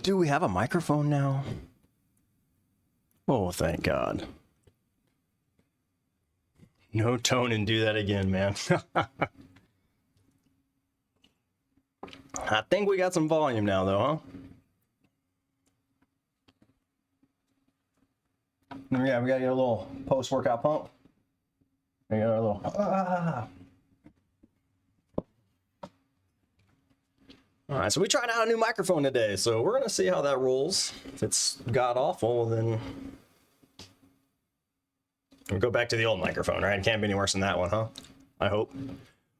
Do we have a microphone now? Oh, thank God. No tone and do that again, man. I think we got some volume now, though, huh? Yeah, we got to get a little post-workout pump. We got a little... All right, so we tried out a new microphone today, so we're going to see how that rolls. If it's god-awful, then we'll go back to the old microphone, right? It can't be any worse than that one, huh? I hope.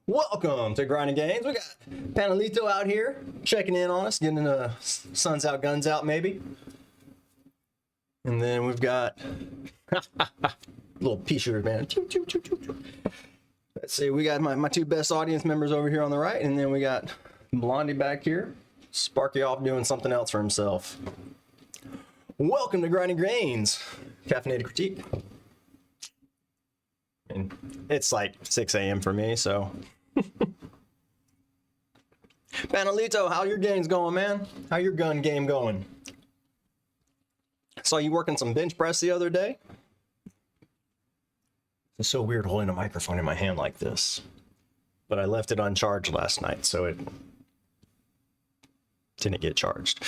Welcome to Grinding Gains. We got Panelito out here checking in on us, getting the sun's out, guns out, maybe. And then we've got little pea shooter, man. Let's see, we got my two best audience members over here on the right, and then we got Blondie back here, Sparky off doing something else for himself. Welcome to Grinding Gains, Caffienatted Critique. And it's like 6 a.m. for me, so. Panelito, how your games going, man? How your gun game going? Saw you working some bench press the other day. It's so weird holding a microphone in my hand like this. But I left it uncharged last night, so it didn't get charged.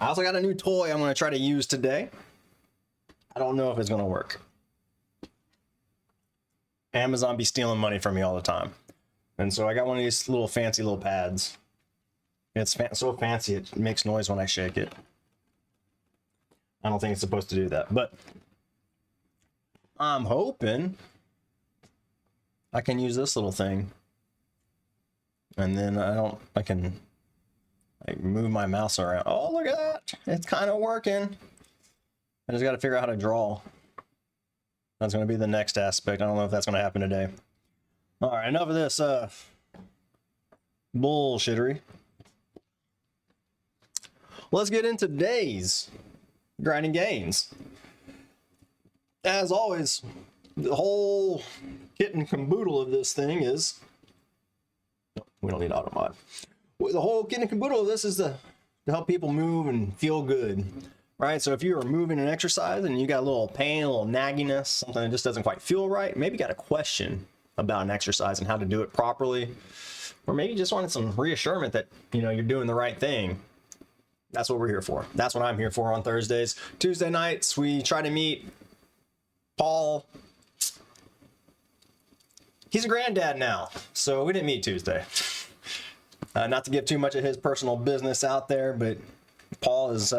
I also got a new toy I'm going to try to use today. I don't know if it's going to work. Amazon be stealing money from me all the time. And so I got one of these little fancy little pads. It's so fancy it makes noise when I shake it. I don't think it's supposed to do that, but I'm hoping I can use this little thing. And then I can like move my mouse around. Oh, look at that. It's kind of working. I just got to figure out how to draw. That's going to be the next aspect. I don't know if that's going to happen today. All right, enough of this bullshittery. Let's get into today's Grinding Gains. As always, the whole kit and caboodle of this thing is... We don't need auto mod. The whole kit and caboodle of this is to help people move and feel good, right? So if you are moving and exercise and you got a little pain, a little nagginess, something that just doesn't quite feel right, maybe you got a question about an exercise and how to do it properly, or maybe you just wanted some reassurance that, you know, you're doing the right thing. That's what we're here for. That's what I'm here for on Thursdays. Tuesday nights, we try to meet Paul. He's a granddad now, so we didn't meet Tuesday. Not to give too much of his personal business out there, but Paul is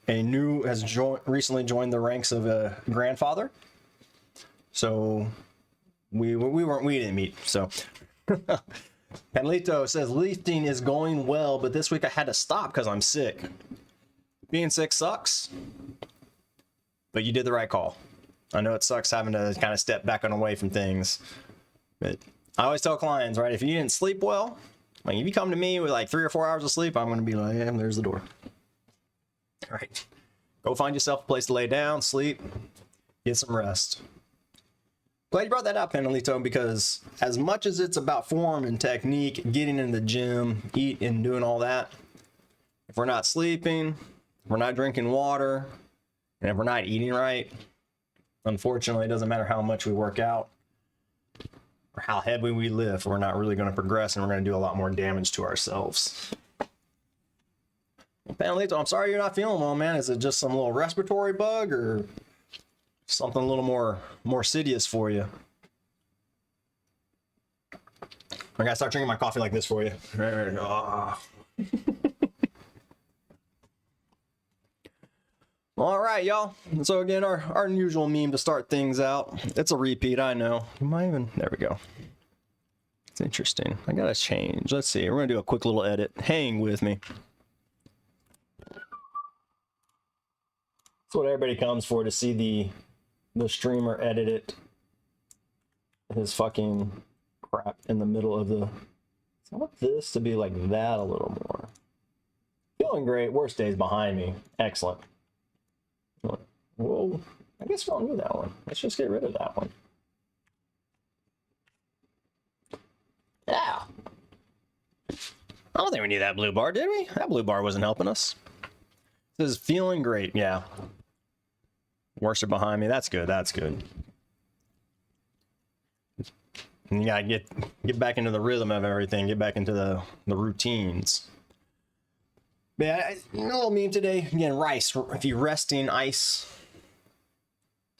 recently joined the ranks of a grandfather. So we didn't meet. So Panelito says lifting is going well, but this week I had to stop because I'm sick. Being sick sucks, but you did the right call. I know it sucks having to kind of step back and away from things, but I always tell clients, right, if you didn't sleep well, like if you come to me with like 3 or 4 hours of sleep, I'm going to be like, yeah, there's the door. All right, go find yourself a place to lay down, sleep, get some rest. Glad you brought that up, Panelito, because as much as it's about form and technique, getting in the gym, eat and doing all that, if we're not sleeping, if we're not drinking water, and if we're not eating right, unfortunately, it doesn't matter how much we work out or how heavy we lift, we're not really going to progress and we're going to do a lot more damage to ourselves. Well, Panelito, I'm sorry you're not feeling well, man. Is it just some little respiratory bug or something a little more insidious for you? I gotta start drinking my coffee like this for you. All right, y'all. So again, our usual meme to start things out. It's a repeat, I know. There we go. It's interesting. I gotta change. Let's see. We're gonna do a quick little edit. Hang with me. That's what everybody comes for, to see the streamer edit it. His fucking crap in the middle of the... I want this to be like that a little more. Feeling great. Worst days behind me. Excellent. Well, I guess we don't need that one. Let's just get rid of that one. Yeah. I don't think we need that blue bar, did we? That blue bar wasn't helping us. This is feeling great. Yeah. Worse are behind me. That's good. That's good. And you gotta get back into the rhythm of everything. Get back into the routines. But yeah, a little meme today. Again, rice. If you resting, ice,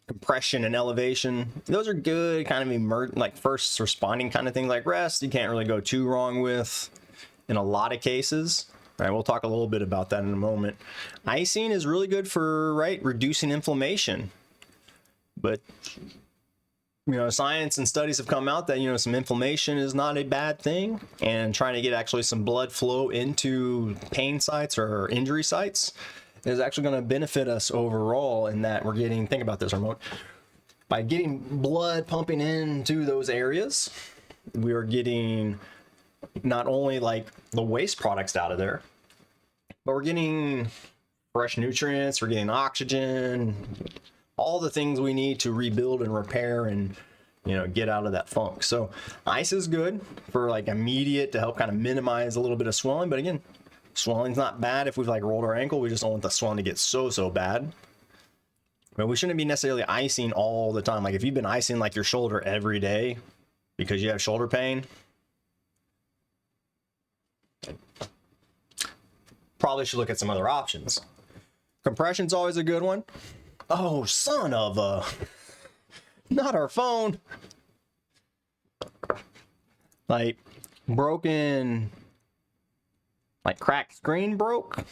compression, and elevation, those are good kind of like first responding kind of things. Like rest, you can't really go too wrong with in a lot of cases. All right, we'll talk a little bit about that in a moment. Icing is really good for reducing inflammation, but science and studies have come out that some inflammation is not a bad thing, and trying to get actually some blood flow into pain sites or injury sites is actually going to benefit us overall. In that we're getting, think about this, remote, by getting blood pumping into those areas, we are getting not only like the waste products out of there, but we're getting fresh nutrients, we're getting oxygen, all the things we need to rebuild and repair and get out of that funk. So ice is good for like immediate to help kind of minimize a little bit of swelling. But again, swelling's not bad if we've like rolled our ankle. We just don't want the swelling to get so bad. But we shouldn't be necessarily icing all the time. Like if you've been icing like your shoulder every day because you have shoulder pain, probably should look at some other options. Compression's always a good one. Oh, son of a... Not our phone. Like, broken... Like, cracked screen broken,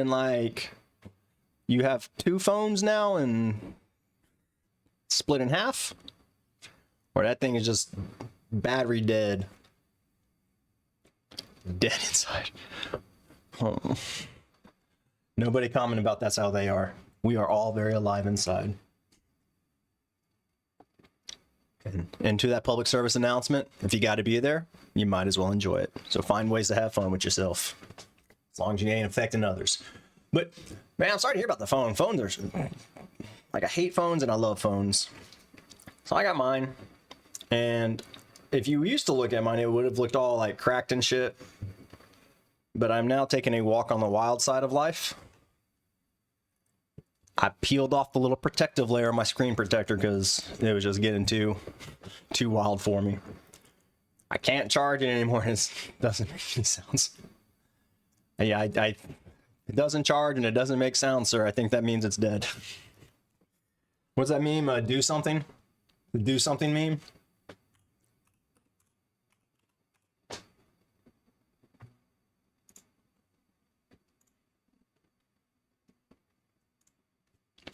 like... You have two phones now and... split in half? Or that thing is just battery dead. Dead inside. Oh. Nobody comment about that's how they are. We are all very alive inside. And to that public service announcement, if you got to be there, you might as well enjoy it. So find ways to have fun with yourself, as long as you ain't affecting others. But man, I'm sorry to hear about the phone. Phones are like, I hate phones and I love phones. So I got mine, and if you used to look at mine, it would have looked all like cracked and shit. But I'm now taking a walk on the wild side of life. I peeled off the little protective layer of my screen protector because it was just getting too wild for me. I can't charge it anymore. It doesn't make any sounds. And yeah, it doesn't charge and it doesn't make sound, sir. I think that means it's dead. What's that meme? Do something? The do something meme?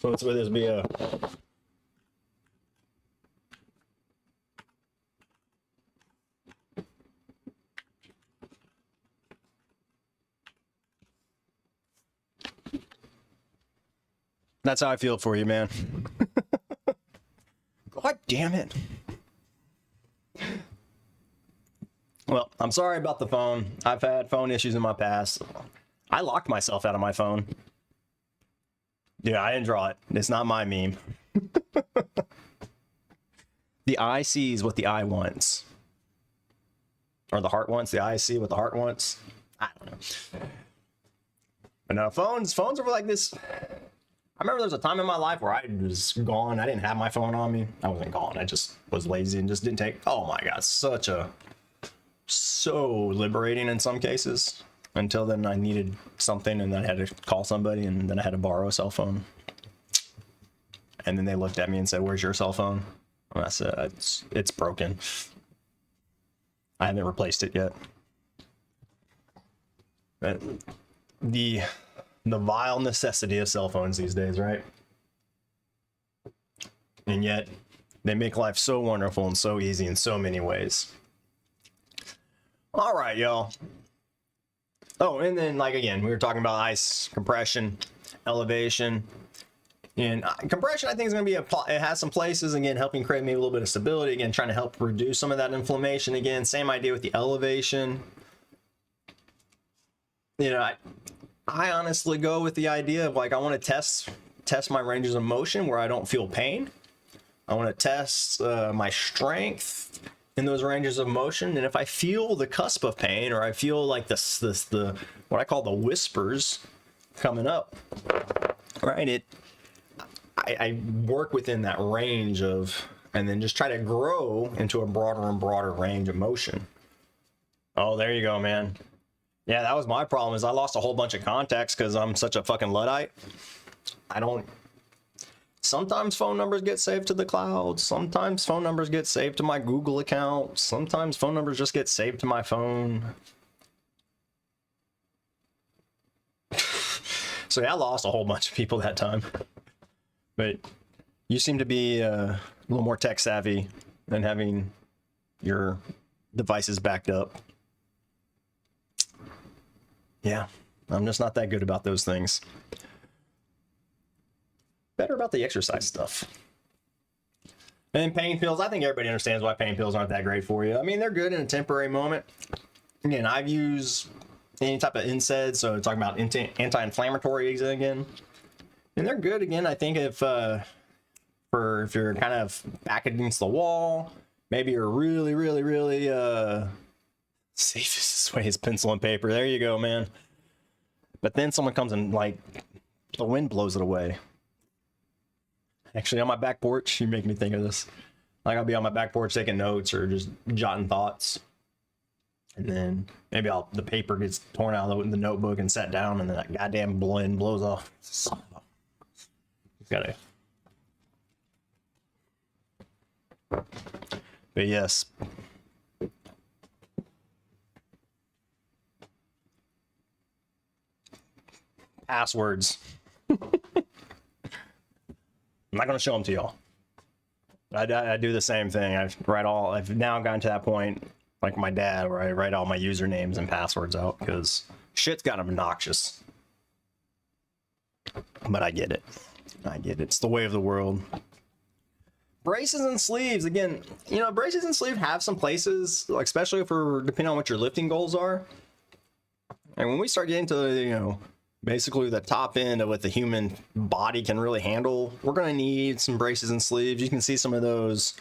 So it's where there's be a... That's how I feel for you, man. God damn it. Well, I'm sorry about the phone. I've had phone issues in my past. I locked myself out of my phone. Yeah, I didn't draw it. It's not my meme. The eye sees what the eye wants. Or the heart wants. The eye see what the heart wants. I don't know. But no, phones are like this. I remember there was a time in my life where I was gone. I didn't have my phone on me. I wasn't gone. I just was lazy and just didn't take... Oh my God, so liberating in some cases. Until then, I needed something, and then I had to call somebody, and then I had to borrow a cell phone. And then they looked at me and said, "Where's your cell phone?" And I said, "It's broken. I haven't replaced it yet." But the vile necessity of cell phones these days, right? And yet, they make life so wonderful and so easy in so many ways. All right, y'all. Oh, and then, like, again, we were talking about ice, compression, elevation. And compression, I think, is going to be it has some places, again, helping create maybe a little bit of stability, again, trying to help reduce some of that inflammation. Again, same idea with the elevation. I honestly go with the idea of, like, I want to test my ranges of motion where I don't feel pain. I want to test my strength, in those ranges of motion. And if I feel the cusp of pain, or I feel like the what I call the whispers coming up, right? I work within that range of, and then just try to grow into a broader and broader range of motion. Oh, there you go, man. Yeah, that was my problem, is I lost a whole bunch of contacts because I'm such a fucking Luddite. Sometimes phone numbers get saved to the cloud. Sometimes phone numbers get saved to my Google account. Sometimes phone numbers just get saved to my phone. So yeah, I lost a whole bunch of people that time. But you seem to be a little more tech savvy than having your devices backed up. Yeah, I'm just not that good about those things. Better about the exercise stuff. And pain pills, I think everybody understands why pain pills aren't that great for you. I mean, they're good in a temporary moment. Again, I've used any type of NSAID, so talking about anti-inflammatories again. And they're good, again, I think if you're kind of back against the wall, maybe you're really safest way is pencil and paper. There you go, man. But then someone comes and, like, the wind blows it away. Actually, on my back porch, you make me think of this. Like, I'll be on my back porch taking notes or just jotting thoughts. And then maybe the paper gets torn out of the notebook and set down, and then that goddamn wind blows off. Gotta. But yes. Passwords. I'm not going to show them to y'all. I do the same thing. I've now gotten to that point, like my dad, where I write all my usernames and passwords out because shit's got obnoxious. But I get it. It's the way of the world. Braces and sleeves. Again, you know, braces and sleeves have some places, like especially depending on what your lifting goals are. And when we start getting to, you know, basically the top end of what the human body can really handle, we're going to need some braces and sleeves. You can see some of those.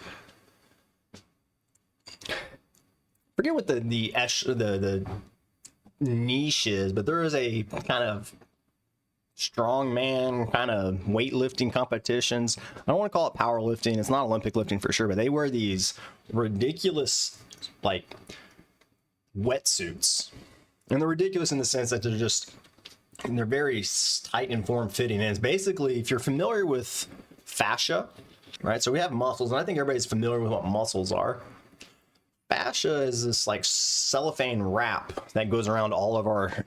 Forget what the niche is, but there is a kind of strongman kind of weightlifting competitions. I don't want to call it powerlifting. It's not Olympic lifting for sure, but they wear these ridiculous, like, wetsuits. And they're ridiculous in the sense that they're very tight and form-fitting. And it's basically, if you're familiar with fascia, right? So we have muscles, and I think everybody's familiar with what muscles are. Fascia is this like cellophane wrap that goes around all of our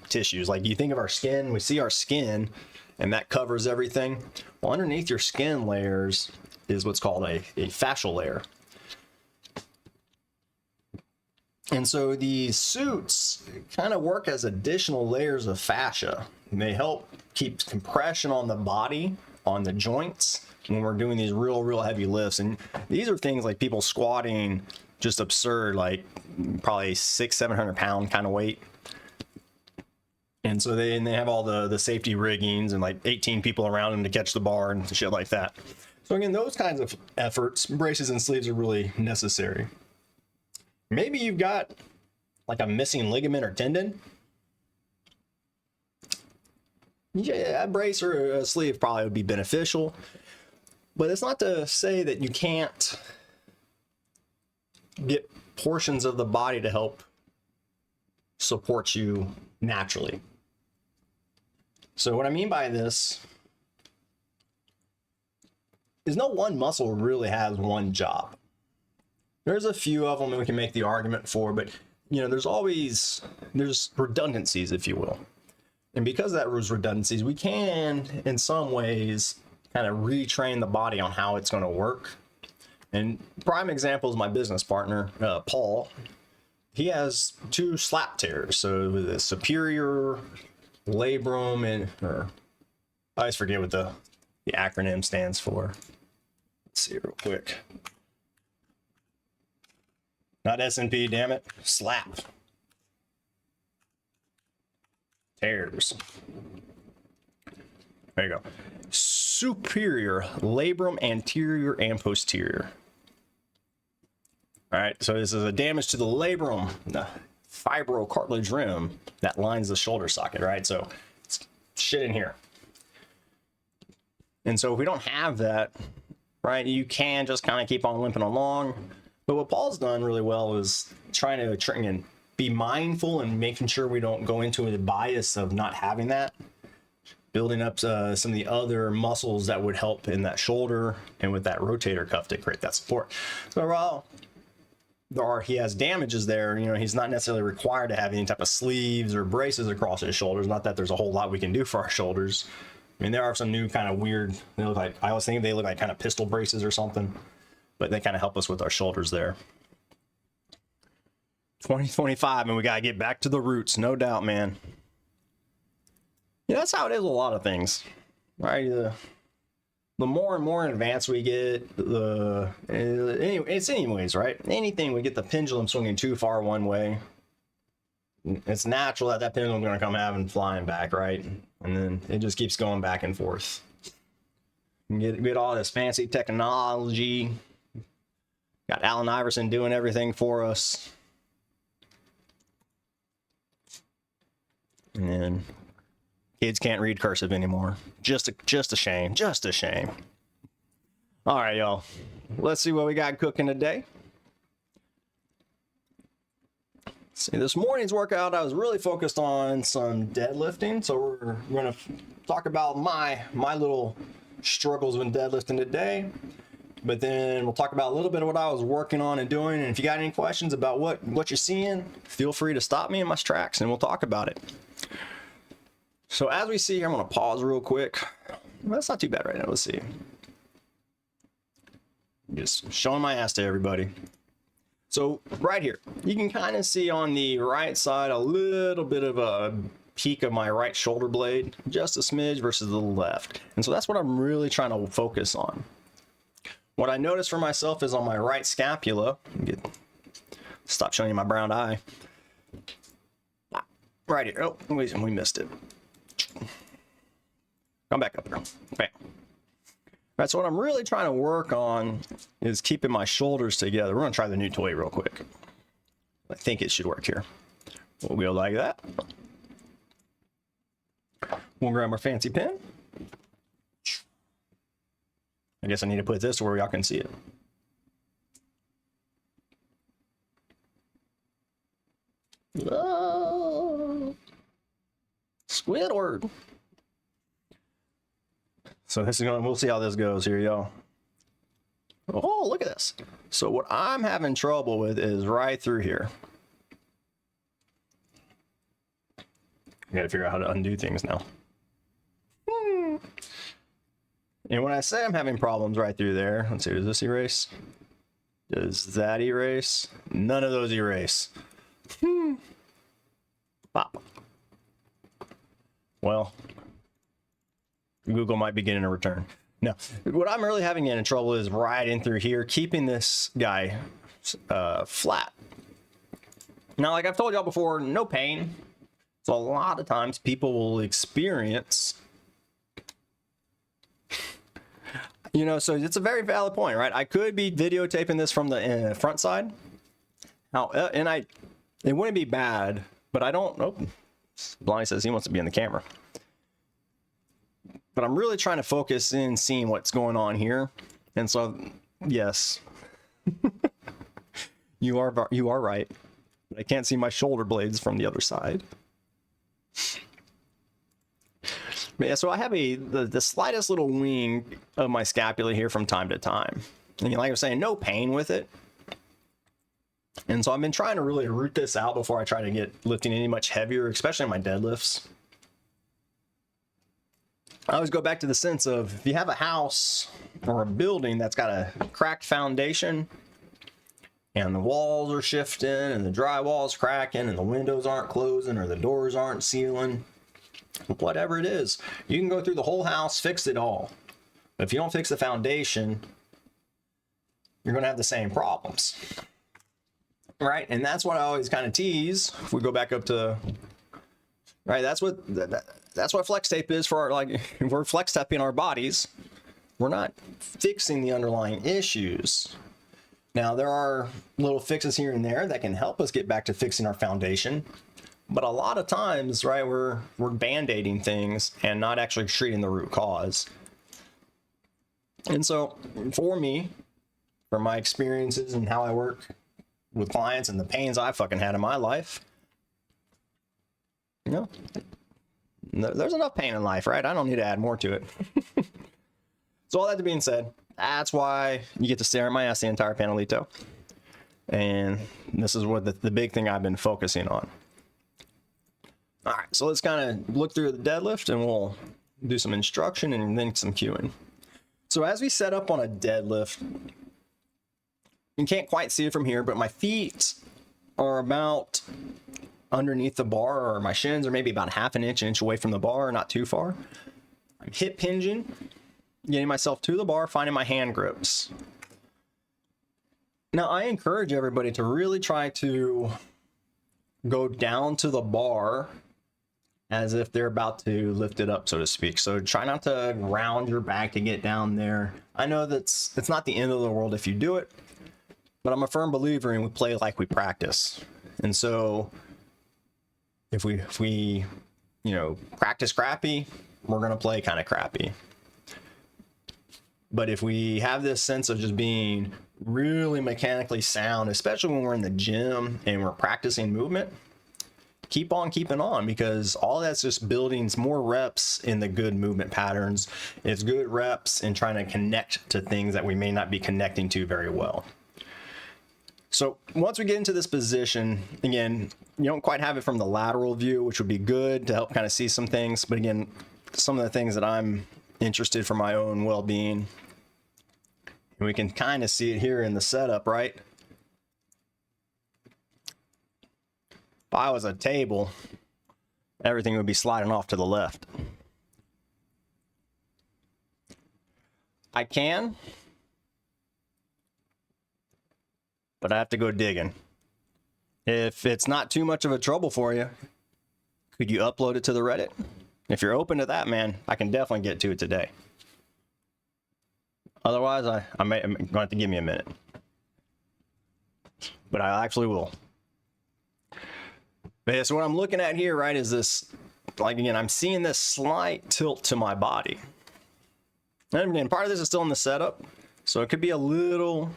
tissues. Like, you think of our skin, we see our skin, and that covers everything. Well, underneath your skin layers is what's called a fascial layer. And so these suits kind of work as additional layers of fascia. And they help keep compression on the body, on the joints, when we're doing these real heavy lifts. And these are things like people squatting just absurd, like probably 600-700 pound kind of weight. And so they have all the safety riggings and like 18 people around them to catch the bar and shit like that. So again, those kinds of efforts, braces and sleeves, are really necessary. Maybe you've got like a missing ligament or tendon. Yeah, a brace or a sleeve probably would be beneficial, but it's not to say that you can't get portions of the body to help support you naturally. So what I mean by this is no one muscle really has one job. There's a few of them that we can make the argument for, but you know, there's redundancies, if you will. And because of that, those redundancies, we can, in some ways, kind of retrain the body on how it's going to work. And prime example is my business partner, Paul. He has 2 slap tears. So the superior labrum or I always forget what the acronym stands for. Let's see real quick. Not S&P, damn it. SLAP. Tears. There you go. Superior labrum, anterior and posterior. All right, so this is a damage to the labrum, the fibrocartilage rim that lines the shoulder socket, right? So it's shit in here. And so if we don't have that, right, you can just kind of keep on limping along. But what Paul's done really well is trying to try and be mindful and making sure we don't go into the bias of not having that, building up some of the other muscles that would help in that shoulder and with that rotator cuff to create that support. So while he has damages there, you know, he's not necessarily required to have any type of sleeves or braces across his shoulders. Not that there's a whole lot we can do for our shoulders. I mean, there are some new kind of weird, they look like, I always think they look like kind of pistol braces or something, but they kind of help us with our shoulders there. 2025, and we got to get back to the roots, no doubt, man. Yeah, that's how it is with a lot of things, right? The more and more advanced we get, it's anyways, right? Anything we get the pendulum swinging too far one way, it's natural that pendulum's going to come having flying back, right? And then it just keeps going back and forth. You get all this fancy technology. Got Allen Iverson doing everything for us. And then kids can't read cursive anymore. Just a shame. Just a shame. All right, y'all. Let's see what we got cooking today. See, this morning's workout, I was really focused on some deadlifting. So we're going to talk about my little struggles with deadlifting today. But then we'll talk about a little bit of what I was working on and doing. And if you got any questions about what you're seeing, feel free to stop me in my tracks and we'll talk about it. So as we see here, I'm going to pause real quick. Well, that's not too bad right now. Let's see. Just showing my ass to everybody. So right here, you can kind of see on the right side a little bit of a peak of my right shoulder blade, just a smidge versus the left. And so that's what I'm really trying to focus on. What I noticed for myself is on my right scapula, stop showing you my brown eye. Right here. Oh, we missed it. Come back up here. Bam. Right, so what I'm really trying to work on is keeping my shoulders together. We're going to try the new toy real quick. I think it should work here. We'll go like that. We'll grab our fancy pen. I guess I need to put this where y'all can see it. Squidward. So this is going, we'll see how this goes here, y'all. Oh, look at this. So what I'm having trouble with is right through here. I gotta figure out how to undo things now. And when I say I'm having problems right through there, let's see, does this erase? Does that erase? None of those erase. Pop. Well, Google might be getting a return. No, what I'm really having in trouble is right in through here, keeping this guy flat. Now, like I've told y'all before, no pain. So a lot of times people will experience, you know, so it's a very valid point, right? I could be videotaping this from the front side. Now, and it wouldn't be bad, but I don't know. Blondie says he wants to be in the camera. But I'm really trying to focus in seeing what's going on here. And so, yes, you are right. But I can't see my shoulder blades from the other side. But yeah, so I have the slightest little wing of my scapula here from time to time. And like I was saying, no pain with it. And so I've been trying to really root this out before I try to get lifting any much heavier, especially in my deadlifts. I always go back to the sense of if you have a house or a building that's got a cracked foundation and the walls are shifting and the drywall's cracking and the windows aren't closing or the doors aren't sealing, whatever it is, you can go through the whole house, fix it all. But if you don't fix the foundation, you're going to have the same problems. Right? And that's what I always kind of tease. If we go back up to, right, that's what flex tape is for our, like, we're flex tapping our bodies. We're not fixing the underlying issues. Now, there are little fixes here and there that can help us get back to fixing our foundation. But a lot of times, right, we're band-aiding things and not actually treating the root cause. And so for me, from my experiences and how I work with clients and the pains I fucking had in my life, you know, there's enough pain in life, right? I don't need to add more to it. So all that being said, that's why you get to stare at my ass the entire panelito. And this is what the big thing I've been focusing on. All right, so let's kind of look through the deadlift and we'll do some instruction and then some cueing. So as we set up on a deadlift, you can't quite see it from here, but my feet are about underneath the bar, or my shins are maybe about half an inch away from the bar, not too far. I'm hip hinging, getting myself to the bar, finding my hand grips. Now, I encourage everybody to really try to go down to the bar as if they're about to lift it up, so to speak. So try not to round your back to get down there. I know it's not the end of the world if you do it, but I'm a firm believer in we play like we practice. And so if we you know, practice crappy, we're gonna play kind of crappy. But if we have this sense of just being really mechanically sound, especially when we're in the gym and we're practicing movement, keep on keeping on, because all that's just building more reps in the good movement patterns. It's good reps in trying to connect to things that we may not be connecting to very well. So once we get into this position, again, you don't quite have it from the lateral view, which would be good to help kind of see some things. But again, some of the things that I'm interested for my own well-being, and we can kind of see it here in the setup, right? If I was a table, everything would be sliding off to the left. I can, but I have to go digging. If it's not too much of a trouble for you, could you upload it to the Reddit? If you're open to that, man, I can definitely get to it today. Otherwise, I'm going to have to give me a minute. But I actually will. But yeah, so what I'm looking at here, right, is this, like, again, I'm seeing this slight tilt to my body. And again, part of this is still in the setup, so it could be a little,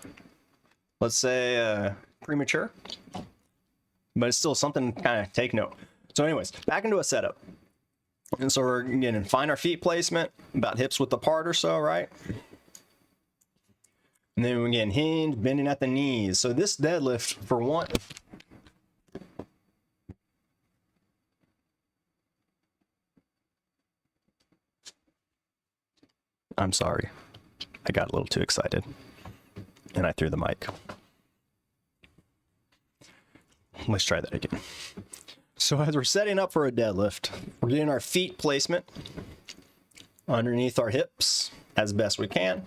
let's say, premature, but it's still something to kind of take note. So anyways, back into a setup. And so we're, again, find our feet placement, about hips width apart or so, right? And then we get hinged, bending at the knees. So this deadlift, for one, I'm sorry, I got a little too excited and I threw the mic. Let's try that again. So as we're setting up for a deadlift, we're getting our feet placement underneath our hips as best we can.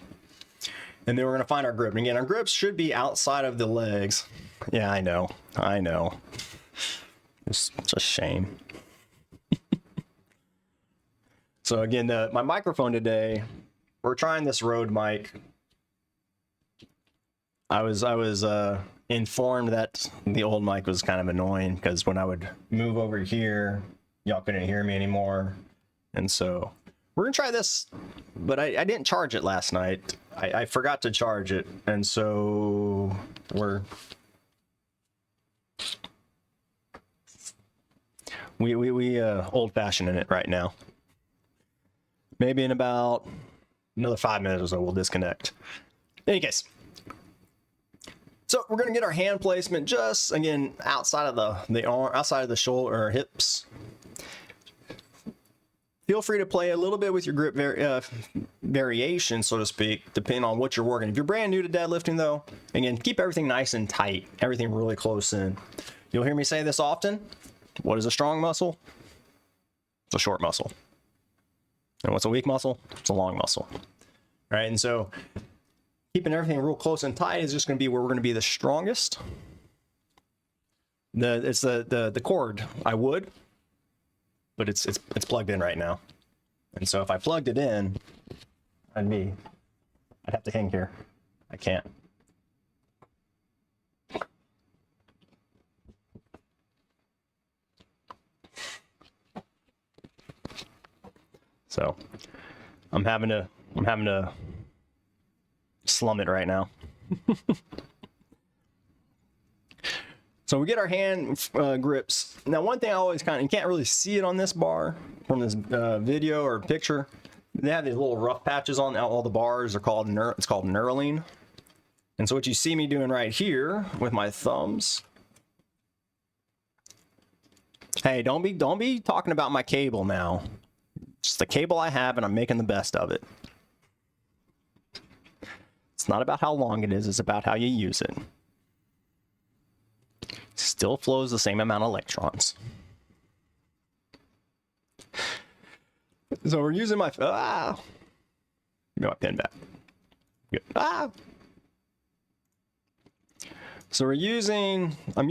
And then we're gonna find our grip. And again, our grips should be outside of the legs. Yeah, I know. It's a shame. So again, my microphone today, we're trying this Rode mic. I was informed that the old mic was kind of annoying because when I would move over here, y'all couldn't hear me anymore. And so we're gonna try this, but I didn't charge it last night. I forgot to charge it, and so we old-fashioning it right now. Maybe in about another 5 minutes or so, we'll disconnect. In any case, so we're gonna get our hand placement just, again, outside of the arm, outside of the shoulder or hips. Feel free to play a little bit with your grip variation, so to speak, depending on what you're working. If you're brand new to deadlifting, though, again, keep everything nice and tight, everything really close in. You'll hear me say this often. What is a strong muscle? It's a short muscle. And what's a weak muscle? It's a long muscle. All right, and so keeping everything real close and tight is just going to be where we're going to be the strongest. It's the cord. I would, but it's plugged in right now. And so if I plugged it in, I'd have to hang here. I can't. So I'm having to slum it right now. So we get our hand grips. Now, one thing I always you can't really see it on this bar from this video or picture. They have these little rough patches on all the bars. Are called it's called knurling. And so what you see me doing right here with my thumbs. Hey, don't be talking about my cable now. It's the cable I have, and I'm making the best of it. It's not about how long it is, it's about how you use it. Still flows the same amount of electrons. So we're using my give me my pen back. Good. So I'm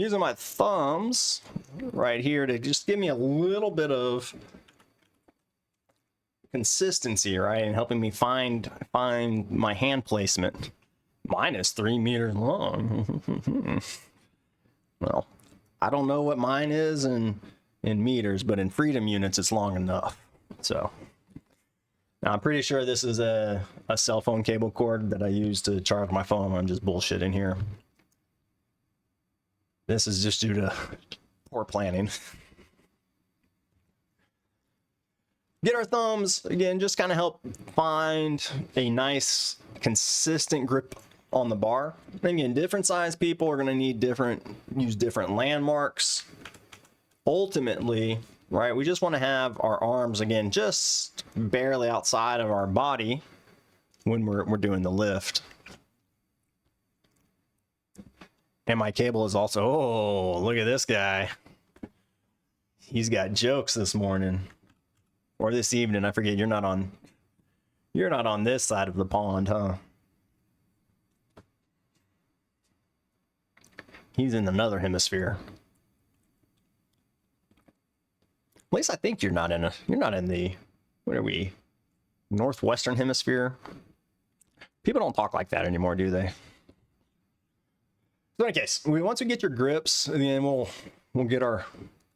using my thumbs right here to just give me a little bit of consistency, right, and helping me find my hand placement. Mine is 3 meters long. Well, I don't know what mine is in meters, but in freedom units, it's long enough. So now I'm pretty sure this is a cell phone cable cord that I use to charge my phone. I'm just bullshitting here. This is just due to poor planning. Get our thumbs, again, just kind of help find a nice, consistent grip on the bar. And again, different size people are going to need use different landmarks. Ultimately, right, we just want to have our arms, again, just barely outside of our body when we're doing the lift. And my cable is also, oh, look at this guy. He's got jokes this morning. Or this evening, I forget, you're not on this side of the pond, huh? He's in another hemisphere. At least I think you're not in the, what are we, northwestern hemisphere? People don't talk like that anymore, do they? So in any case, once we get your grips, then we'll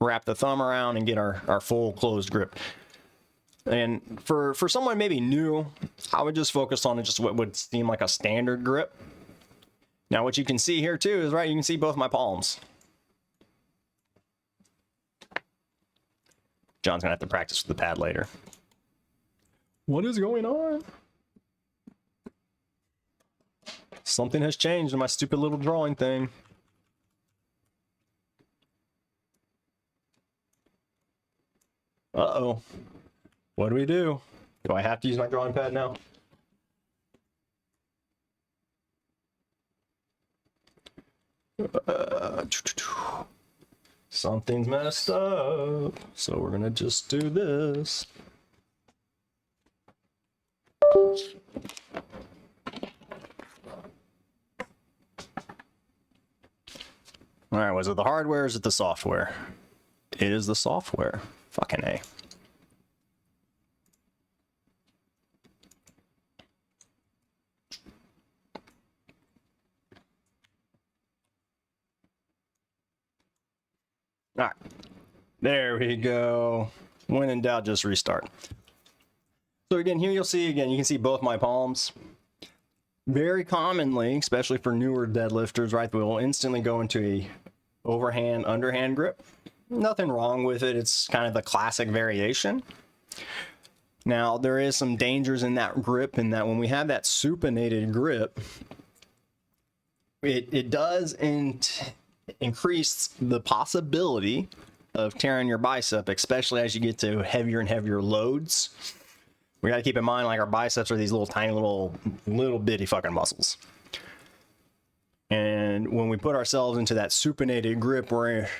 wrap the thumb around and get our full closed grip. And for someone maybe new, I would just focus on just what would seem like a standard grip. Now, what you can see here too is, right, you can see both my palms. John's gonna have to practice with the pad later. What is going on? Something has changed in my stupid little drawing thing. Uh-oh. What do? Do I have to use my drawing pad now? Something's messed up. So we're gonna just do this. All right, was it the hardware or is it the software? It is the software. Fucking A. All right, there we go. When in doubt, just restart. So again, here you'll see, again, you can see both my palms. Very commonly, especially for newer deadlifters, right, we'll instantly go into a overhand, underhand grip. Nothing wrong with it. It's kind of the classic variation. Now, there is some dangers in that grip, in that when we have that supinated grip, it does increase the possibility of tearing your bicep, especially as you get to heavier and heavier loads. We got to keep in mind, like, our biceps are these little tiny little bitty fucking muscles. And when we put ourselves into that supinated grip,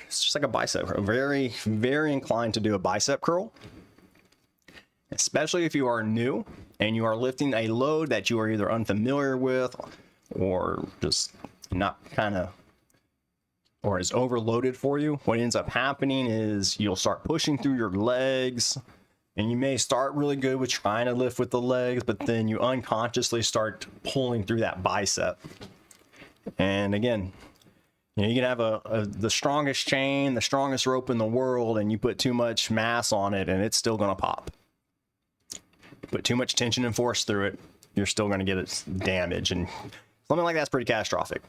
it's just like a bicep. We're very, very inclined to do a bicep curl. Especially if you are new and you are lifting a load that you are either unfamiliar with or just not or is overloaded for you. What ends up happening is you'll start pushing through your legs, and you may start really good with trying to lift with the legs, but then you unconsciously start pulling through that bicep. And again, you can have the strongest chain, the strongest rope in the world, and you put too much mass on it and it's still going to pop. put too much tension and force through it, you're still going to get it damage, and something like that's pretty catastrophic.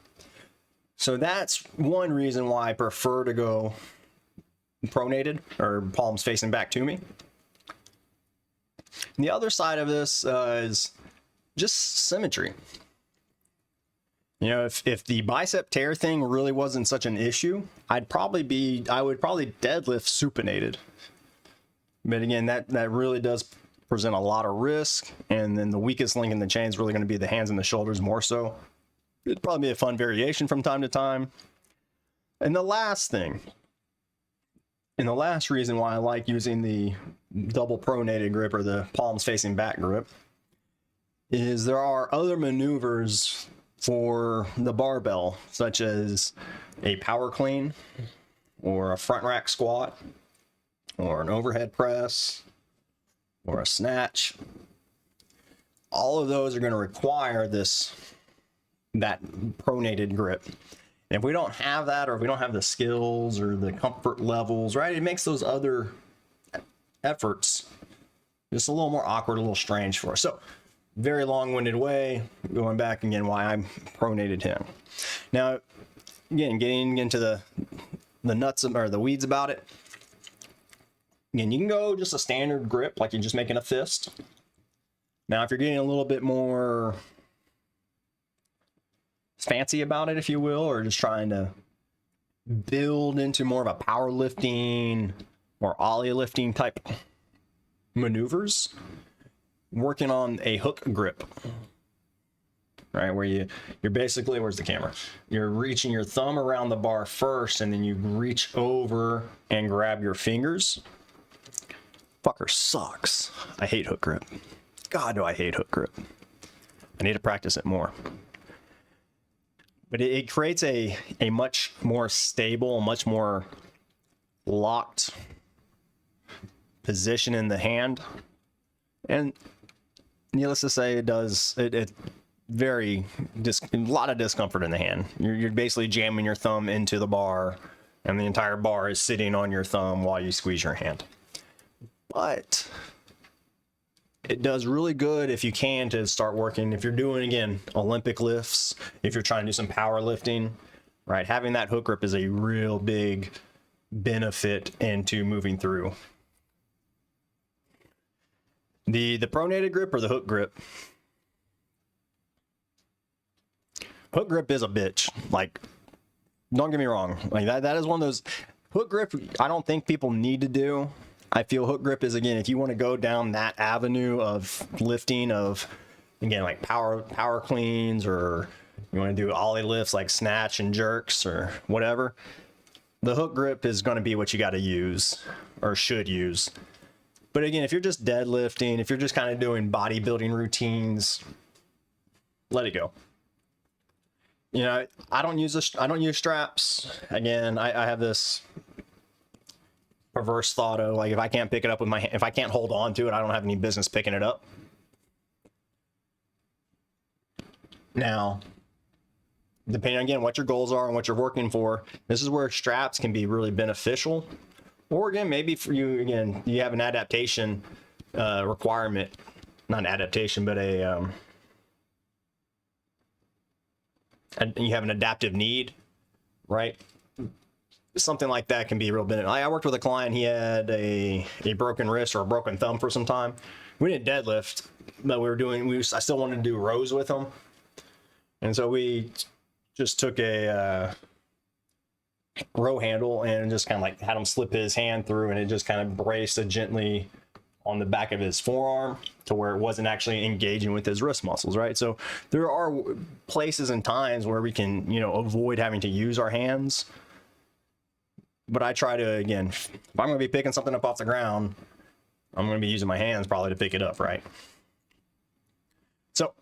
So that's one reason why I prefer to go pronated, or palms facing back to me. And the other side of this is just symmetry. You know, if the bicep tear thing really wasn't such an issue, I would probably deadlift supinated. But again, that really does present a lot of risk, and then the weakest link in the chain is really going to be the hands and the shoulders more so. It'd probably be a fun variation from time to time. And the last thing, and the last reason why I like using the double pronated grip, or the palms facing back grip, is there are other maneuvers for the barbell, such as a power clean, or a front rack squat, or an overhead press, or a snatch. All of those are going to require that pronated grip. And if we don't have that, or if we don't have the skills or the comfort levels, right, it makes those other efforts just a little more awkward, a little strange for us. So, very long-winded way, going back again, why I pronated him. Now, again, getting into the nuts or the weeds about it. Again, you can go just a standard grip, like you're just making a fist. Now, if you're getting a little bit more fancy about it, if you will, or just trying to build into more of a powerlifting or ollie lifting type maneuvers, working on a hook grip, right, where you're basically, where's the camera? You're reaching your thumb around the bar first, and then you reach over and grab your fingers. Fucker sucks. I hate hook grip. God, do I hate hook grip. I need to practice it more. But it creates a much more stable, much more locked position in the hand. And needless to say, it a lot of discomfort in the hand. You're basically jamming your thumb into the bar, and the entire bar is sitting on your thumb while you squeeze your hand. But it does really good if you can to start working. If you're doing, again, Olympic lifts, if you're trying to do some power lifting, right, having that hook grip is a real big benefit into moving through. The pronated grip or the hook grip? Hook grip is a bitch. Like, don't get me wrong. Like that is one of those. Hook grip, I don't think people need to do. I feel hook grip is, again, if you want to go down that avenue of lifting, of, again, like power cleans, or you want to do ollie lifts like snatch and jerks or whatever, the hook grip is going to be what you got to use, or should use. But again, if you're just deadlifting, if you're just kind of doing bodybuilding routines, let it go. You know, I don't use straps. Again, I have this perverse thought of, like, if I can't pick it up with my hand, if I can't hold on to it, I don't have any business picking it up. Now, depending on, again, what your goals are and what you're working for, this is where straps can be really beneficial. Or again, maybe for you, again, you have an adaptation requirement, not an adaptation, but and you have an adaptive need, right? Something like that can be a real benefit. I worked with a client, he had a broken wrist or a broken thumb for some time. We didn't deadlift, but I still wanted to do rows with him. And so we just took a row handle and just kind of like had him slip his hand through, and it just kind of braced it gently on the back of his forearm to where it wasn't actually engaging with his wrist muscles, right? So there are places and times where we can, avoid having to use our hands. But I try to, again, if I'm going to be picking something up off the ground, I'm going to be using my hands probably to pick it up, right? So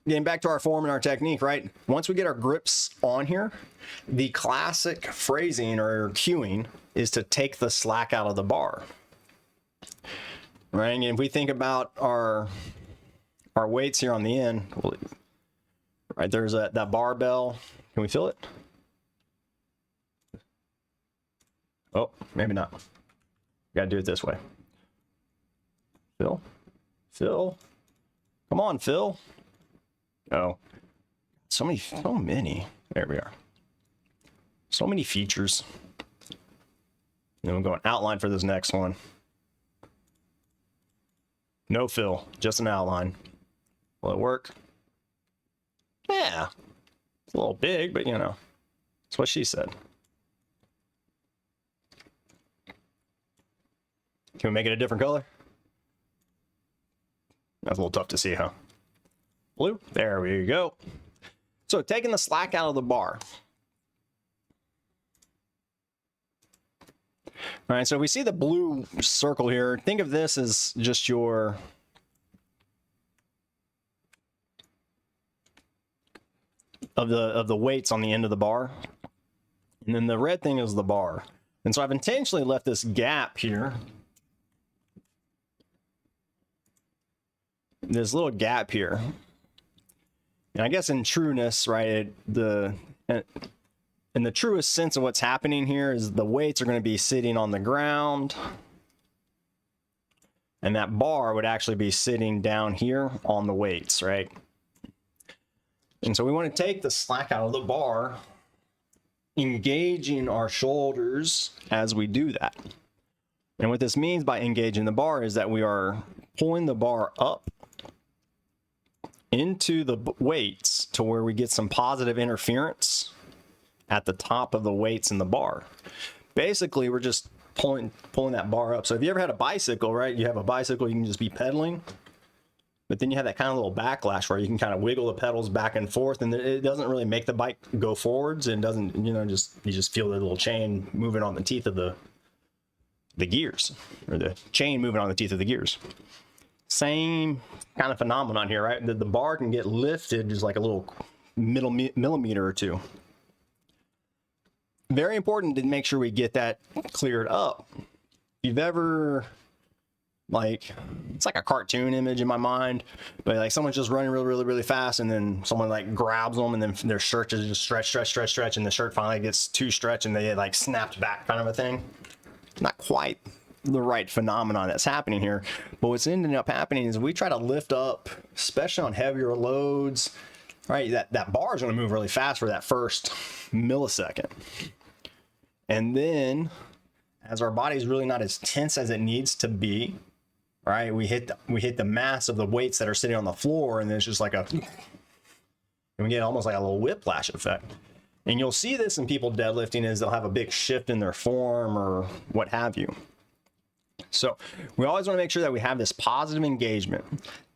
getting back to our form and our technique, right? Once we get our grips on here, the classic phrasing or cueing is to take the slack out of the bar, right? And if we think about our weights here on the end, right, there's that barbell. Can we feel it? Oh, maybe not. Got to do it this way. Phil. Come on, Phil. Oh, so many. There we are. So many features. Then we're going outline for this next one. No fill, just an outline. Will it work? Yeah. It's a little big, but you know, that's what she said. Can we make it a different color? That's a little tough to see, huh? Blue. There we go. So taking the slack out of the bar. All right, so we see the blue circle here. Think of this as just your of the weights on the end of the bar. And then the red thing is the bar. And so I've intentionally left this gap here. This little gap here. And I guess in trueness, right, in the truest sense of what's happening here is the weights are going to be sitting on the ground. And that bar would actually be sitting down here on the weights, right? And so we want to take the slack out of the bar, engaging our shoulders as we do that. And what this means by engaging the bar is that we are pulling the bar up into the weights to where we get some positive interference at the top of the weights in the bar. Basically, we're just pulling that bar up. So if you ever had a bicycle, right? You have a bicycle, you can just be pedaling, but then you have that kind of little backlash where you can kind of wiggle the pedals back and forth, and it doesn't really make the bike go forwards, and doesn't, you know, you just feel the little chain moving on the teeth of the gears, or the chain moving on the teeth of the gears. Same kind of phenomenon here, right? The bar can get lifted just like a little millimeter or two. Very important to make sure we get that cleared up. If you've ever, like, it's like a cartoon image in my mind, but like someone's just running really fast, and then someone like grabs them, and then their shirt is just stretch, and the shirt finally gets too stretched and they like snapped back, kind of a thing. Not quite the right phenomenon that's happening here, but what's ending up happening is we try to lift up, especially on heavier loads, right? That bar is going to move really fast for that first millisecond, and then as our body is really not as tense as it needs to be, right? We hit the mass of the weights that are sitting on the floor, and then it's just like and we get almost like a little whiplash effect. And you'll see this in people deadlifting, is they'll have a big shift in their form or what have you. So we always want to make sure that we have this positive engagement.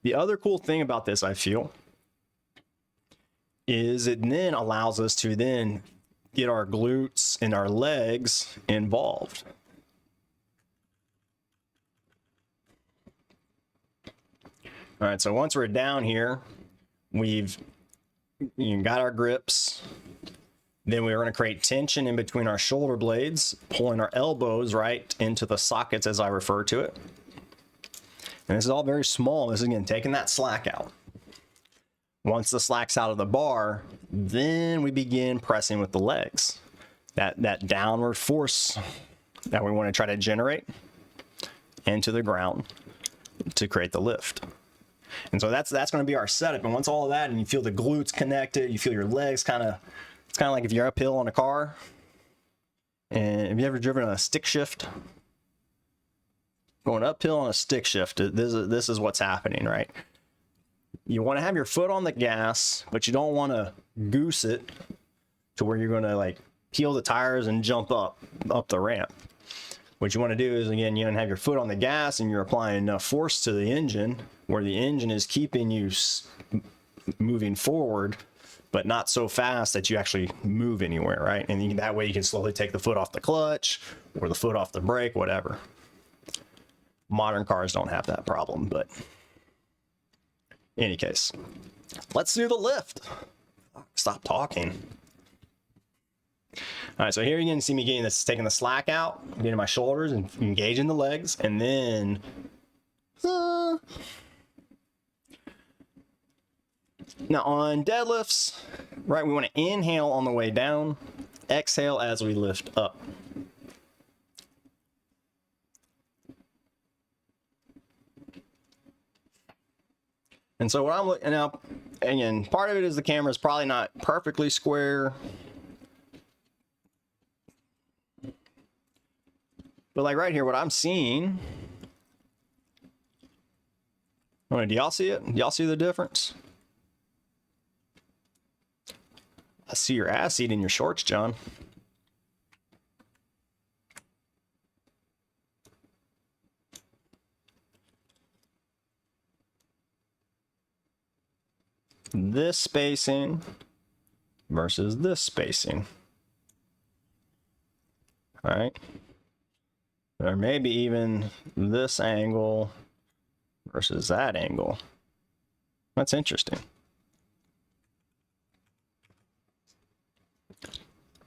The other cool thing about this, I feel, is it then allows us to then get our glutes and our legs involved. All right, so once we're down here, we've got our grips. Then we're going to create tension in between our shoulder blades, pulling our elbows right into the sockets as I refer to it. And this is all very small. This is, again, taking that slack out. Once the slack's out of the bar, then we begin pressing with the legs. That downward force that we want to try to generate into the ground to create the lift. And so that's going to be our setup. And once all of that, and you feel the glutes connected, you feel your legs kind of, it's kind of like if you're uphill on a car. And have you ever driven a stick shift? Going uphill on a stick shift, this is what's happening, right? You want to have your foot on the gas, but you don't want to goose it to where you're going to like peel the tires and jump up the ramp. What you want to do is, again, you want to have your foot on the gas and you're applying enough force to the engine where the engine is keeping you moving forward, but not so fast that you actually move anywhere, right? And that way you can slowly take the foot off the clutch or the foot off the brake, whatever. Modern cars don't have that problem, but in any case, let's do the lift. Stop talking. All right, so here you can see me getting this, taking the slack out, getting my shoulders and engaging the legs, and then now on deadlifts, right, we want to inhale on the way down, exhale as we lift up. And so what I'm looking up, again, part of it is the camera is probably not perfectly square. But like right here, what I'm seeing, do y'all see it? Do y'all see the difference? I see your ass eating your shorts, John. This spacing versus this spacing. All right. Or maybe even this angle versus that angle. That's interesting.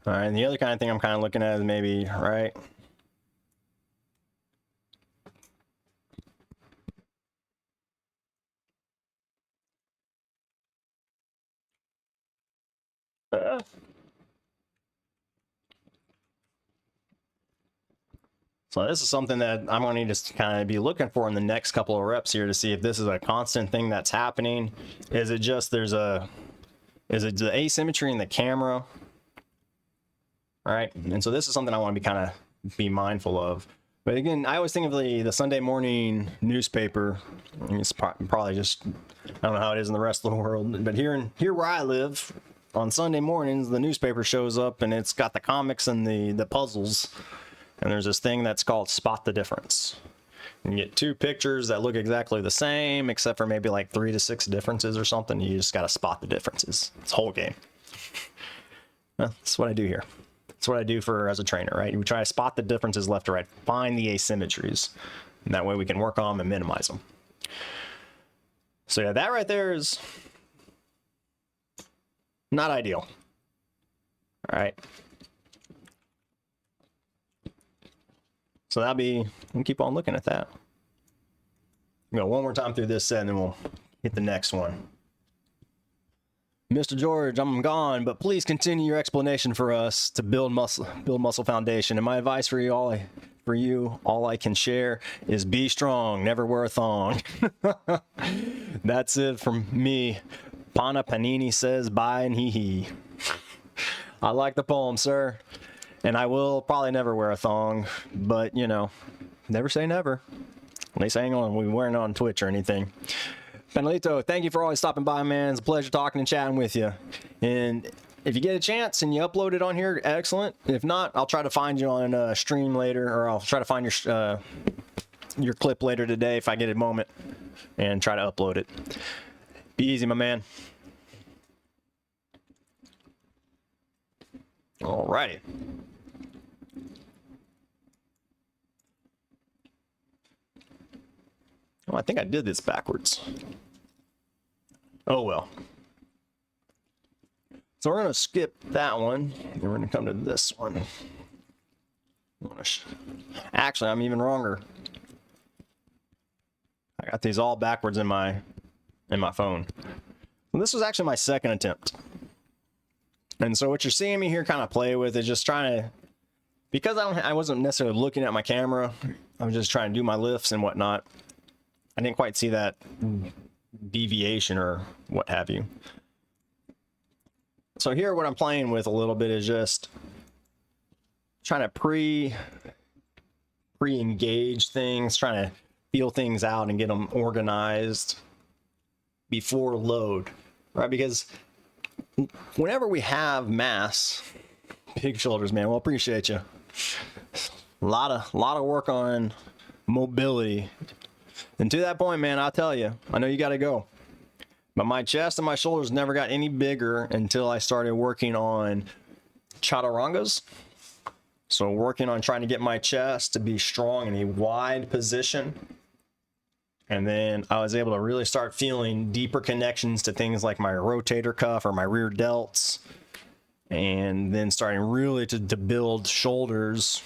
All right, and the other kind of thing I'm kind of looking at is maybe, right? So this is something that I'm going to need to kind of be looking for in the next couple of reps here to see if this is a constant thing that's happening. Is it just is it the asymmetry in the camera? All right, and so this is something I want to be mindful of. But again, I always think of the Sunday morning newspaper. I mean, it's probably just, I don't know how it is in the rest of the world, but here where I live, on Sunday mornings, the newspaper shows up and it's got the comics and the puzzles. And there's this thing that's called Spot the Difference. You get two pictures that look exactly the same, except for maybe like 3 to 6 differences or something. You just got to spot the differences. It's a whole game. Well, that's what I do here. That's what I do as a trainer, right? We try to spot the differences left to right, find the asymmetries. And that way we can work on them and minimize them. So yeah, that right there is not ideal. All right. So we'll keep on looking at that. We'll go one more time through this set and then we'll hit the next one. Mr. George, I'm gone, but please continue your explanation for us to build muscle foundation. And my advice for you all I can share is be strong, never wear a thong. That's it from me. Pana Panini says bye and hee. I like the poem, sir. And I will probably never wear a thong, but you know, never say never. At least I ain't gonna be wearing it on Twitch or anything. Panelito, thank you for always stopping by, man. It's a pleasure talking and chatting with you. And if you get a chance and you upload it on here, excellent. If not, I'll try to find you on a stream later, or I'll try to find your clip later today if I get a moment and try to upload it. Be easy, my man. All righty. Oh, I think I did this backwards. Oh well. So we're going to skip that one, and we're going to come to this one. Actually, I'm even wronger. I got these all backwards in my phone. Well, this was actually my second attempt. And so what you're seeing me here kind of play with is just trying to, because I wasn't necessarily looking at my camera, I was just trying to do my lifts and whatnot. I didn't quite see that deviation or what have you. So here what I'm playing with a little bit is just trying to pre-engage things, trying to feel things out and get them organized before load, right? Because whenever we have mass, big shoulders, man, well, appreciate you. A lot of work on mobility. And to that point, man, I'll tell you, I know you got to go. But my chest and my shoulders never got any bigger until I started working on chaturangas. So working on trying to get my chest to be strong in a wide position. And then I was able to really start feeling deeper connections to things like my rotator cuff or my rear delts. And then starting really to build shoulders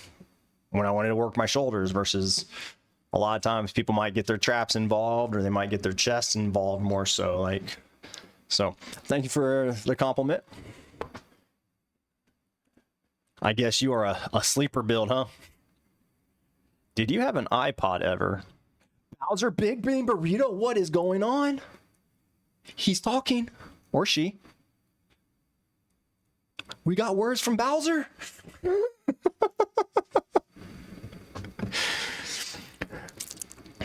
when I wanted to work my shoulders versus a lot of times people might get their traps involved or they might get their chest involved more so. So thank you for the compliment. I guess you are a sleeper build, huh? Did you have an iPod ever? Bowser Big Bean Burrito, what is going on? He's talking, or she. We got words from Bowser?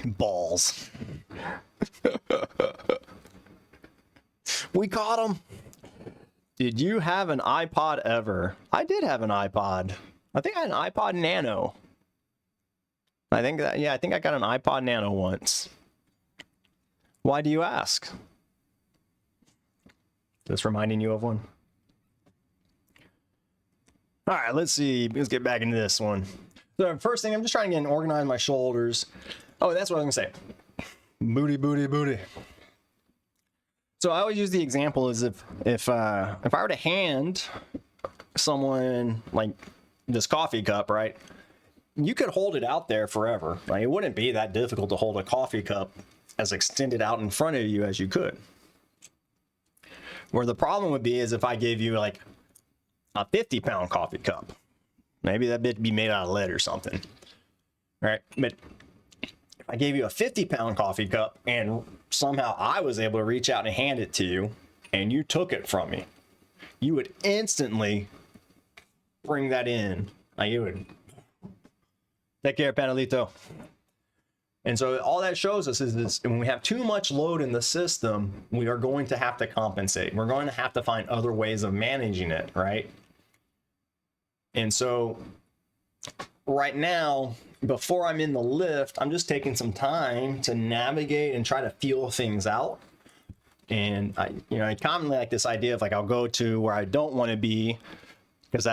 Balls. We caught him. Did you have an iPod ever? I did have an iPod. I think I had an iPod Nano. I think that, yeah, I think I got an iPod Nano once. Why do you ask? Just reminding you of one. All right, let's see. Let's get back into this one. So first thing, I'm just trying to organize my shoulders. Oh, that's what I was gonna say. Booty, booty, booty. So I always use the example as if I were to hand someone like this coffee cup, right? You could hold it out there forever. Right? It wouldn't be that difficult to hold a coffee cup as extended out in front of you as you could. Where the problem would be is if I gave you like a 50-pound coffee cup. Maybe that bit be made out of lead or something. Right? But if I gave you a 50-pound coffee cup and somehow I was able to reach out and hand it to you and you took it from me, you would instantly bring that in. You would take care, Panelito. And so all that shows us is this: when we have too much load in the system, we are going to have to compensate. We're going to have to find other ways of managing it, right? And so right now, before I'm in the lift, I'm just taking some time to navigate and try to feel things out. And I commonly like this idea of like, I'll go to where I don't want to be, because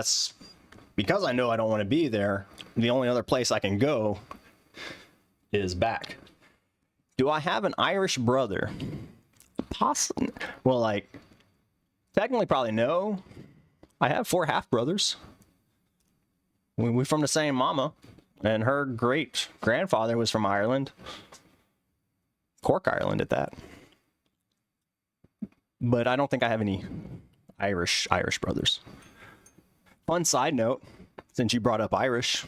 I know I don't want to be there. The only other place I can go is back. Do I have an Irish brother? Possibly. Well, like, technically probably no. I have 4 half brothers. We're from the same mama, and her great grandfather was from Ireland, Cork, Ireland at that. But I don't think I have any Irish brothers. Fun side note, since you brought up Irish,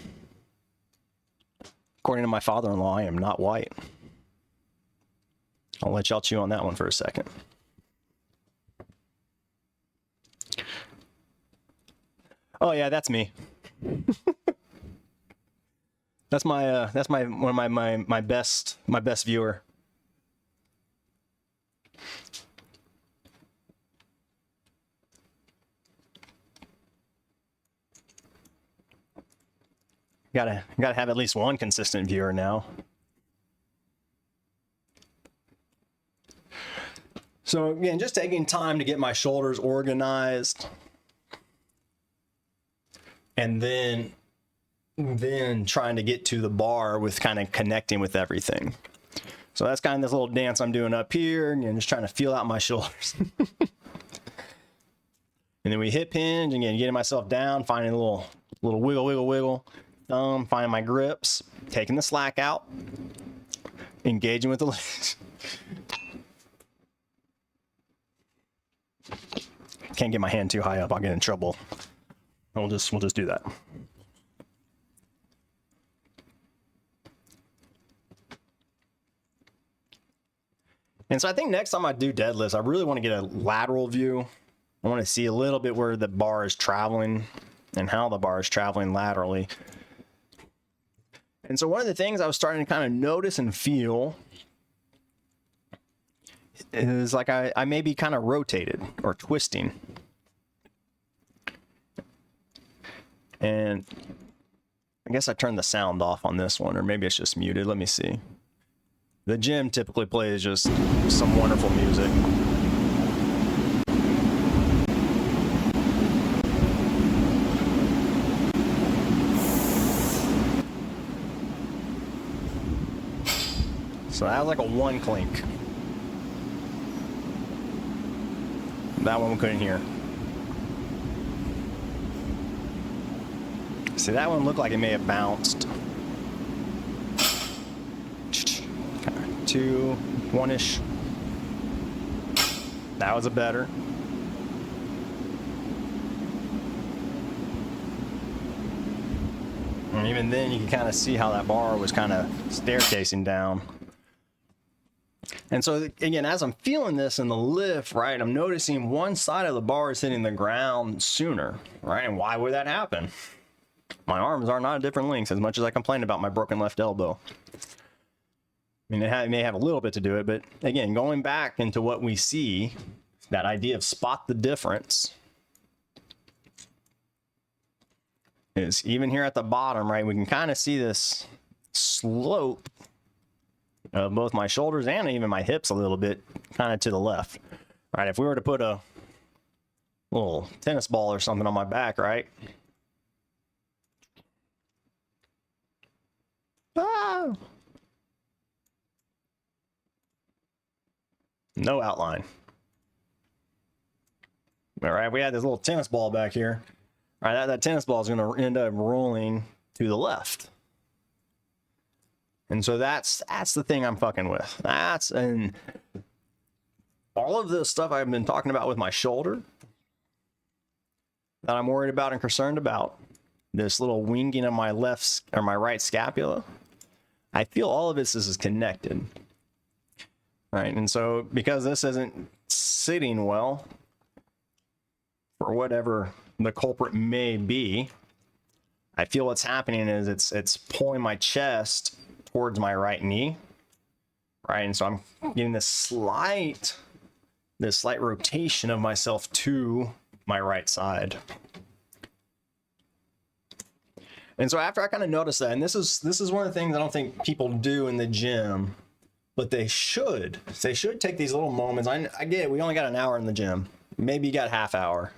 according to my father-in-law, I am not white. I'll let y'all chew on that one for a second. Oh yeah, that's me. That's my one of my best viewer. Gotta have at least one consistent viewer now. So again, just taking time to get my shoulders organized, and then trying to get to the bar with kind of connecting with everything. So that's kind of this little dance I'm doing up here, and just trying to feel out my shoulders. And then we hip hinge, again, getting myself down, finding a little wiggle. Thumb, finding my grips, taking the slack out, engaging with the legs. Can't get my hand too high up, I'll get in trouble. We'll just do that. And so I think next time I do deadlifts, I really want to get a lateral view. I want to see a little bit where the bar is traveling and how the bar is traveling laterally. And so one of the things I was starting to kind of notice and feel is like I may be kind of rotated or twisting. And I guess I turned the sound off on this one, or maybe it's just muted. Let me see. The gym typically plays just some wonderful music. So that was like a 1 clink. That one we couldn't hear. See, that one looked like it may have bounced. 2, 1-ish. That was a better. And even then you can kind of see how that bar was kind of staircasing down. And so again, as I'm feeling this in the lift, right, I'm noticing one side of the bar is hitting the ground sooner, right? And why would that happen? My arms are not at different lengths, as much as I complained about my broken left elbow. I mean, it may have a little bit to do it, but again, going back into what we see, that idea of spot the difference is even here at the bottom, right? We can kind of see this slope of both my shoulders and even my hips a little bit kind of to the left, right? If we were to put a little tennis ball or something on my back, right? Ah! No outline. All right, we had this little tennis ball back here. All right, that tennis ball is going to end up rolling to the left. And so that's the thing I'm fucking with. And all of this stuff I've been talking about with my shoulder that I'm worried about and concerned about, this little winging of my left or my right scapula, I feel all of this is connected. Right, and so because this isn't sitting well, for whatever the culprit may be, I feel what's happening is it's pulling my chest towards my right knee, right? And so I'm getting this slight rotation of myself to my right side. And so after I kind of noticed that, and this is one of the things I don't think people do in the gym, but they should take these little moments. I get it, we only got an hour in the gym. Maybe you got half hour,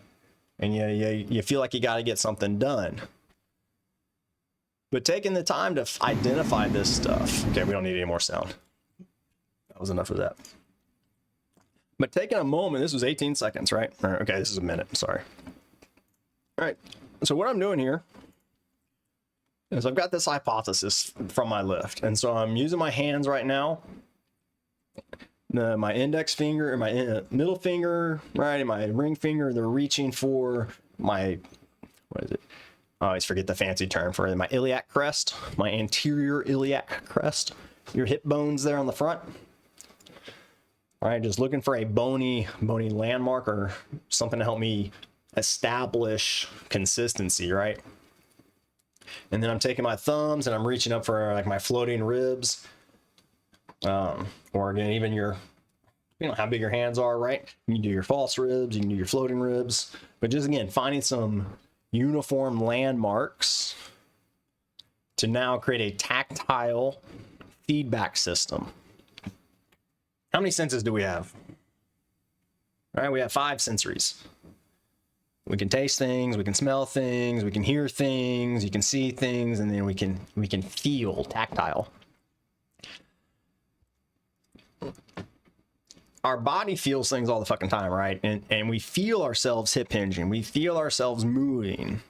and you feel like you got to get something done. But taking the time to identify this stuff. Okay, we don't need any more sound. That was enough of that. But taking a moment, this was 18 seconds, right? Okay, this is a minute, sorry. All right, so what I'm doing here is I've got this hypothesis from my lift. And so I'm using my hands right now. My index finger and my middle finger, right, and my ring finger, they're reaching for my, what is it? I always forget the fancy term for it. My iliac crest, my anterior iliac crest, your hip bones there on the front. All right, just looking for a bony landmark or something to help me establish consistency, right? And then I'm taking my thumbs and I'm reaching up for like my floating ribs. Or again, even you know how big your hands are, right? You can do your false ribs, you can do your floating ribs, but just again, finding some uniform landmarks to now create a tactile feedback system. How many senses do we have? All right, we have 5 sensories. We can taste things, we can smell things, we can hear things, you can see things, and then we can feel tactile. Our body feels things all the fucking time, right? And we feel ourselves hip hinging, we feel ourselves moving.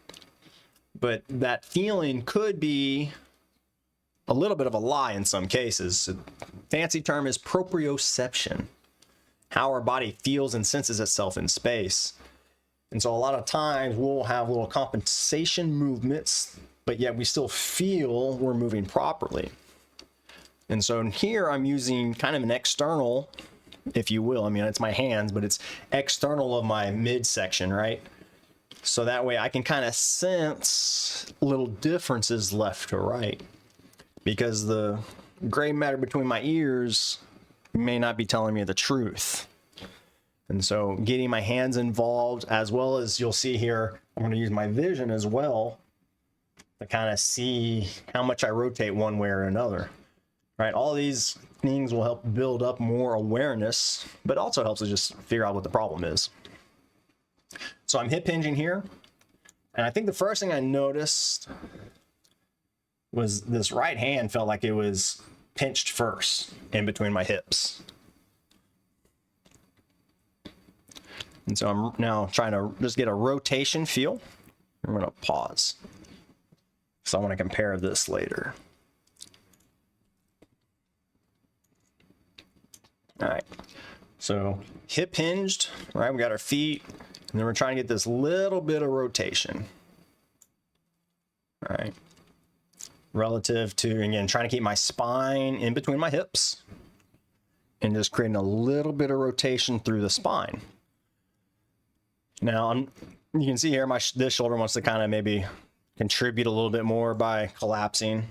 But that feeling could be a little bit of a lie in some cases. A fancy term is proprioception, how our body feels and senses itself in space. And so a lot of times we'll have little compensation movements, but yet we still feel we're moving properly. And so here I'm using kind of an external, if you will. I mean, it's my hands, but it's external of my midsection, right? So that way I can kind of sense little differences left to right, because the gray matter between my ears may not be telling me the truth. And so getting my hands involved, as well as you'll see here, I'm going to use my vision as well to kind of see how much I rotate one way or another, right? All these things will help build up more awareness, but also helps us just figure out what the problem is. So I'm hip hinging here. And I think the first thing I noticed was this right hand felt like it was pinched first in between my hips. And so I'm now trying to just get a rotation feel. I'm going to pause, so I want to compare this later. All right, so hip hinged, right? We got our feet, and then we're trying to get this little bit of rotation. All right, relative to, again, trying to keep my spine in between my hips. and just creating a little bit of rotation through the spine. Now, you can see here, this shoulder wants to kind of maybe contribute a little bit more by collapsing.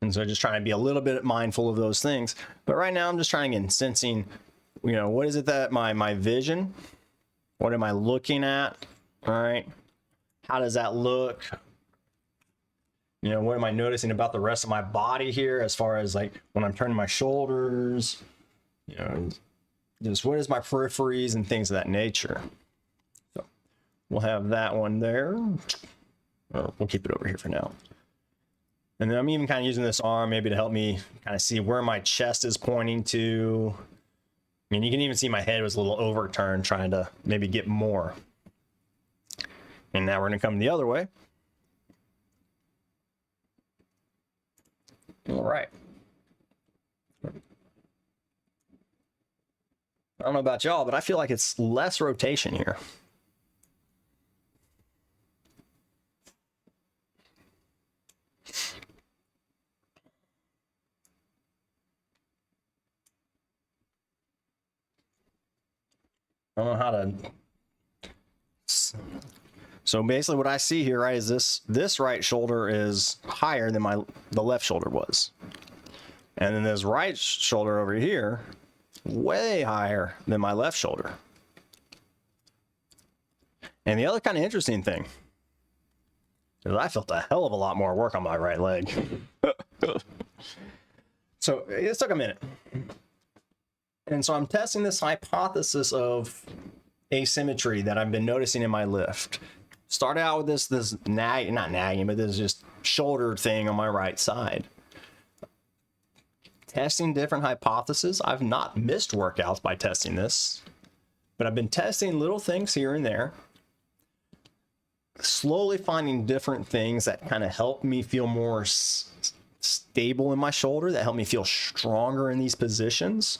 And so just trying to be a little bit mindful of those things. But right now I'm just trying to get sensing, you know, what is it that my vision, what am I looking at? All right. How does that look? You know, what am I noticing about the rest of my body here as far as like when I'm turning my shoulders, you know, just what is my peripheries and things of that nature. So we'll have that one there. Or we'll keep it over here for now. And then I'm even kind of using this arm maybe to help me kind of see where my chest is pointing to. I mean, you can even see my head was a little overturned trying to maybe get more. And now we're going to come the other way. All right. I don't know about y'all, but I feel like it's less rotation here. I don't know how to. So basically what I see here, right, is this right shoulder is higher than the left shoulder was. And then this right shoulder over here, way higher than my left shoulder. And the other kind of interesting thing is I felt a hell of a lot more work on my right leg. So it took a minute. And so I'm testing this hypothesis of asymmetry that I've been noticing in my lift. Started out with this nag, not nagging, but this just shoulder thing on my right side. Testing different hypotheses. I've not missed workouts by testing this, but I've been testing little things here and there, slowly finding different things that kind of help me feel more stable in my shoulder, that help me feel stronger in these positions.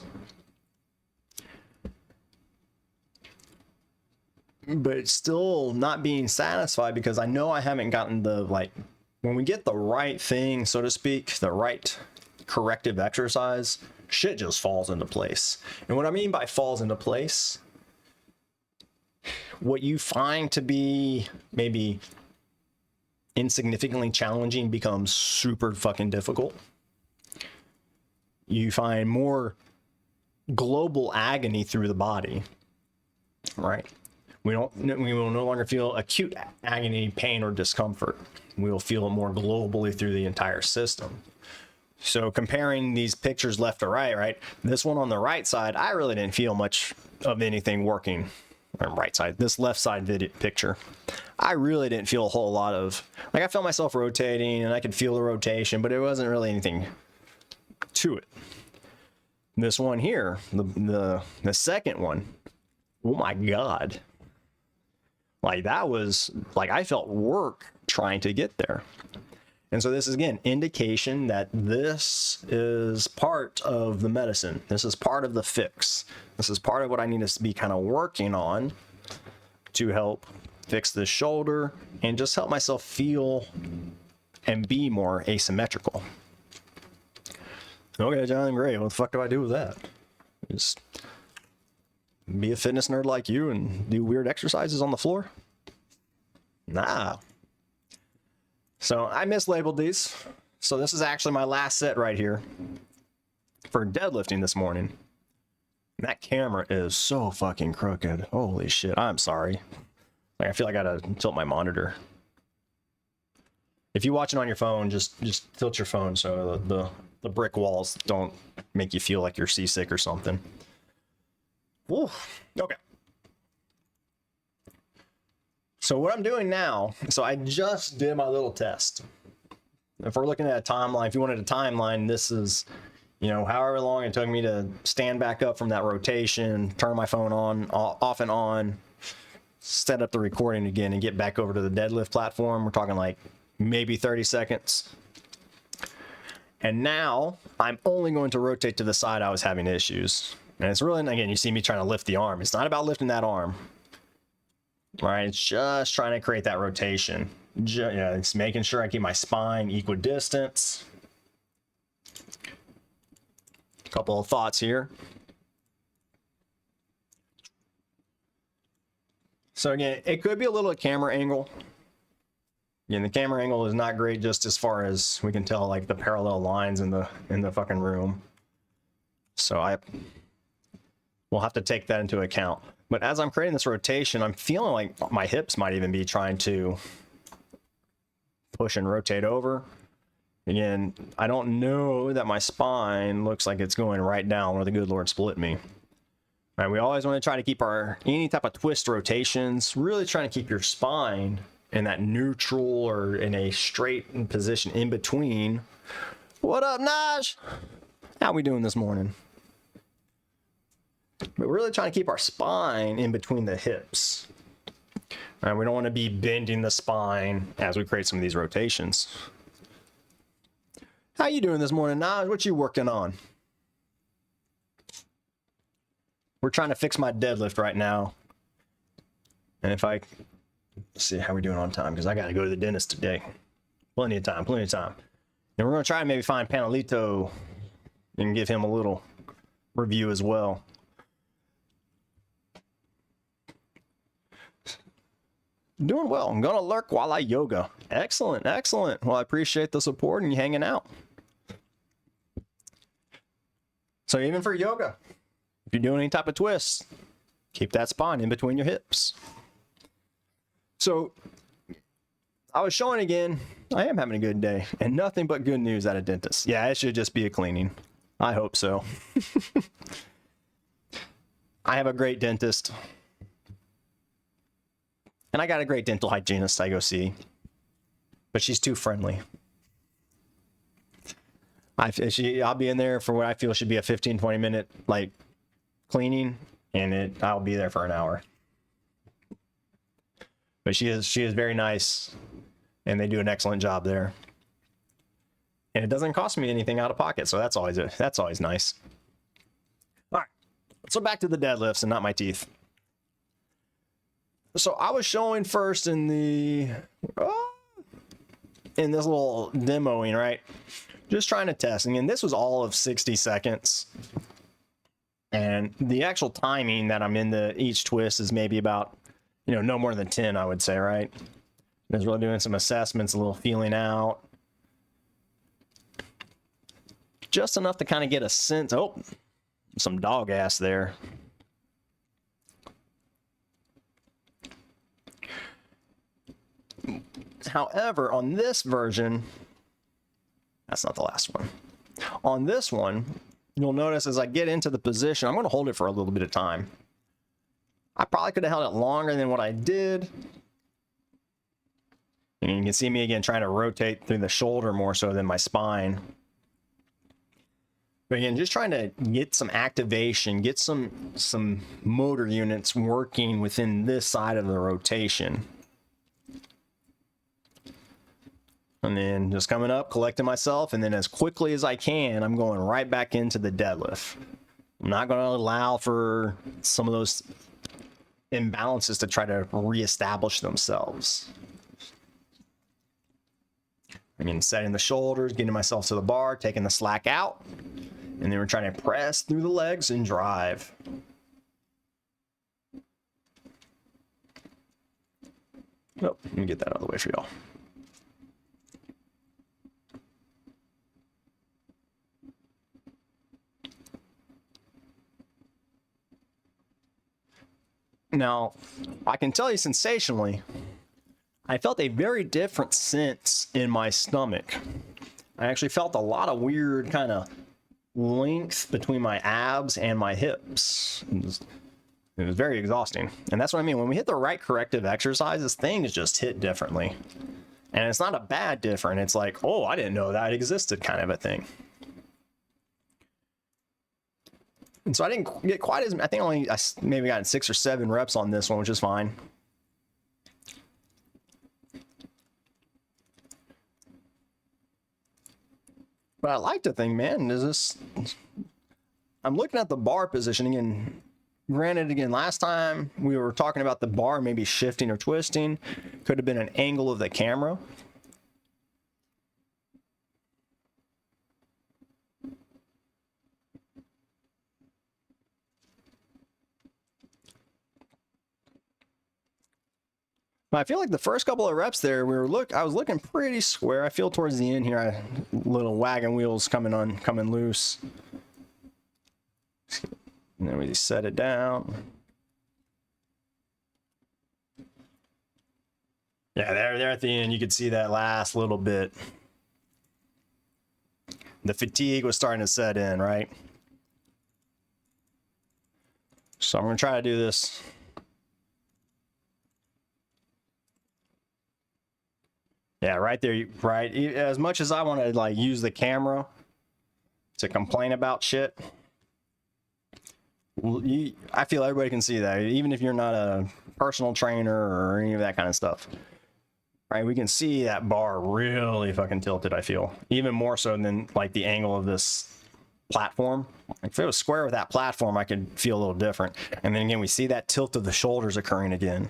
But still not being satisfied because I know I haven't gotten the, like, when we get the right thing, so to speak, the right corrective exercise, shit just falls into place. And what I mean by falls into place, what you find to be maybe insignificantly challenging becomes super fucking difficult. You find more global agony through the body, right? We will no longer feel acute agony, pain, or discomfort. We will feel it more globally through the entire system. So comparing these pictures left to right, right? This one on the right side, I really didn't feel much of anything working. Or right side, this left side picture, I really didn't feel a whole lot of, like, I felt myself rotating and I could feel the rotation, but it wasn't really anything to it. This one here, the second one, oh my God. Like, that was, like, I felt work trying to get there. And so this is, again, indication that this is part of the medicine. This is part of the fix. This is part of what I need to be kind of working on to help fix this shoulder and just help myself feel and be more asymmetrical. Okay, Jonathan, great. What the fuck do I do with that? Just be a fitness nerd like you and do weird exercises on the floor? Nah. So I mislabeled these. So this is actually my last set right here for deadlifting this morning. And that camera is so fucking crooked. Holy shit, I'm sorry. Like, I feel like I gotta tilt my monitor. If you're watching on your phone, just tilt your phone so the brick walls don't make you feel like you're seasick or something. Ooh, okay. So what I'm doing now, so I just did my little test. If we're looking at a timeline, if you wanted a timeline, this is, you know, however long it took me to stand back up from that rotation, turn my phone on, off and on, set up the recording again and get back over to the deadlift platform. We're talking like maybe 30 seconds. And now I'm only going to rotate to the side I was having issues. And it's really, again, you see me trying to lift the arm. It's not about lifting that arm. All right, it's just trying to create that rotation. Yeah, it's making sure I keep my spine equidistant. A couple of thoughts here. So again, it could be a little camera angle. Again, the camera angle is not great, just as far as we can tell, like the parallel lines in the fucking room. So we'll have to take that into account. But as I'm creating this rotation, I'm feeling like my hips might even be trying to push and rotate over. Again, I don't know that my spine looks like it's going right down where the good Lord split me. All right, we always want to try to keep any type of twist rotations, really trying to keep your spine in that neutral or in a straight position in between. What up, Naj? How we doing this morning? But we're really trying to keep our spine in between the hips. All right, we don't want to be bending the spine as we create some of these rotations. How you doing this morning, Naj? What you working on? We're trying to fix my deadlift right now. And if let's see how we're doing on time, because I got to go to the dentist today. Plenty of time, plenty of time. And we're going to try and maybe find Panelito and give him a little review as well. Doing well. I'm going to lurk while I yoga. Excellent, excellent. Well, I appreciate the support and you hanging out. So even for yoga, if you're doing any type of twists, keep that spine in between your hips. So I was showing again, I am having a good day and nothing but good news at a dentist. Yeah, it should just be a cleaning. I hope so. I have a great dentist. And I got a great dental hygienist I go see. But she's too friendly. I'll be in there for what I feel should be a 15-20 minute like cleaning, and I'll be there for an hour. But she is very nice, and they do an excellent job there. And it doesn't cost me anything out of pocket, so that's always nice. All right, so back to the deadlifts and not my teeth. So I was showing first in this little demoing, right? Just trying to test. And this was all of 60 seconds. And the actual timing that I'm in each twist is maybe about, no more than 10, I would say, right? Just really doing some assessments, a little feeling out. Just enough to kind of get a sense. Oh, some dog ass there. However, on this version, that's not the last one. On this one, you'll notice as I get into the position, I'm going to hold it for a little bit of time. I probably could have held it longer than what I did. And you can see me again trying to rotate through the shoulder more so than my spine. But again, just trying to get some activation, get some motor units working within this side of the rotation. And then just coming up, collecting myself, and then as quickly as I can, I'm going right back into the deadlift. I'm not going to allow for some of those imbalances to try to reestablish themselves. Again, setting the shoulders, getting myself to the bar, taking the slack out, and then we're trying to press through the legs and drive. Oh, let me get that out of the way for y'all. Now, I can tell you sensationally, I felt a very different sense in my stomach. I actually felt a lot of weird kind of length between my abs and my hips. It was very exhausting. And that's what I mean. When we hit the right corrective exercises, things just hit differently. And it's not a bad different. It's like, oh, I didn't know that existed kind of a thing. And so I didn't get quite as, I think I maybe got 6 or 7 reps on this one, which is fine. But I like to think, man, I'm looking at the bar position again. Granted, again, last time we were talking about the bar maybe shifting or twisting. Could have been an angle of the camera. I feel like the first couple of reps there, I was looking pretty square. I feel towards the end here, little wagon wheels coming loose. And then we set it down. Yeah, there at the end, you could see that last little bit. The fatigue was starting to set in, right? So I'm gonna try to do this. Yeah, right there, right. As much as I want to like use the camera to complain about shit, I feel everybody can see that, even if you're not a personal trainer or any of that kind of stuff. Right, we can see that bar really fucking tilted, I feel. Even more so than like the angle of this platform. If it was square with that platform, I could feel a little different. And then again, we see that tilt of the shoulders occurring again.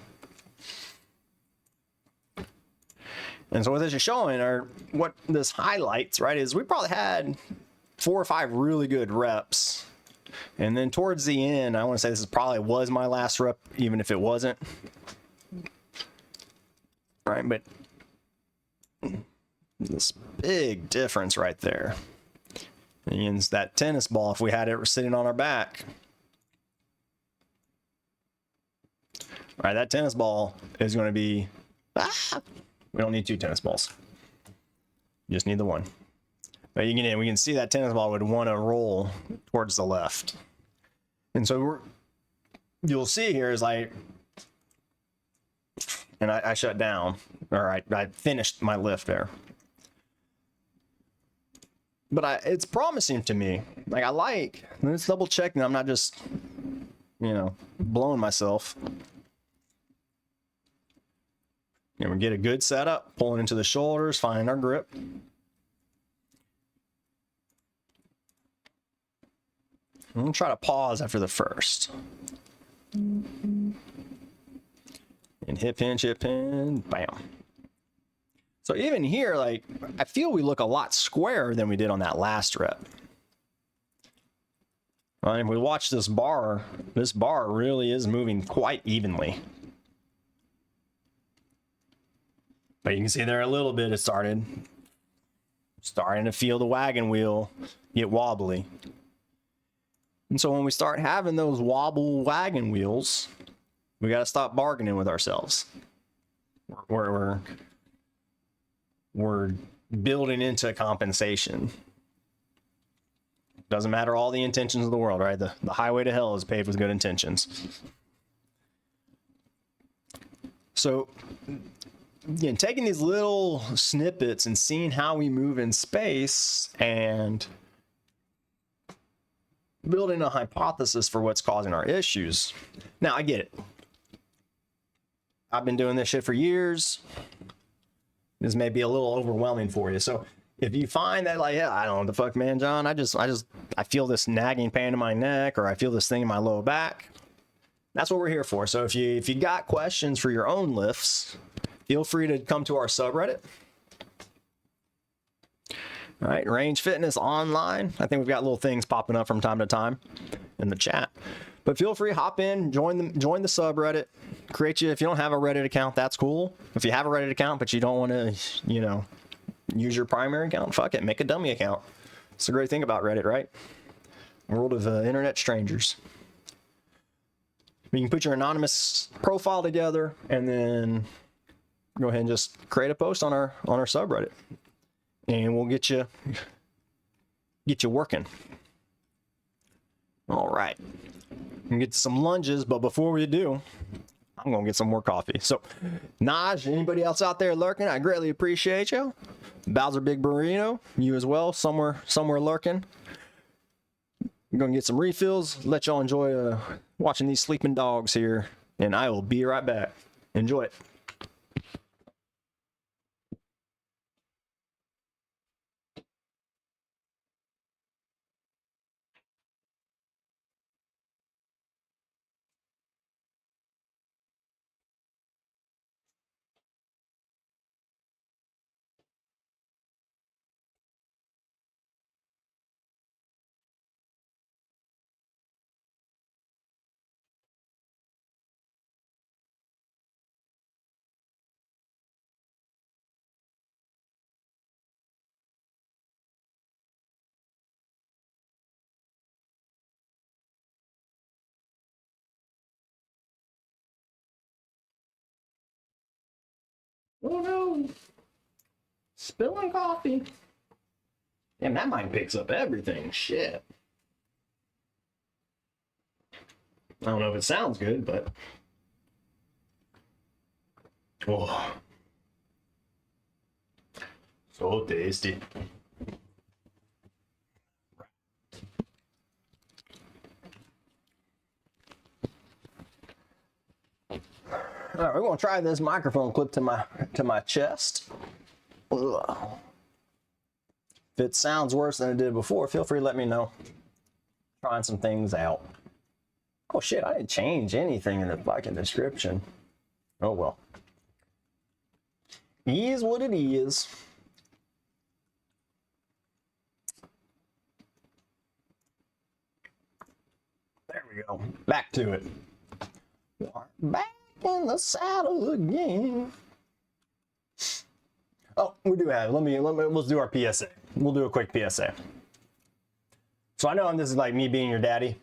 And so what this is showing, or what this highlights, right, is we probably had 4 or 5 really good reps. And then towards the end, I want to say this probably was my last rep, even if it wasn't. Right, but this big difference right there. And it's that tennis ball, if we had it sitting on our back. Right, that tennis ball is going to be... we don't need 2 tennis balls. You just need the one. But we can see that tennis ball would want to roll towards the left. And so you'll see here is like... And I shut down, or I finished my lift there. But it's promising to me. Like, let's double check that I'm not just, blowing myself. And we get a good setup, pulling into the shoulders, finding our grip. I'm gonna try to pause after the first. And hip hinge, bam. So even here, like, I feel we look a lot squarer than we did on that last rep. Well, if we watch this bar really is moving quite evenly. But you can see there a little bit it starting to feel the wagon wheel get wobbly. And so when we start having those wobble wagon wheels, we got to stop bargaining with ourselves. We're building into compensation. Doesn't matter all the intentions of the world, right? The highway to hell is paved with good intentions. So, again, taking these little snippets and seeing how we move in space and building a hypothesis for what's causing our issues. Now, I get it. I've been doing this shit for years. This may be a little overwhelming for you. So if you find that, like, yeah, I don't know what the fuck, man, John, I feel this nagging pain in my neck, or I feel this thing in my low back, that's what we're here for. So if you got questions for your own lifts, feel free to come to our subreddit. All right, RangeFitnessOnline. I think we've got little things popping up from time to time in the chat. But feel free, hop in, join the subreddit. If you don't have a Reddit account, that's cool. If you have a Reddit account, but you don't want to, use your primary account, fuck it, make a dummy account. It's the great thing about Reddit, right? World of internet strangers. You can put your anonymous profile together and then go ahead and just create a post on our subreddit, and we'll get you working. All right. We can get to some lunges, but before we do, I'm gonna get some more coffee. So, Naj, anybody else out there lurking, I greatly appreciate you. Bowser Big Burrito, you as well, somewhere lurking. I'm gonna get some refills, let y'all enjoy watching these sleeping dogs here, and I will be right back. Enjoy it. Oh no. Spilling coffee. Damn, that mic picks up everything. Shit. I don't know if it sounds good, but. Oh. So tasty. All right, we're gonna try this microphone clip to my chest. Ugh. If it sounds worse than it did before, feel free to let me know. Trying some things out. Oh shit, I didn't change anything in the fucking description. Oh well. It is what it is. There we go. Back to it. We are back in the saddle again. Oh, we do have. Let's do our PSA. We'll do a quick PSA. So I know this is like me being your daddy,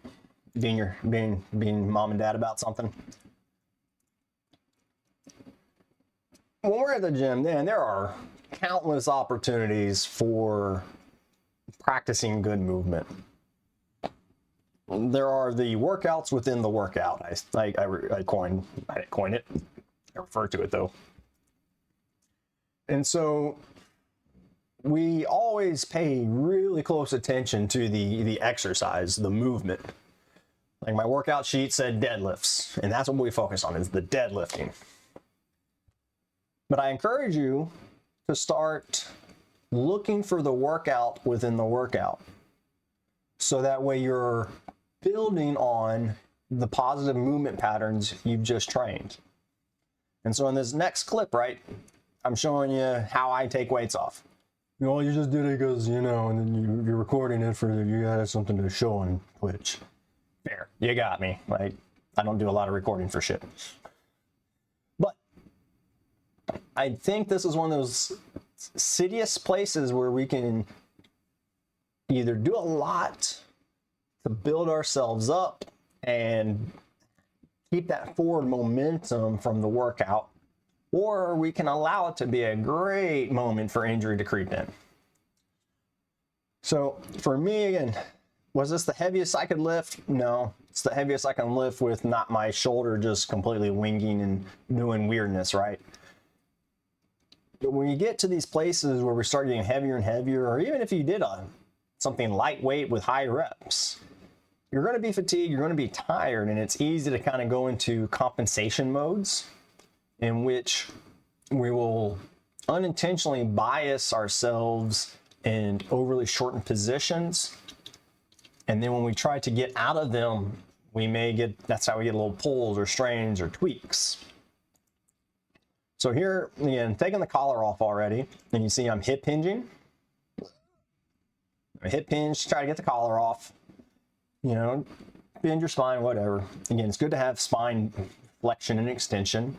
being mom and dad about something. When we're at the gym, then there are countless opportunities for practicing good movement. There are the workouts within the workout. I didn't coin it. I refer to it though. And so we always pay really close attention to the exercise, the movement. Like my workout sheet said deadlifts, and that's what we focus on, is the deadlifting. But I encourage you to start looking for the workout within the workout. So that way you're building on the positive movement patterns you've just trained. And so in this next clip, right, I'm showing you how I take weights off. You know, you just did it because, you know, and then you're recording it for, you got something to show on Twitch. Fair, you got me. Like, I don't do a lot of recording for shit. But I think this is one of those insidious places where we can either do a lot to build ourselves up and keep that forward momentum from the workout, or we can allow it to be a great moment for injury to creep in. So for me, again, was this the heaviest I could lift? No, it's the heaviest I can lift with not my shoulder just completely winging and doing weirdness, right? But when you get to these places where we start getting heavier and heavier, or even if you did something lightweight with high reps, you're going to be fatigued, you're going to be tired, and it's easy to kind of go into compensation modes in which we will unintentionally bias ourselves in overly shortened positions. And then when we try to get out of them, we may get, that's how we get little pulls or strains or tweaks. So here, again, taking the collar off already, and you see I'm hip hinging. I hip hinge, try to get the collar off. You know, bend your spine, whatever. Again, it's good to have spine flexion and extension.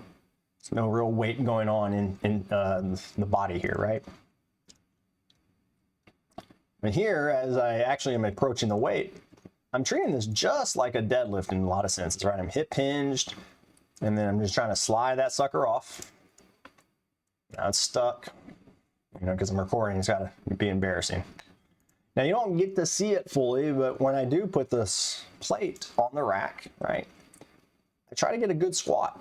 There's no real weight going on in the body here, right? And here, as I actually am approaching the weight, I'm treating this just like a deadlift in a lot of senses, right? I'm hip hinged, and then I'm just trying to slide that sucker off. Now it's stuck, you know, because I'm recording, it's got to be embarrassing. Now you don't get to see it fully, but when I do put this plate on the rack, right, I try to get a good squat.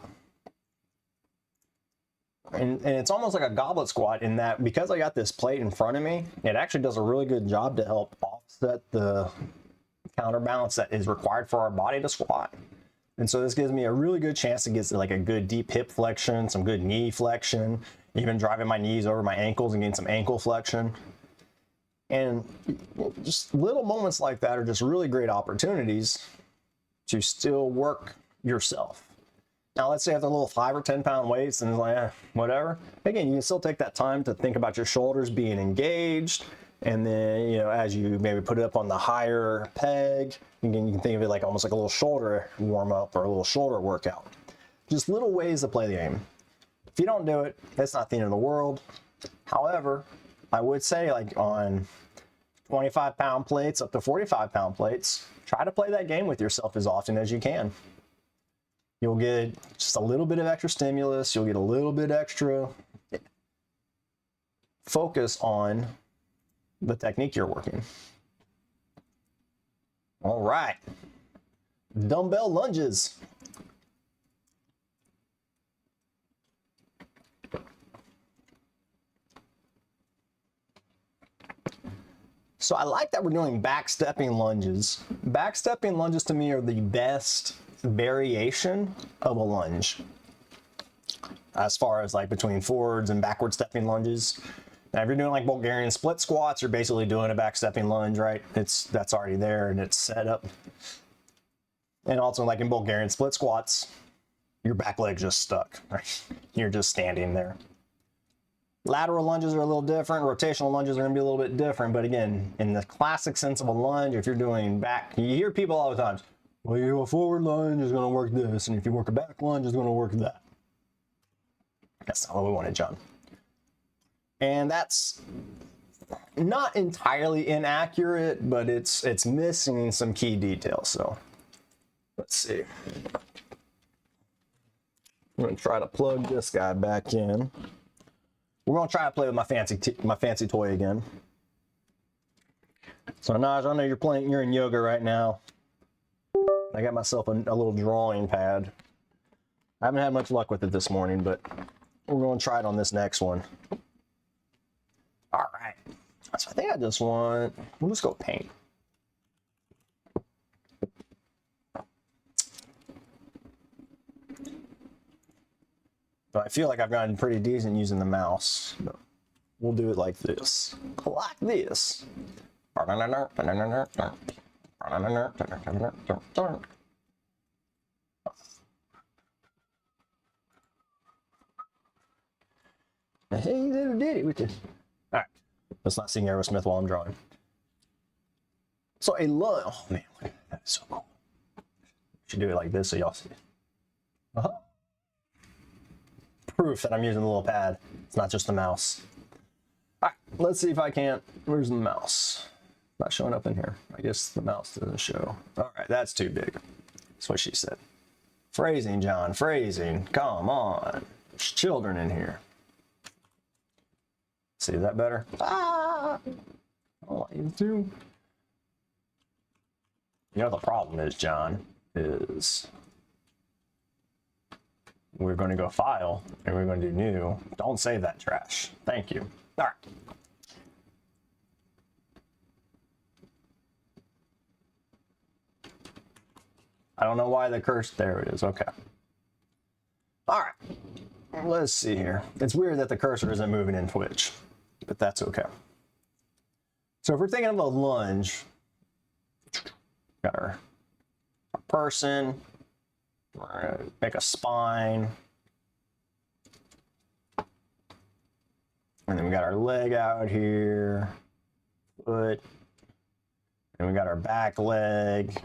And it's almost like a goblet squat in that because I got this plate in front of me, it actually does a really good job to help offset the counterbalance that is required for our body to squat. And so this gives me a really good chance to get like a good deep hip flexion, some good knee flexion, even driving my knees over my ankles and getting some ankle flexion. And just little moments like that are just really great opportunities to still work yourself. Now, let's say I have the little 5 or 10 pound weights and it's like, whatever. Again, you can still take that time to think about your shoulders being engaged. And then, you know, as you maybe put it up on the higher peg, again, you can think of it like almost like a little shoulder warm up or a little shoulder workout. Just little ways to play the game. If you don't do it, that's not the end of the world. However, I would say like on 25 pound plates up to 45 pound plates, try to play that game with yourself as often as you can. You'll get just a little bit of extra stimulus. You'll get a little bit extra focus on the technique you're working. All right, dumbbell lunges. So I like that we're doing backstepping lunges. Backstepping lunges to me are the best variation of a lunge, as far as like between forwards and backward stepping lunges. Now, if you're doing like Bulgarian split squats, you're basically doing a backstepping lunge, right? That's already there and it's set up. And also, like in Bulgarian split squats, your back leg's just stuck, right? You're just standing there. Lateral lunges are a little different. Rotational lunges are going to be a little bit different. But again, in the classic sense of a lunge, if you're doing back, you hear people all the time, well, you do a forward lunge is going to work this, and if you work a back lunge, it's going to work that. That's not what we wanted, John. And that's not entirely inaccurate, but it's missing some key details. So let's see. I'm going to try to plug this guy back in. We're going to try to play with my fancy toy again. So Naj, I know you're in yoga right now. I got myself a little drawing pad. I haven't had much luck with it this morning, but we're going to try it on this next one. All right. So I think we'll just go paint. But I feel like I've gotten pretty decent using the mouse. But we'll do it like this. Like this. Hey, you never did it with this. All right. Let's not sing Aerosmith while I'm drawing. So a lunge. Oh man, that is so cool. Should do it like this so y'all see it. Proof that I'm using the little pad. It's not just the mouse. All right, let's see if I can't. Where's the mouse? Not showing up in here. I guess the mouse doesn't show. All right, that's too big. That's what she said. Phrasing, John, phrasing. Come on. There's children in here. See, is that better? Ah! I don't want you to. You know, the problem is, John, is we're going to go file and we're going to do new. Don't save that trash. Thank you. All right. I don't know why the curse, there it is. Okay. All right. Let's see here. It's weird that the cursor isn't moving in Twitch, but that's okay. So if we're thinking of a lunge, got our person, we're gonna make a spine, and then we got our leg out here, foot, and we got our back leg.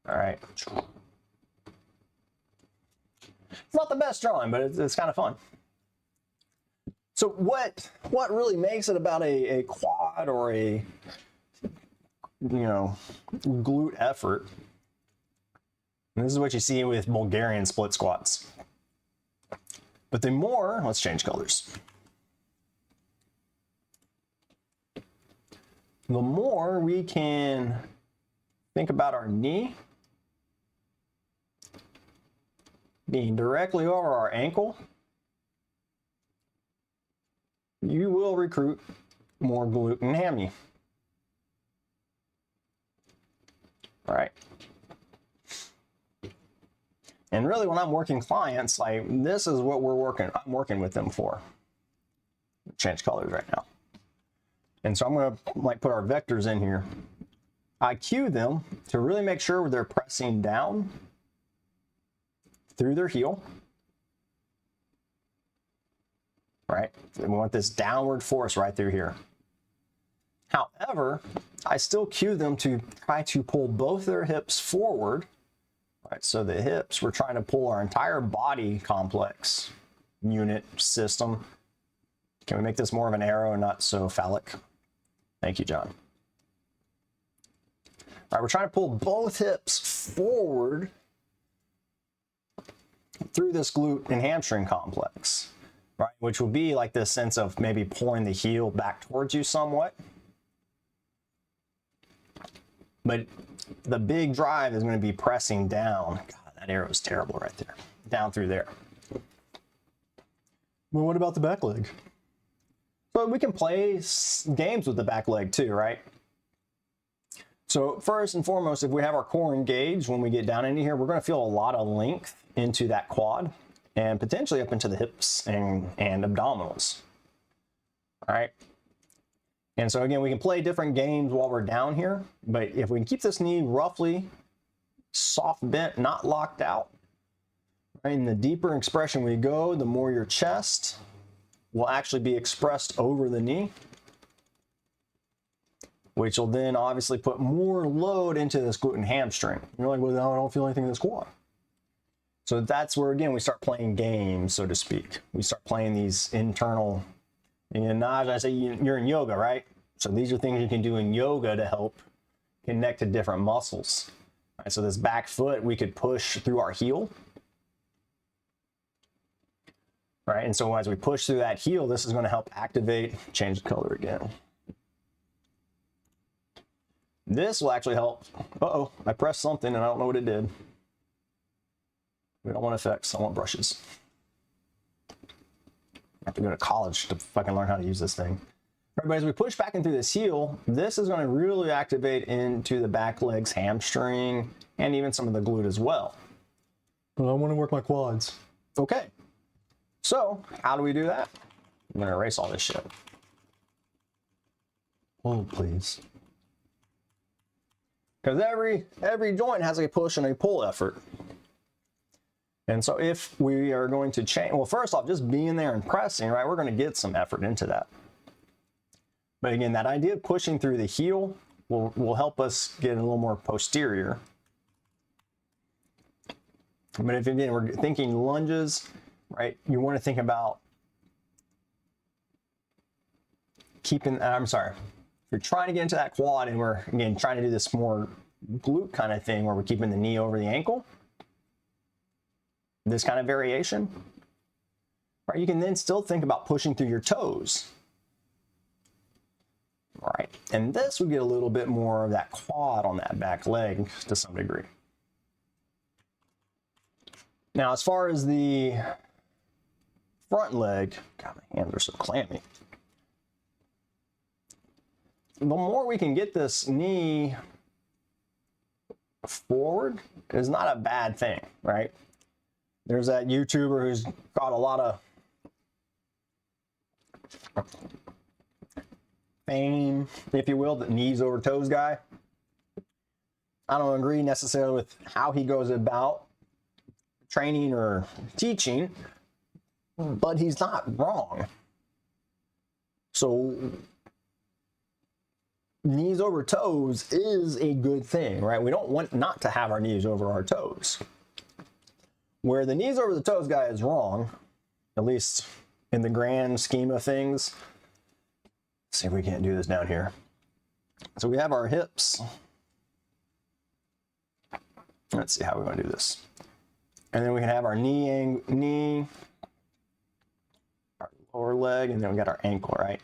All right. It's not the best drawing, but it's kind of fun. So what really makes it about a quad or a, glute effort? And this is what you see with Bulgarian split squats. But the more, let's change colors. The more we can think about our knee being directly over our ankle, you will recruit more glute and hammy. All right. And really, when I'm working clients, like this is what I'm working with them for. Change colors right now. And so I'm going to put our vectors in here. I cue them to really make sure they're pressing down through their heel. Right? We want this downward force right through here. However, I still cue them to try to pull both their hips forward. Right, so the hips, we're trying to pull our entire body complex unit system. Can we make this more of an arrow and not so phallic? Thank you, John. All right, we're trying to pull both hips forward through this glute and hamstring complex. right? Which would be like this sense of maybe pulling the heel back towards you somewhat. But the big drive is going to be pressing down. God, that arrow is terrible right there. Down through there. Well, what about the back leg? So we can play games with the back leg too, right? So first and foremost, if we have our core engaged, when we get down into here, we're going to feel a lot of length into that quad and potentially up into the hips and abdominals. All right. And so again, we can play different games while we're down here, but if we can keep this knee roughly soft bent, not locked out, right, and the deeper expression we go, the more your chest will actually be expressed over the knee, which will then obviously put more load into this glute and hamstring. You're like, well, no, I don't feel anything in this quad. So that's where, again, we start playing games, so to speak. We start playing these internal, and Naj, I say you're in yoga, right? So these are things you can do in yoga to help connect to different muscles. All right, so this back foot, we could push through our heel. Right, and so as we push through that heel, this is going to help activate, change the color again. This will actually help. Uh-oh, I pressed something and I don't know what it did. We don't want effects, I want brushes. I have to go to college to fucking learn how to use this thing. Everybody, as we push back into this heel, this is going to really activate into the back legs, hamstring, and even some of the glute as well. But I want to work my quads. Okay. So, how do we do that? I'm going to erase all this shit. Oh, please. Because every joint has a push and a pull effort. And so if we are going to change, well, first off, just being there and pressing, right, we're going to get some effort into that. But again, that idea of pushing through the heel will help us get a little more posterior. But if, again, we're thinking lunges, right, you want to think about keeping, I'm sorry, if you're trying to get into that quad and we're, again, trying to do this more glute kind of thing where we're keeping the knee over the ankle, this kind of variation, right, you can then still think about pushing through your toes. All right, and this would get a little bit more of that quad on that back leg to some degree. Now, as far as the front leg, God, my hands are so clammy. The more we can get this knee forward is not a bad thing, right? There's that YouTuber who's got a lot of fame, if you will, the knees over toes guy. I don't agree necessarily with how he goes about training or teaching, but he's not wrong. So knees over toes is a good thing, right? We don't want not to have our knees over our toes. Where the knees over the toes guy is wrong, at least in the grand scheme of things. Let's see if we can't do this down here. So we have our hips. Let's see how we want to do this. And then we can have our knee, our lower leg, and then we got our ankle, right?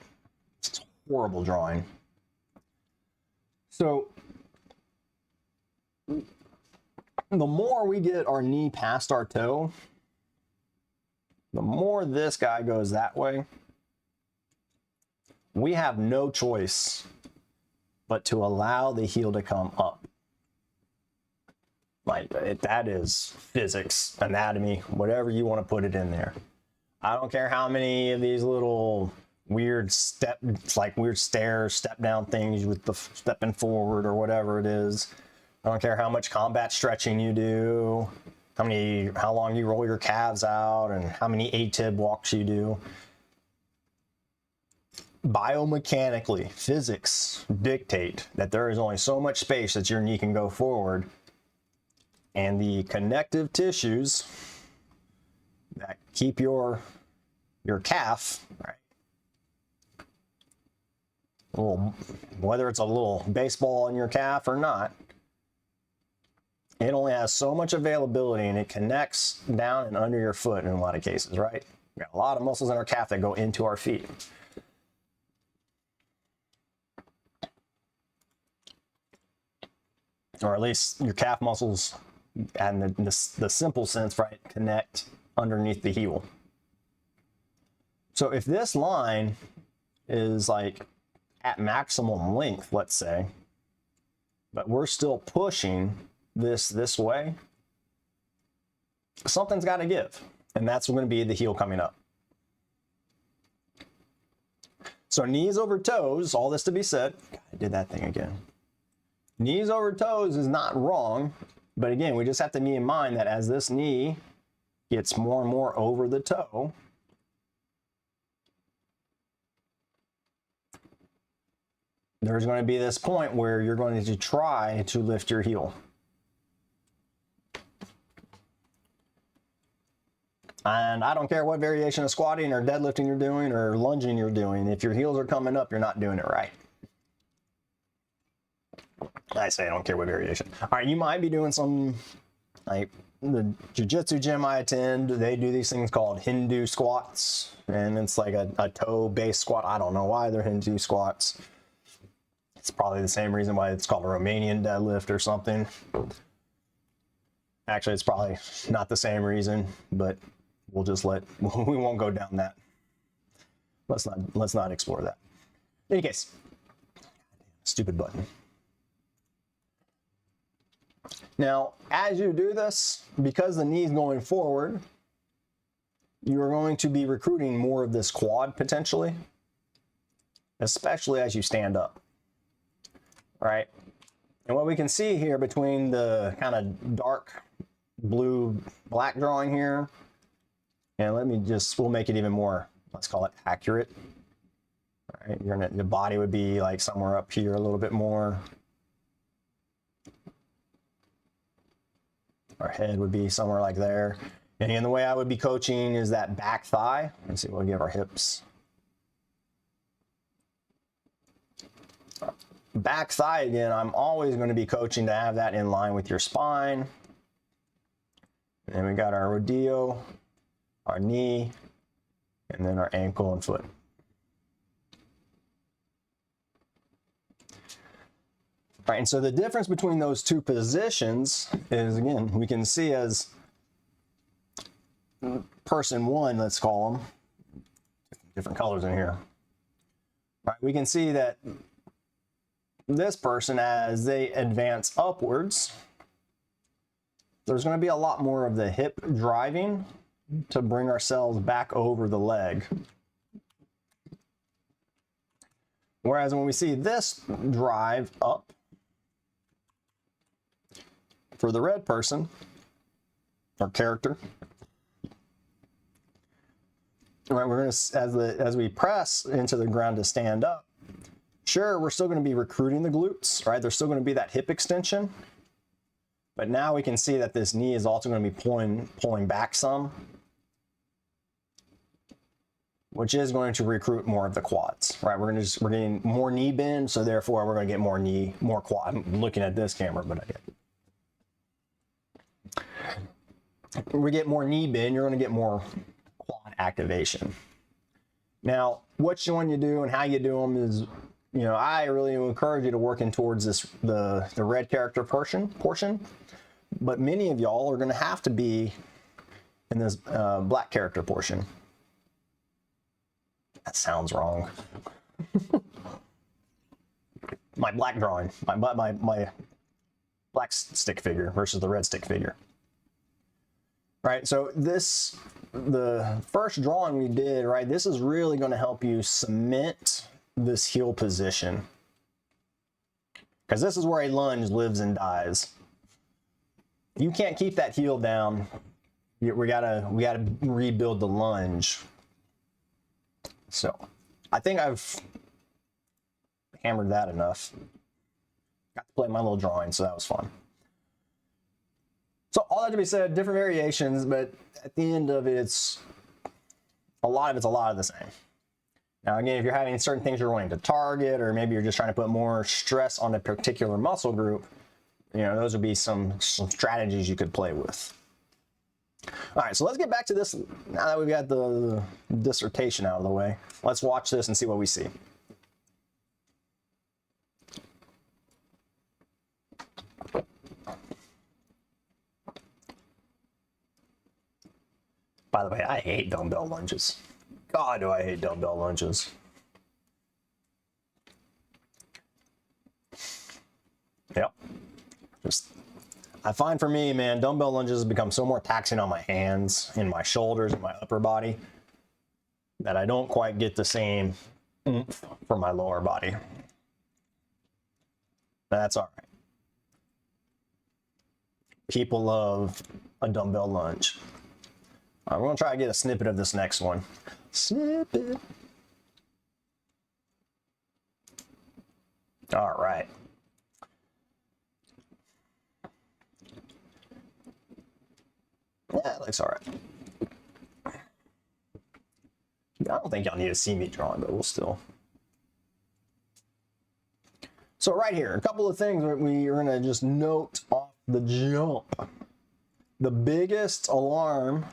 It's a horrible drawing. So the more we get our knee past our toe, the more this guy goes that way. We have no choice but to allow the heel to come up. Like, that is physics, anatomy, whatever you want to put it in there. I don't care how many of these little weird weird stairs, step down things with the stepping forward or whatever it is. I don't care how much combat stretching you do, how long you roll your calves out, and how many ATIB walks you do. Biomechanically, physics dictate that there is only so much space that your knee can go forward, and the connective tissues that keep your calf, right? Whether it's a little baseball in your calf or not, it only has so much availability, and it connects down and under your foot in a lot of cases, right? We got a lot of muscles in our calf that go into our feet. Or at least your calf muscles, and the simple sense, right, connect underneath the heel. So if this line is like at maximum length, let's say, but we're still pushing this way, something's got to give, and that's going to be the heel coming up. So knees over toes, all this to be said, God, I did that thing again. Knees over toes is not wrong, but again, we just have to keep in mind that as this knee gets more and more over the toe, there's going to be this point where you're going to try to lift your heel. And I don't care what variation of squatting or deadlifting you're doing or lunging you're doing. If your heels are coming up, you're not doing it right. I say I don't care what variation. All right, you might be doing some, like the jiu-jitsu gym I attend, they do these things called Hindu squats, and it's like a toe-based squat. I don't know why they're Hindu squats. It's probably the same reason why it's called a Romanian deadlift or something. Actually, it's probably not the same reason, but we'll just we won't go down that. Let's not explore that. In any case, stupid button. Now, as you do this, because the knee's going forward, you're going to be recruiting more of this quad potentially, especially as you stand up, right? And what we can see here between the kind of dark blue black drawing here, and we'll make it even more, let's call it accurate. All right, the body would be like somewhere up here a little bit more. Our head would be somewhere like there. And again, the way I would be coaching is that back thigh. Let's see, we'll give our hips. Back thigh, again, I'm always going to be coaching to have that in line with your spine. And then we got our rodeo, our knee, and then our ankle and foot. Right, and so the difference between those two positions is, again, we can see as person one, let's call them, different colors in here. Right, we can see that this person, as they advance upwards, there's going to be a lot more of the hip driving to bring ourselves back over the leg. Whereas when we see this drive up, for the red person, or character, right, we're going to, as we press into the ground to stand up, sure, we're still going to be recruiting the glutes, right? There's still going to be that hip extension, but now we can see that this knee is also going to be pulling back some, which is going to recruit more of the quads, right? We're getting more knee bend, so therefore we're going to get more quad. I'm looking at this camera, but we get more knee bend, you're going to get more quad activation. Now, which one you do and how you do them is, I really encourage you to work in towards the red character portion, but many of y'all are going to have to be in this black character portion. That sounds wrong. My black drawing, my black stick figure versus the red stick figure. Right, so the first drawing we did, right, this is really going to help you cement this heel position, because this is where a lunge lives and dies. You can't keep that heel down. We gotta rebuild the lunge. So I think I've hammered that enough. Got to play my little drawing, so that was fun. So all that to be said, different variations, but at the end of it, a lot of the same. Now again, if you're having certain things you're wanting to target, or maybe you're just trying to put more stress on a particular muscle group, those would be some strategies you could play with. All right, so let's get back to this. Now that we've got the dissertation out of the way, let's watch this and see what we see. By the way, I hate dumbbell lunges. God, do I hate dumbbell lunges. Yep. I find for me, man, dumbbell lunges become so more taxing on my hands and my shoulders and my upper body that I don't quite get the same oomph for my lower body. That's all right. People love a dumbbell lunge. All right, we're gonna try to get a snippet of this next one. Snippet. All right. Yeah, it looks all right. I don't think y'all need to see me drawing, but we'll still. So right here, a couple of things that we are gonna just note off the jump. The biggest alarm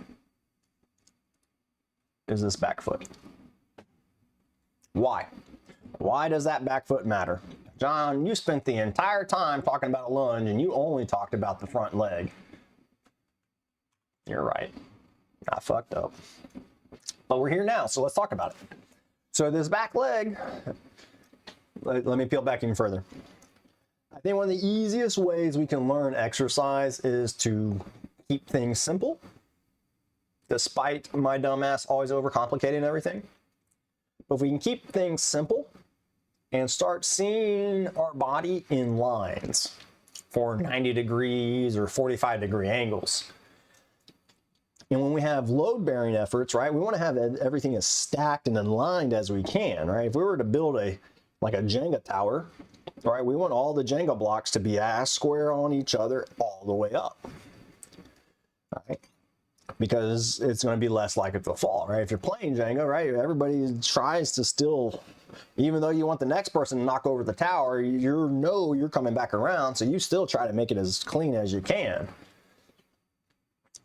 is this back foot. Why? Why does that back foot matter? John, you spent the entire time talking about a lunge and you only talked about the front leg. You're right. I fucked up. But we're here now, so let's talk about it. So this back leg, let me peel back even further. I think one of the easiest ways we can learn exercise is to keep things simple, despite my dumbass always overcomplicating everything. But if we can keep things simple and start seeing our body in lines for 90 degrees or 45-degree angles. And when we have load-bearing efforts, right, we want to have everything as stacked and aligned as we can, right? If we were to build like a Jenga tower, right, we want all the Jenga blocks to be ass square on each other all the way up, right? Because it's going to be less likely to fall, right? If you're playing Jenga, right, everybody tries to still, even though you want the next person to knock over the tower, you're coming back around, so you still try to make it as clean as you can.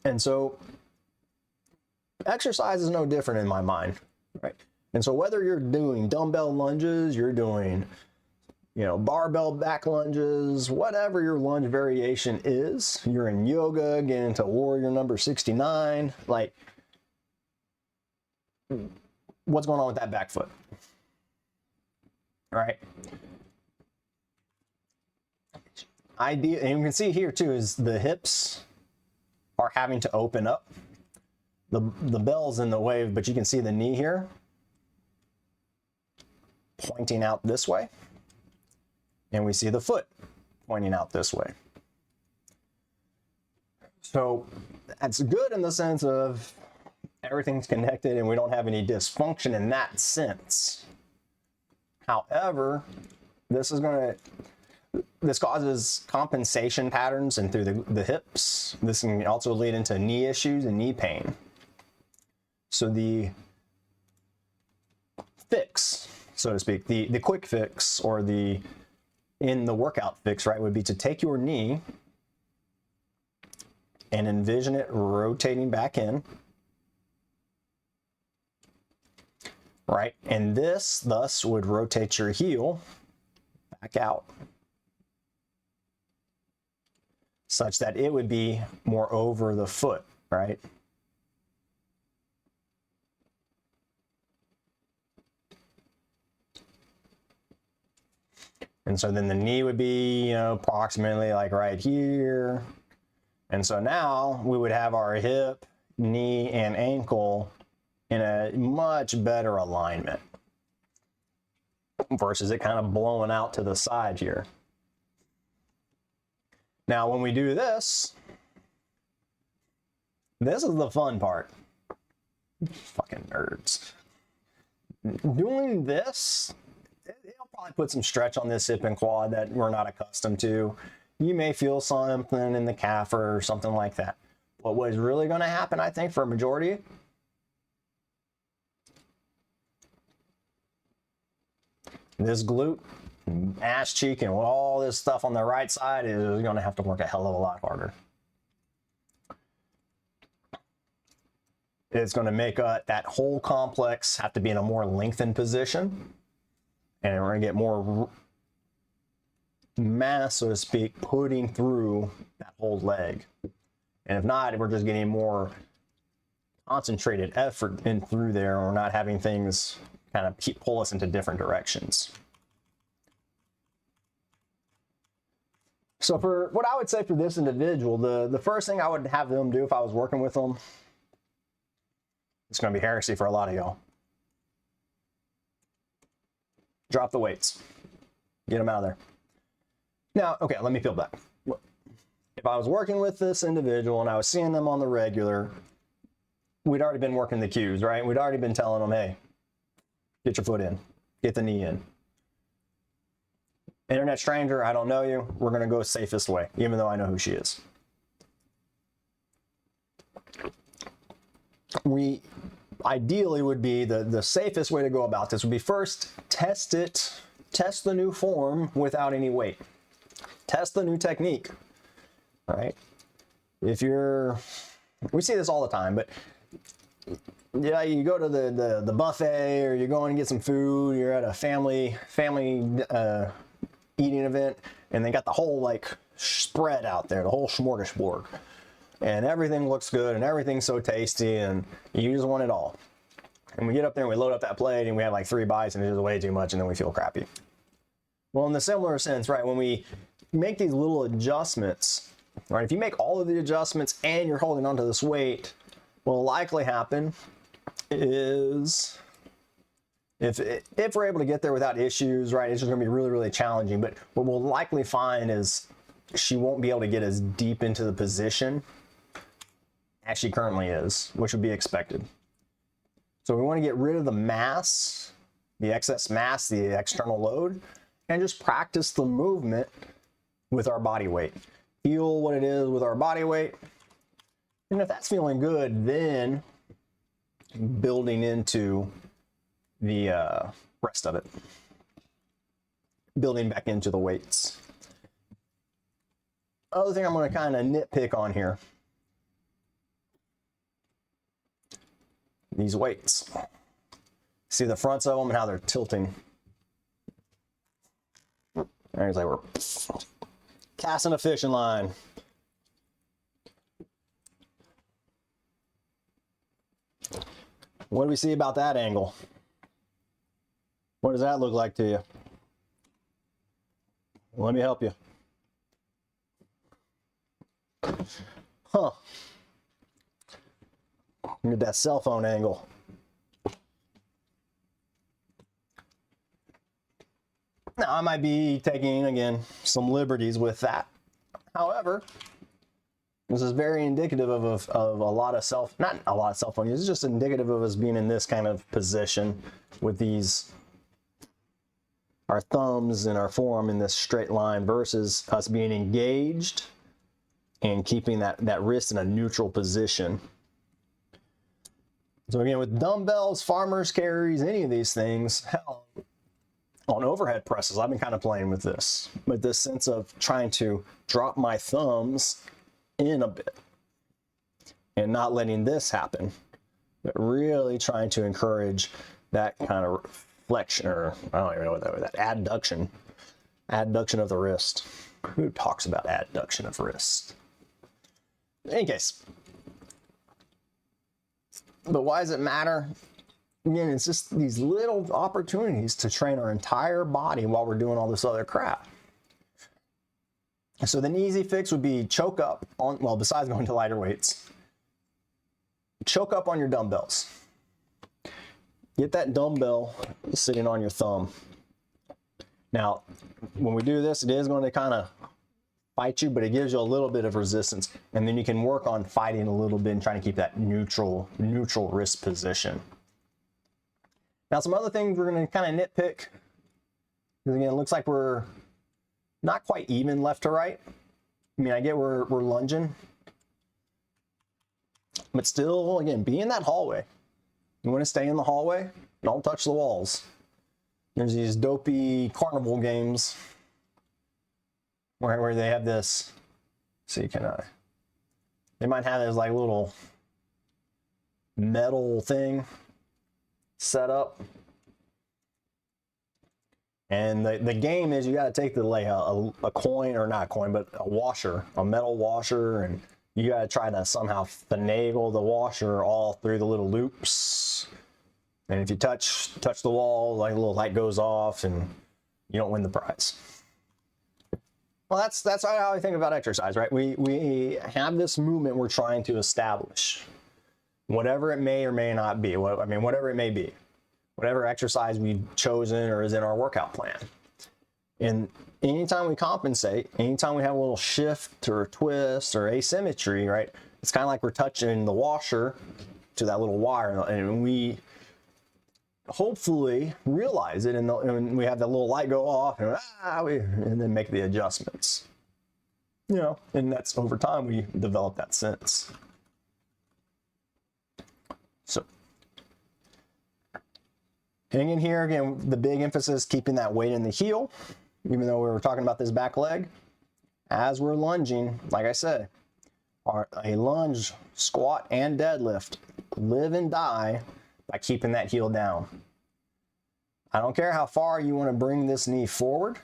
And so exercise is no different in my mind, right? And so whether you're doing dumbbell lunges, you're doing, barbell back lunges, whatever your lunge variation is, you're in yoga, getting into warrior number 69, like, what's going on with that back foot? All right. And you can see here too, is the hips are having to open up. The bell's in the way, but you can see the knee here pointing out this way. And we see the foot pointing out this way. So that's good in the sense of everything's connected and we don't have any dysfunction in that sense. However, this causes compensation patterns and through the hips. This can also lead into knee issues and knee pain. So the fix, so to speak, the quick fix or in the workout fix, right, would be to take your knee and envision it rotating back in, right? And this thus would rotate your heel back out such that it would be more over the foot, right? And so then the knee would be, approximately like right here. And so now we would have our hip, knee, and ankle in a much better alignment versus it kind of blowing out to the side here. Now, when we do this is the fun part. Fucking nerds. Doing this, it'll probably put some stretch on this hip and quad that we're not accustomed to. You may feel something in the calf or something like that. But what is really going to happen, I think, for a majority, this glute, ass cheek, and all this stuff on the right side is going to have to work a hell of a lot harder. it's going to make that whole complex have to be in a more lengthened position. And we're going to get more mass, so to speak, putting through that whole leg. And if not, we're just getting more concentrated effort in through there, or not having things kind of pull us into different directions. So for what I would say for this individual, the first thing I would have them do if I was working with them, it's going to be heresy for a lot of y'all. Drop the weights. Get them out of there. Now, okay, let me peel back. If I was working with this individual and I was seeing them on the regular, we'd already been working the cues, right? We'd already been telling them, hey, get your foot in, get the knee in. Internet stranger, I don't know you. We're going to go safest way, even though I know who she is. We ideally would be the safest way to go about this would be first test the new form without any weight. Test the new technique. All right. We see this all the time, but yeah, you go to the buffet, or you're going to get some food, you're at a family eating event, and they got the whole like spread out there, the whole smorgasbord, and everything looks good and everything's so tasty, and you just want it all. And we get up there and we load up that plate and we have like 3 bites and it's just way too much, and then we feel crappy. Well, in the similar sense, right, when we make these little adjustments, right, if you make all of the adjustments and you're holding onto this weight, what will likely happen is if we're able to get there without issues, right, it's just going to be really, really challenging. But what we'll likely find is she won't be able to get as deep into the position as she currently is, which would be expected. So we want to get rid of the mass, the excess mass, the external load, and just practice the movement with our body weight. Feel what it is with our body weight. And if that's feeling good, then building into the rest of it. Building back into the weights. Other thing I'm going to kind of nitpick on here. These weights. See the fronts of them and how they're tilting. There's like we're casting a fishing line. What do we see about that angle? What does that look like to you? Let me help you. Huh. Look at that cell phone angle. Now, I might be taking, again, some liberties with that. However, this is very indicative of a lot of not a lot of cell phone use, it's just indicative of us being in this kind of position with these, our thumbs and our forearm in this straight line versus us being engaged and keeping that wrist in a neutral position. So again, with dumbbells, farmer's carries, any of these things, hell, on overhead presses, I've been kind of playing with this sense of trying to drop my thumbs in a bit and not letting this happen, but really trying to encourage that kind of flexion, or I don't even know what that adduction of the wrist. Who talks about adduction of wrist? In any case, but why does it matter? Again, it's just these little opportunities to train our entire body while we're doing all this other crap. So the easy fix would be choke up on, well, besides going to lighter weights, choke up on your dumbbells. Get that dumbbell sitting on your thumb. Now, when we do this, it is going to kind of fight you, but it gives you a little bit of resistance. And then you can work on fighting a little bit and trying to keep that neutral wrist position. Now, some other things we're going to kind of nitpick, because again, it looks like we're not quite even left to right. I mean, I get we're lunging, but still, again, be in that hallway. You want to stay in the hallway, don't touch the walls. There's these dopey carnival games where they have this, see, they might have this like little metal thing set up. And the game is you got to take the like a coin, or not a coin, but a washer, a metal washer, and you got to try to somehow finagle the washer all through the little loops. And if you touch the wall, like a little light goes off, and you don't win the prize. Well, that's how I think about exercise, right? We have this movement we're trying to establish, whatever it may or may not be. Whatever it may be. Whatever exercise we've chosen or is in our workout plan. And anytime we compensate, anytime we have a little shift or twist or asymmetry, right? It's kind of like we're touching the washer to that little wire, and we hopefully realize it, and we have that little light go off, and then make the adjustments. You know, and that's over time we develop that sense. So. Hanging here, again, the big emphasis, keeping that weight in the heel, even though we were talking about this back leg. As we're lunging, like I said, a lunge, squat, and deadlift live and die by keeping that heel down. I don't care how far you want to bring this knee forward,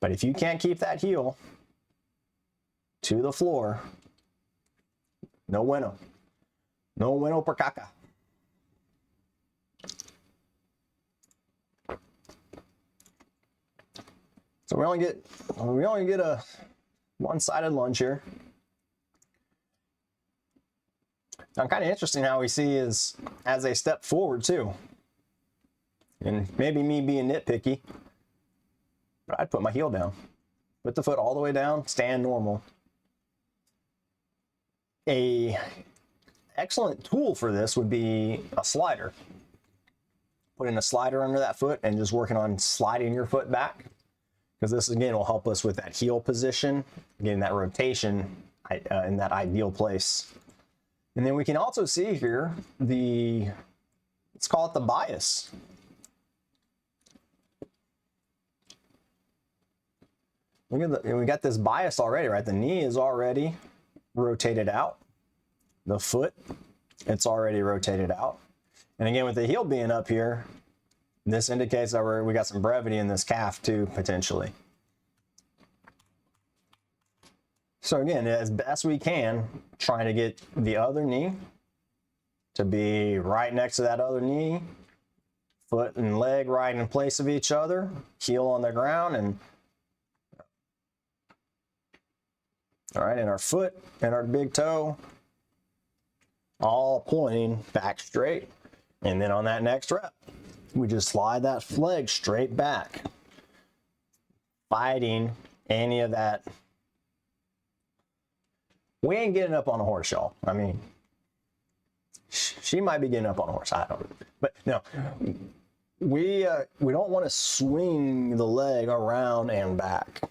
but if you can't keep that heel to the floor, no bueno. No bueno por caca. So we only get a one-sided lunge here. Now, kind of interesting how we see is as they step forward too, and maybe me being nitpicky, but I'd put my heel down, put the foot all the way down, stand normal. A excellent tool for this would be a slider. Putting a slider under that foot and just working on sliding your foot back. Because this, again, will help us with that heel position, getting that rotation in that ideal place. And then we can also see here let's call it the bias. Look at we got this bias already, right? The knee is already rotated out. The foot, it's already rotated out. And again, with the heel being up here, this indicates that we got some brevity in this calf too, potentially. So again, as best we can, trying to get the other knee to be right next to that other knee, foot and leg right in place of each other, heel on the ground, and all right, and our foot and our big toe all pointing back straight. And then on that next rep, we just slide that leg straight back, fighting any of that. We ain't getting up on a horse, y'all. I mean, she might be getting up on a horse. I don't know. But no, we don't want to swing the leg around and back.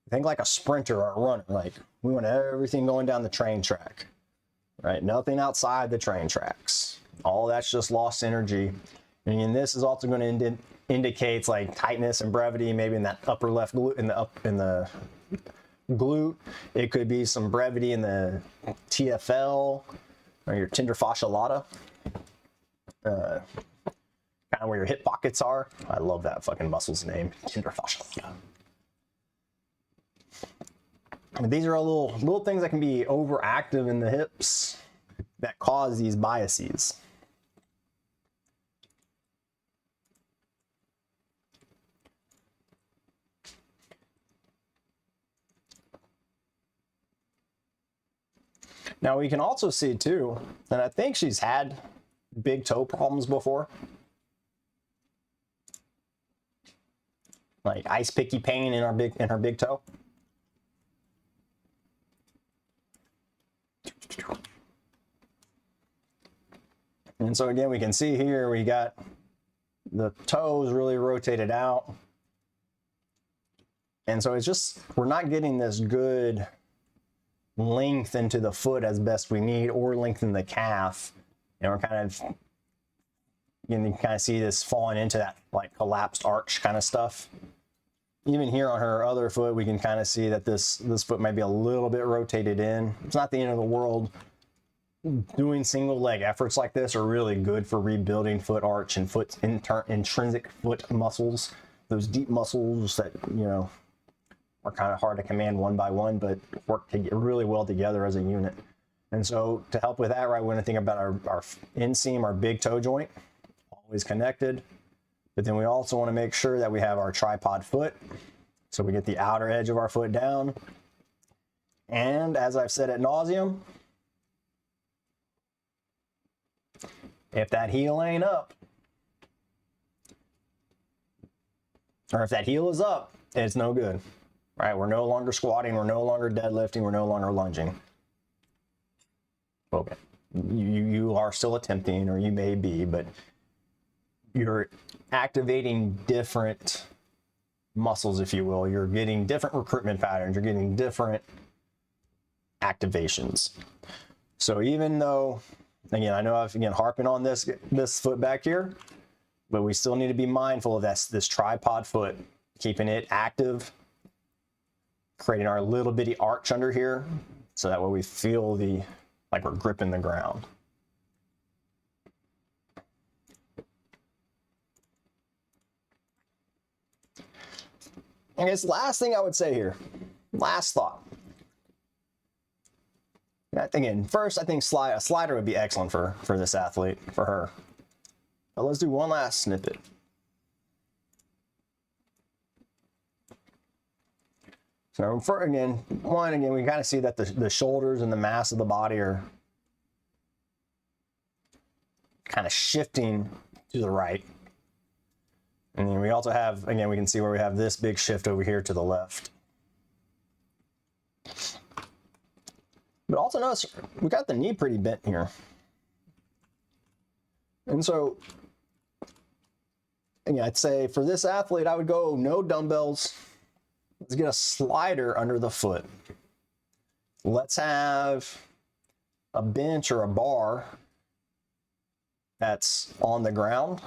Think like a sprinter or a runner. Like, we want everything going down the train track, right? Nothing outside the train tracks. All that's just lost energy. And this is also going to indicate like tightness and brevity, maybe in that upper left glute, in the glute. It could be some brevity in the TFL or your tender fascia lata, kind of where your hip pockets are. I love that fucking muscle's name, tender fascia lata. And these are all little things that can be overactive in the hips that cause these biases. Now we can also see too, and I think she's had big toe problems before. Like ice picky pain in her big toe. And so again, we can see here we got the toes really rotated out. And so it's just, we're not getting this good length into the foot as best we need, or lengthen the calf. And we're kind of, you can kind of see this falling into that like collapsed arch kind of stuff. Even here on her other foot, we can kind of see that this foot might be a little bit rotated in. It's not the end of the world, doing single leg efforts like this are really good for rebuilding foot arch and foot intrinsic foot muscles, those deep muscles that, you know, are kind of hard to command one by one, but work really well together as a unit. And so to help with that, right, we want to think about our inseam, our big toe joint, always connected. But then we also want to make sure that we have our tripod foot. So we get the outer edge of our foot down. And as I've said ad nauseum, if that heel ain't up, or if that heel is up, it's no good, right? We're no longer squatting, we're no longer deadlifting, we're no longer lunging. Okay, you are still attempting, or you may be, but you're activating different muscles, if you will. You're getting different recruitment patterns, you're getting different activations. So even though, again, I know I've again harping on this foot back here, but we still need to be mindful of this tripod foot, keeping it active, creating our little bitty arch under here, so that way we feel like we're gripping the ground. I guess last thing I would say here, last thought. Again, first, I think a slider would be excellent for this athlete, for her. But let's do one last snippet. So again, we kind of see that the shoulders and the mass of the body are kind of shifting to the right. And then we also have, again, we can see where we have this big shift over here to the left. But also notice we got the knee pretty bent here. And so, again, I'd say for this athlete, I would go no dumbbells. Let's get a slider under the foot. Let's have a bench or a bar that's on the ground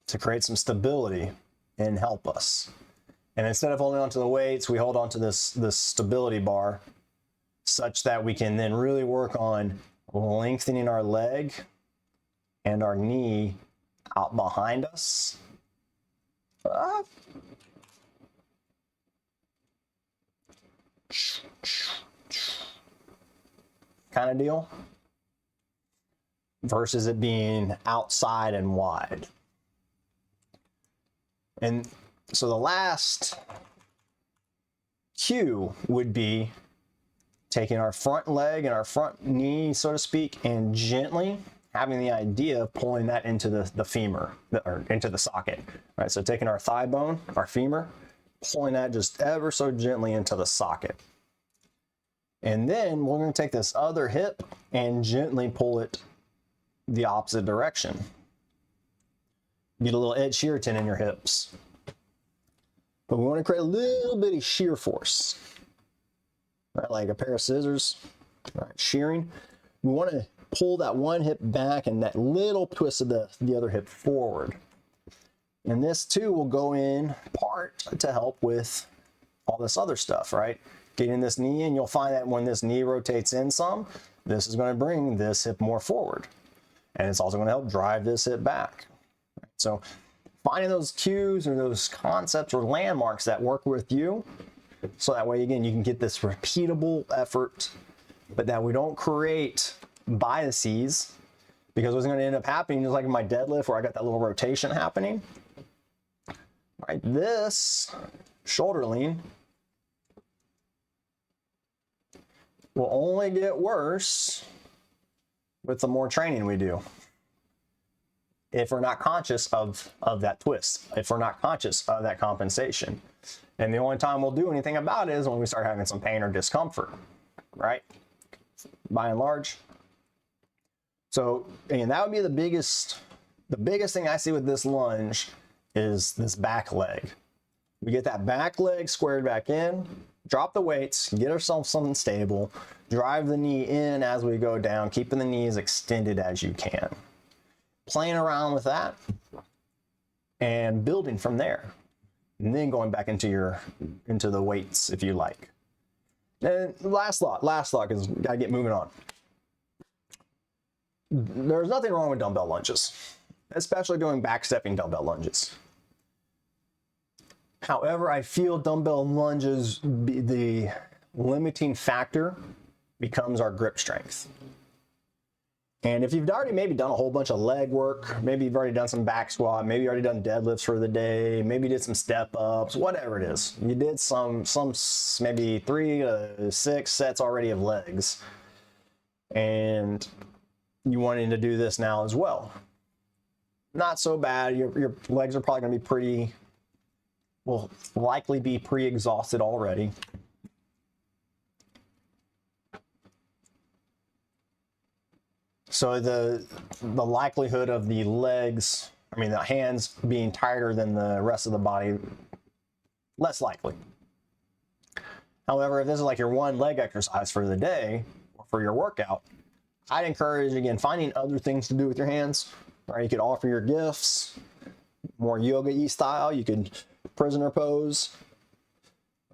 to create some stability and help us. And instead of holding onto the weights, we hold onto this stability bar, such that we can then really work on lengthening our leg and our knee out behind us. Kind of deal. Versus it being outside and wide. And so the last cue would be taking our front leg and our front knee, so to speak, and gently having the idea of pulling that into the femur, or into the socket, right? So taking our thigh bone, our femur, pulling that just ever so gently into the socket. And then we're going to take this other hip and gently pull it the opposite direction. Get a little Ed Sheeran in your hips. But we want to create a little bitty shear force, right? Like a pair of scissors, right? Shearing. We want to pull that one hip back and that little twist of the other hip forward. And this too will go in part to help with all this other stuff, right? Getting this knee in, you'll find that when this knee rotates in some, this is going to bring this hip more forward. And it's also going to help drive this hip back. So finding those cues or those concepts or landmarks that work with you, so that way, again, you can get this repeatable effort, but that we don't create biases, because what's going to end up happening is like in my deadlift where I got that little rotation happening, right? This shoulder lean will only get worse with the more training we do, if we're not conscious of that twist, if we're not conscious of that compensation. And the only time we'll do anything about it is when we start having some pain or discomfort, right? By and large. So, and that would be the biggest thing I see with this lunge is this back leg. We get that back leg squared back in, drop the weights, get ourselves something stable, drive the knee in as we go down, keeping the knee as extended as you can. Playing around with that and building from there. And then going back into the weights if you like. And last thought, because gotta get moving on. There's nothing wrong with dumbbell lunges, especially doing backstepping dumbbell lunges. However, I feel dumbbell lunges, the limiting factor becomes our grip strength. And if you've already maybe done a whole bunch of leg work, maybe you've already done some back squat, maybe you already done deadlifts for the day, maybe you did some step ups, whatever it is. You did some maybe 3 to 6 sets already of legs. And you wanting to do this now as well. Not so bad. Your legs are probably going to be will likely be pre-exhausted already. So the likelihood of the legs, I mean the hands being tighter than the rest of the body, less likely. However, if this is like your one leg exercise for the day or for your workout, I'd encourage, again, finding other things to do with your hands. Right? You could offer your gifts, more yoga-y style. You could prisoner pose.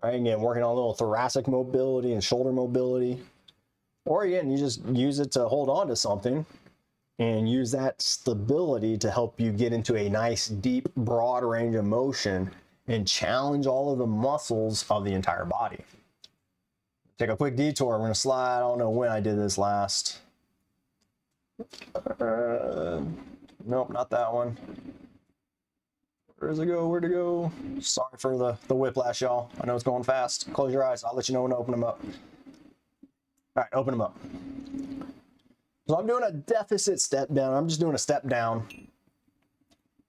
Right? Again, working on a little thoracic mobility and shoulder mobility. Or again, you just use it to hold on to something and use that stability to help you get into a nice, deep, broad range of motion and challenge all of the muscles of the entire body. Take a quick detour. We're going to slide. I don't know when I did this last. Nope, not that one. Where does it go? Where'd it go? Sorry for the whiplash, y'all. I know it's going fast. Close your eyes. I'll let you know when to open them up. All right, open them up. So I'm doing a deficit step down. I'm just doing a step down.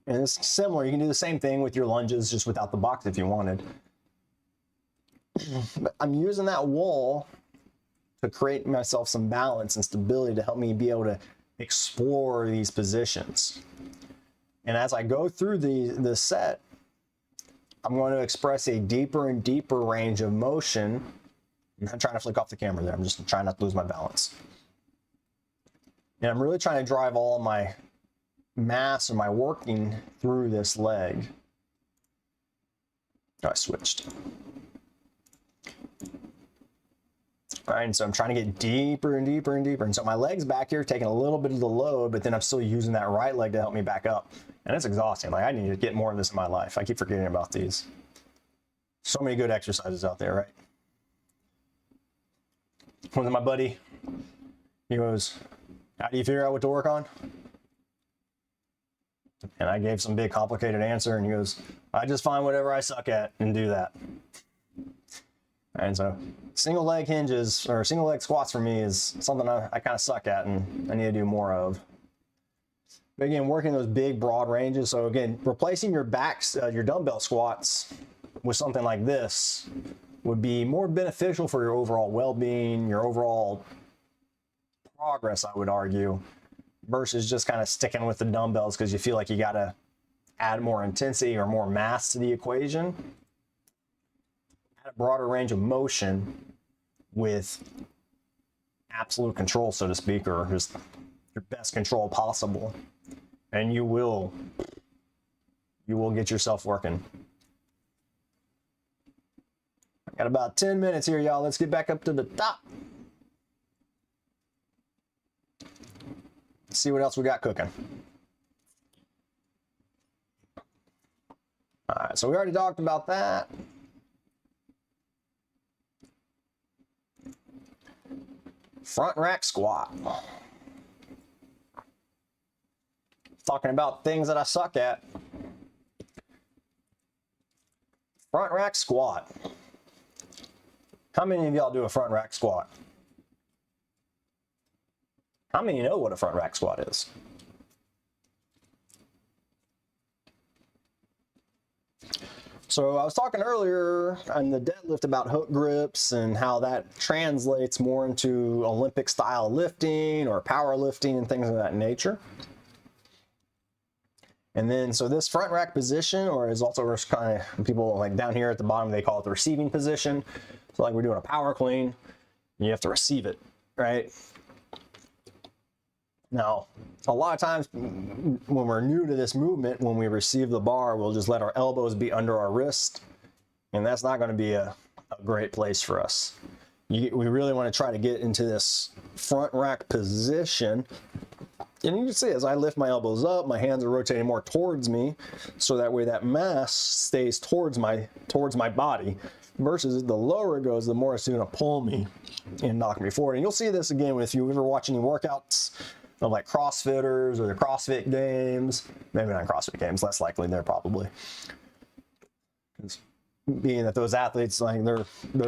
And it's similar. You can do the same thing with your lunges, just without the box if you wanted. But I'm using that wall to create myself some balance and stability to help me be able to explore these positions. And as I go through the set, I'm going to express a deeper and deeper range of motion. I'm not trying to flick off the camera there. I'm just trying not to lose my balance. And I'm really trying to drive all my mass and my working through this leg. Oh, I switched. All right, and so I'm trying to get deeper and deeper and deeper. And so my leg's back here taking a little bit of the load, but then I'm still using that right leg to help me back up. And it's exhausting. Like, I need to get more of this in my life. I keep forgetting about these. So many good exercises out there, right? One of my buddy, he goes, how do you figure out what to work on? And I gave some big complicated answer, and he goes, I just find whatever I suck at and do that. And so single leg hinges or single leg squats for me is something I kind of suck at and I need to do more of. But again, working those big broad ranges. So again, replacing your your dumbbell squats with something like this would be more beneficial for your overall well-being, your overall progress, I would argue, versus just kind of sticking with the dumbbells because you feel like you got to add more intensity or more mass to the equation. Add a broader range of motion with absolute control, so to speak, or just your best control possible, and you will get yourself working. I got about 10 minutes here, y'all. Let's get back up to the top. Let's see what else we got cooking. All right, so we already talked about that. Front rack squat. Talking about things that I suck at. Front rack squat. How many of y'all do a front rack squat? How many know what a front rack squat is? So I was talking earlier on the deadlift about hook grips and how that translates more into Olympic style lifting or power lifting and things of that nature. And then, so this front rack position, or is also kind of, people like down here at the bottom, they call it the receiving position. So like we're doing a power clean, you have to receive it, right? Now, a lot of times when we're new to this movement, when we receive the bar, we'll just let our elbows be under our wrist, and that's not going to be a great place for us. we really want to try to get into this front rack position. And you can see as I lift my elbows up, my hands are rotating more towards me, so that way that mass stays towards my body, versus the lower it goes, the more it's going to pull me and knock me forward. And you'll see this again if you ever watch any workouts of like CrossFitters or the CrossFit Games. Maybe not CrossFit Games, less likely there probably. Being that those athletes, like they're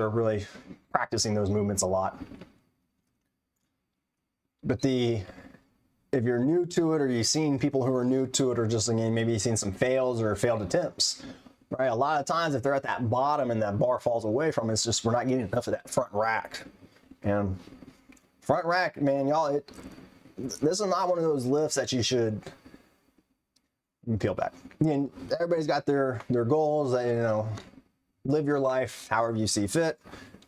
really practicing those movements a lot. But if you're new to it, or you've seen people who are new to it, or just again, maybe you've seen some fails or failed attempts, right? A lot of times if they're at that bottom and that bar falls away from it, it's just we're not getting enough of that front rack. And front rack, man, y'all, this is not one of those lifts that you should peel back. Again, everybody's got their goals that, you know, live your life however you see fit.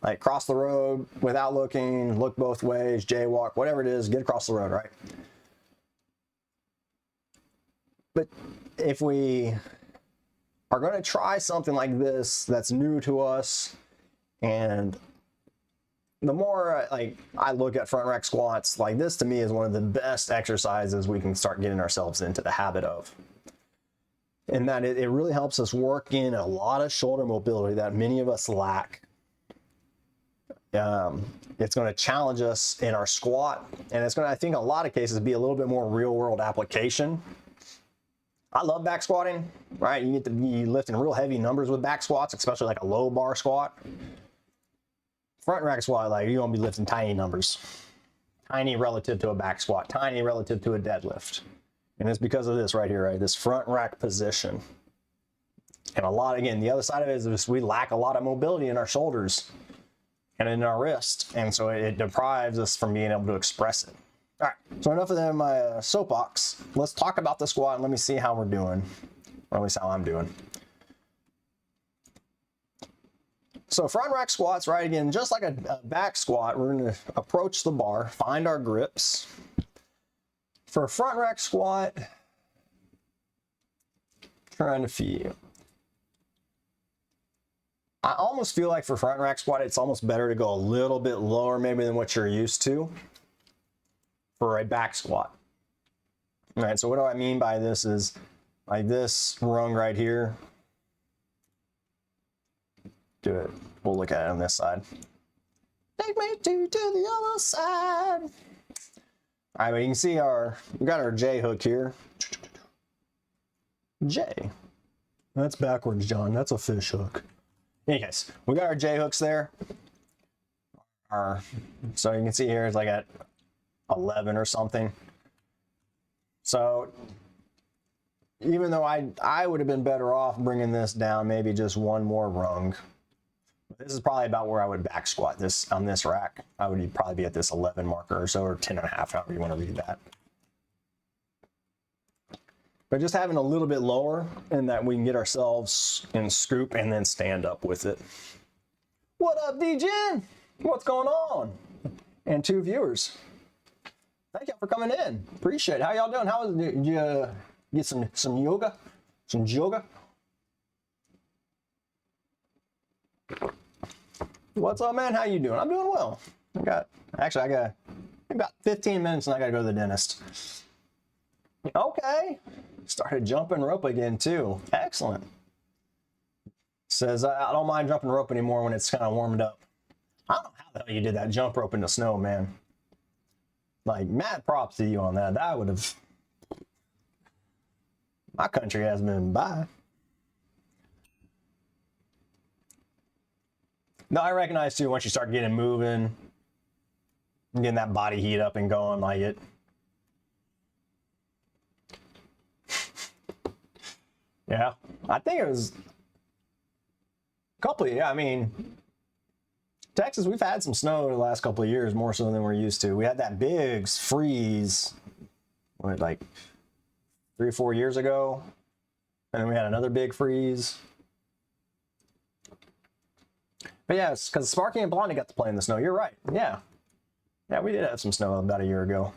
Like cross the road without looking, look both ways, jaywalk, whatever it is, get across the road, right? But if we are going to try something like this that's new to us, and the more like I look at front rack squats, like this to me is one of the best exercises we can start getting ourselves into the habit of. And that it really helps us work in a lot of shoulder mobility that many of us lack. It's going to challenge us in our squat, and it's going to, I think, in a lot of cases, be a little bit more real world application. I love back squatting, right? You get to be lifting real heavy numbers with back squats, especially like a low bar squat. Front rack squat, like you're gonna be lifting tiny numbers, tiny relative to a back squat, tiny relative to a deadlift. And it's because of this right here, right? This front rack position. And a lot, again, the other side of it is just we lack a lot of mobility in our shoulders and in our wrist. And so it deprives us from being able to express it. All right, so enough of that in my soapbox. Let's talk about the squat and let me see how we're doing, or at least how I'm doing. So front rack squats, right? Again, just like a back squat, we're going to approach the bar, find our grips. For a front rack squat, trying to feel. I almost feel like for front rack squat, it's almost better to go a little bit lower maybe than what you're used to for a back squat. All right, so what do I mean by this is like this rung right here. Do it. We'll look at it on this side. Take me to the other side. All right, but you can see we got our J hook here. J. That's backwards, John. That's a fish hook. Anyways, we got our J hooks there. So you can see here it's like at 11 or something. So even though I would have been better off bringing this down maybe just one more rung. This is probably about where I would back squat this on this rack. I would probably be at this 11 marker or so, or 10 and a half, however you want to read that. But just having a little bit lower, and that we can get ourselves in scoop and then stand up with it. What up, D-Gen? What's going on? And 2 viewers. Thank y'all for coming in. Appreciate it. How y'all doing? How was it? Did you get some yoga? Some yoga? What's up, man? How you doing? I'm doing well. I got about 15 minutes and I gotta go to the dentist. Okay. Started jumping rope again too. Excellent. Says I don't mind jumping rope anymore when it's kind of warmed up. I don't know how the hell you did that jump rope in the snow, man. Like, mad props to you on that. That would have... My country has been by. No, I recognize too, once you start getting moving, getting that body heat up and going like it. Yeah, I think it was a couple of, yeah, I mean, Texas, we've had some snow in the last couple of years, more so than we're used to. We had that big freeze, what, like 3 or 4 years ago, and then we had another big freeze. But yeah, it's because Sparky and Blondie got to play in the snow. You're right. Yeah. Yeah, we did have some snow about a year ago.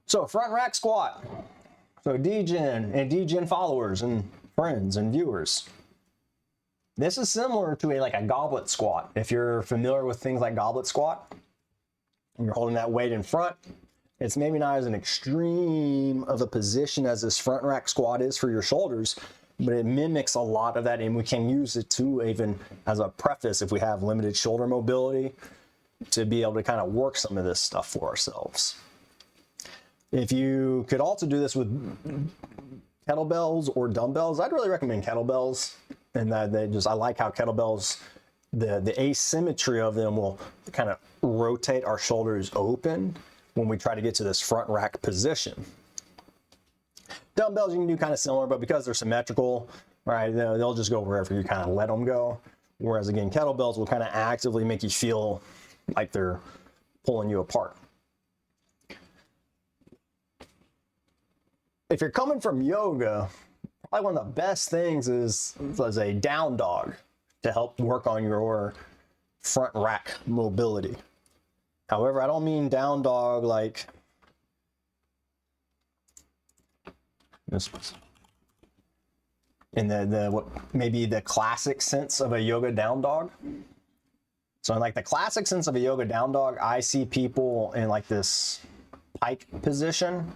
So, front rack squat. So, D-Gen and D-Gen followers and friends and viewers. This is similar to like a goblet squat. If you're familiar with things like goblet squat, and you're holding that weight in front, it's maybe not as an extreme of a position as this front rack squat is for your shoulders, but it mimics a lot of that, and we can use it too, even as a preface if we have limited shoulder mobility, to be able to kind of work some of this stuff for ourselves. If you could also do this with kettlebells or dumbbells, I'd really recommend kettlebells, and that I like how kettlebells, the asymmetry of them will kind of rotate our shoulders open when we try to get to this front rack position. Dumbbells you can do kind of similar, but because they're symmetrical, right, they'll just go wherever you kind of let them go. Whereas again, kettlebells will kind of actively make you feel like they're pulling you apart. If you're coming from yoga, probably one of the best things is a down dog to help work on your front rack mobility. However, I don't mean down dog like this in what maybe the classic sense of a yoga down dog. So in like the classic sense of a yoga down dog, I see people in like this pike position.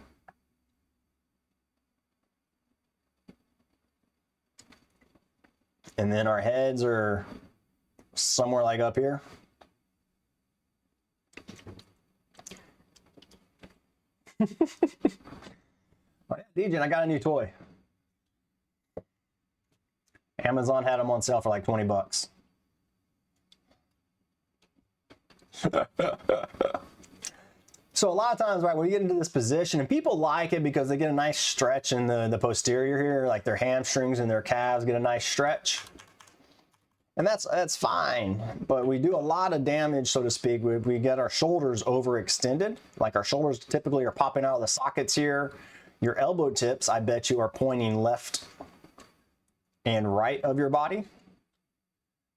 And then our heads are somewhere like up here. Oh yeah, DJ, I got a new toy. Amazon had them on sale for like 20 bucks. So a lot of times, right, when you get into this position, and people like it because they get a nice stretch in the posterior here, like their hamstrings and their calves get a nice stretch. And that's fine, but we do a lot of damage, so to speak. We get our shoulders overextended, like our shoulders typically are popping out of the sockets here. Your elbow tips, I bet you, are pointing left and right of your body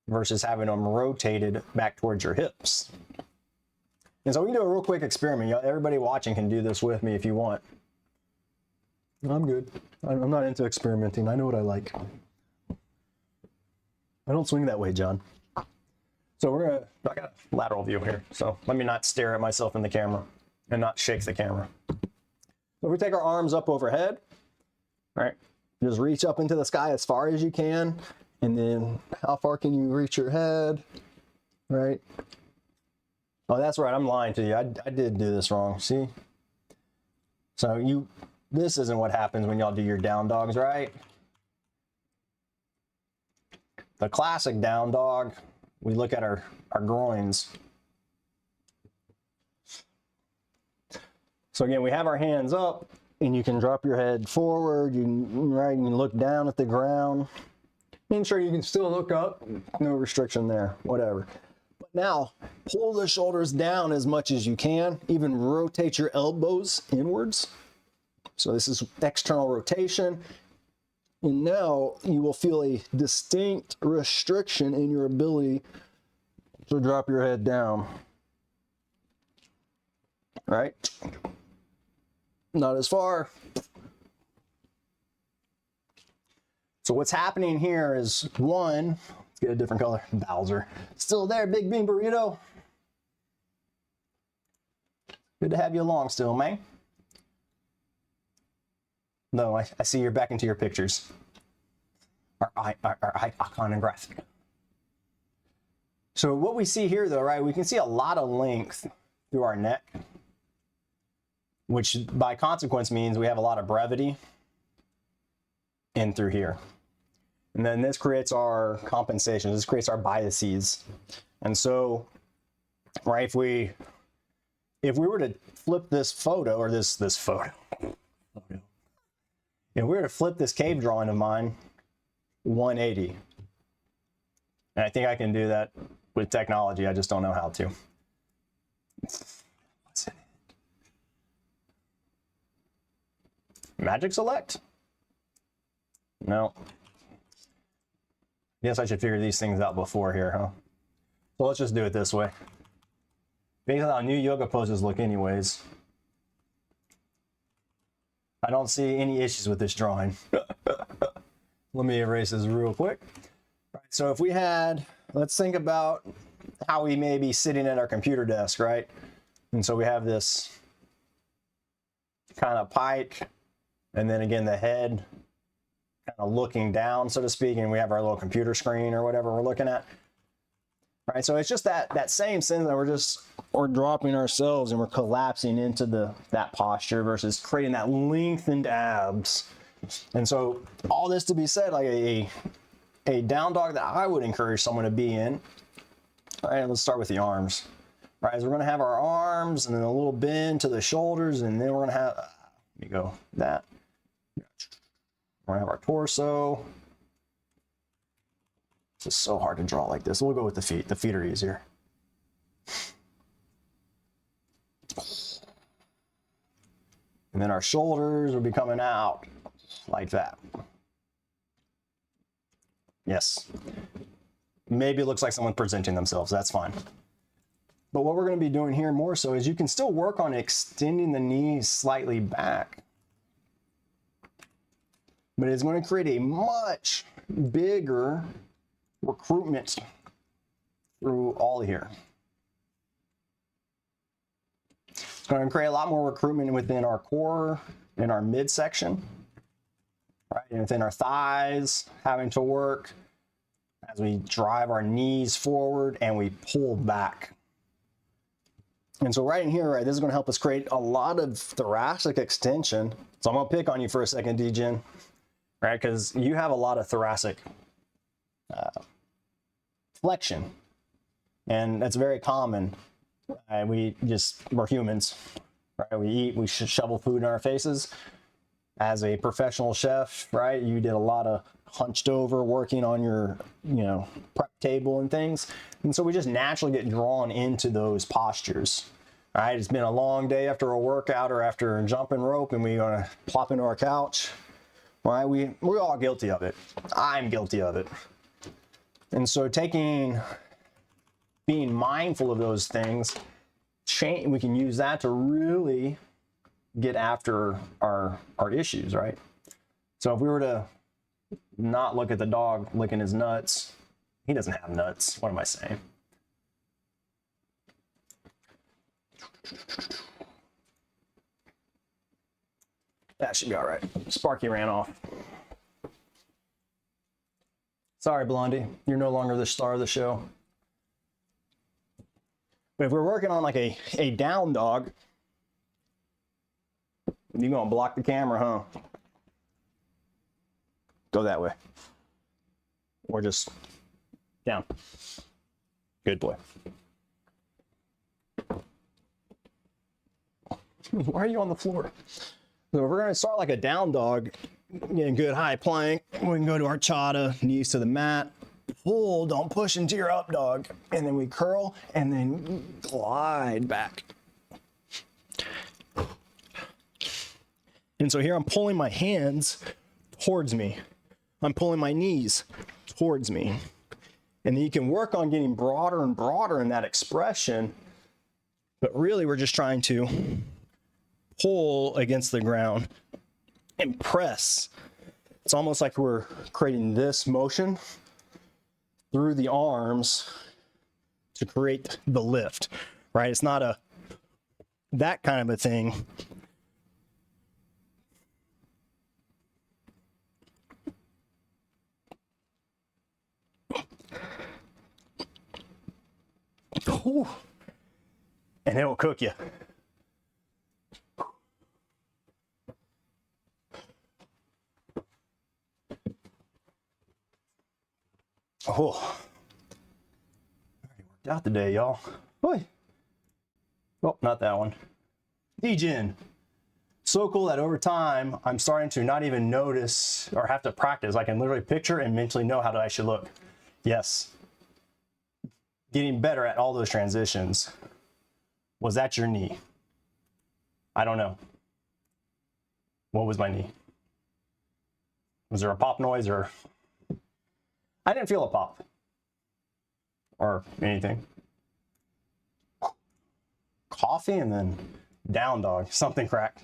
versus having them rotated back towards your hips. And so we can do a real quick experiment. Everybody watching can do this with me if you want. I'm good. I'm not into experimenting. I know what I like. I don't swing that way, John. So I got a lateral view here. So let me not stare at myself in the camera and not shake the camera. So we take our arms up overhead, right? Just reach up into the sky as far as you can. And then how far can you reach your head, right? Oh, that's right. I'm lying to you. I did do this wrong. See? So this isn't what happens when y'all do your down dogs, right? The classic down dog, we look at our groins. So again, we have our hands up, and you can drop your head forward. You can look down at the ground. Make sure you can still look up. No restriction there, whatever. But now, pull the shoulders down as much as you can. Even rotate your elbows inwards. So this is external rotation. And now you will feel a distinct restriction in your ability to drop your head down. Right? Not as far. So what's happening here is, one, let's get a different color. Bowser. Still there, Big Bean Burrito? Good to have you along still, man. No, I see you're back into your pictures. Our iconographic. So what we see here though, right, we can see a lot of length through our neck, which by consequence means we have a lot of brevity in through here. And then this creates our compensations, this creates our biases. And so, right, if we were to flip this photo, or this photo, if we were to flip this cave drawing of mine 180, and I think I can do that with technology, I just don't know how to. What's in it? Magic select? No. Guess I should figure these things out before here, huh? So let's just do it this way. Based on how new yoga poses look anyways. I don't see any issues with this drawing. Let me erase this real quick. Right, So if we had, let's think about how we may be sitting at our computer desk, right? And so we have this kind of pike, and then again, the head kind of looking down, so to speak, and we have our little computer screen or whatever we're looking at. Right, so it's just that same sense that we're dropping ourselves and we're collapsing into that posture versus creating that lengthened abs. And so all this to be said, like a down dog that I would encourage someone to be in. All right, let's start with the arms. Right, so we're gonna have our arms and then a little bend to the shoulders, and then we're gonna have, let me go that. We're gonna have our torso. It's so hard to draw like this. We'll go with the feet. The feet are easier. And then our shoulders will be coming out like that. Yes. Maybe it looks like someone presenting themselves. That's fine. But what we're going to be doing here more so is you can still work on extending the knees slightly back. But it's going to create a much bigger recruitment through all of here. It's going to create a lot more recruitment within our core and our midsection, right? And within our thighs, having to work as we drive our knees forward and we pull back. And so right in here, right, this is going to help us create a lot of thoracic extension. So I'm going to pick on you for a second, D-Gen, right? Because you have a lot of thoracic flexion, and that's very common. We're humans, right? We eat, we shovel food in our faces. As a professional chef, right, you did a lot of hunched over working on your, prep table and things, and so we just naturally get drawn into those postures. All right, it's been a long day after a workout or after jumping rope, and we're gonna plop into our couch. All right, we're all guilty of it. I'm guilty of it. And so being mindful of those things, we can use that to really get after our issues, right? So if we were to not look at the dog licking his nuts, he doesn't have nuts. What am I saying? That should be all right. Sparky ran off. Sorry, Blondie, you're no longer the star of the show. But if we're working on like a down dog, you're gonna block the camera, huh? Go that way. Or just down. Good boy. Why are you on the floor? So if we're gonna start like a down dog, getting good high plank, we can go to our chata, knees to the mat, pull, don't push into your up dog, and then we curl and then glide back. And so here I'm pulling my hands towards me. I'm pulling my knees towards me. And then you can work on getting broader and broader in that expression, but really we're just trying to pull against the ground and press. It's almost like we're creating this motion through the arms to create the lift, right? It's not that kind of a thing. Ooh. And it will cook you. Oh, already worked out today, y'all. Boy. Oh, not that one. D-Gen. So cool that over time, I'm starting to not even notice or have to practice. I can literally picture and mentally know how I should look. Yes. Getting better at all those transitions. Was that your knee? I don't know. What was my knee? Was there a pop noise or... I didn't feel a pop or anything. Coffee and then down dog, something cracked.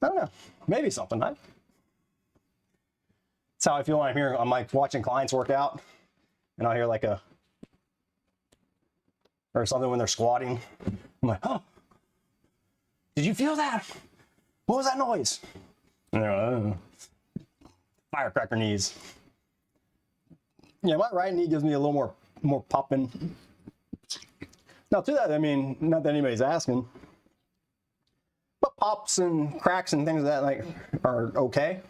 I don't know, maybe something. That's how I feel when I'm here. I'm like watching clients work out. and I'll hear like a, or something when they're squatting. I'm like, oh, did you feel that? What was that noise? And they're like, oh. Firecracker knees. Yeah, my right knee gives me a little more popping. Now to that, I mean, not that anybody's asking, but pops and cracks and things of that like are okay,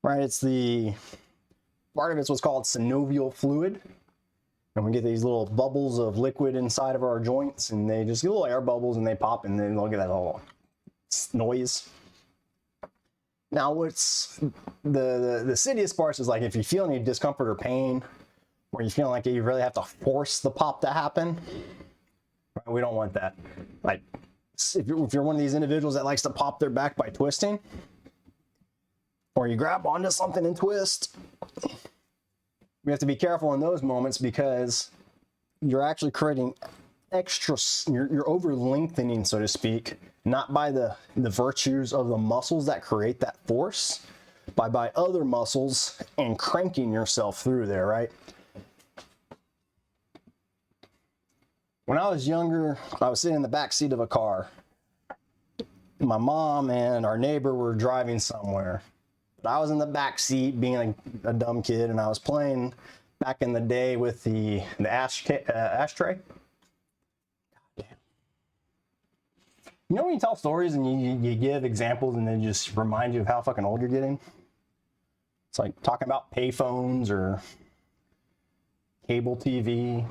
right? It's the part of it's what's called synovial fluid, and we get these little bubbles of liquid inside of our joints, and they just get little air bubbles and they pop, and then they'll get that little noise. Now, what's the insidious part is like if you feel any discomfort or pain, or you feel like you really have to force the pop to happen, right? We don't want that. Like if you're one of these individuals that likes to pop their back by twisting, or you grab onto something and twist, we have to be careful in those moments because you're actually creating extra, you're over lengthening, so to speak, not by the virtues of the muscles that create that force, but by other muscles and cranking yourself through there, right? When I was younger, I was sitting in the back seat of a car. My mom and our neighbor were driving somewhere, but I was in the back seat being a dumb kid, and I was playing back in the day with the ashtray. You know when you tell stories and you give examples and then just remind you of how fucking old you're getting? It's like talking about payphones or cable TV,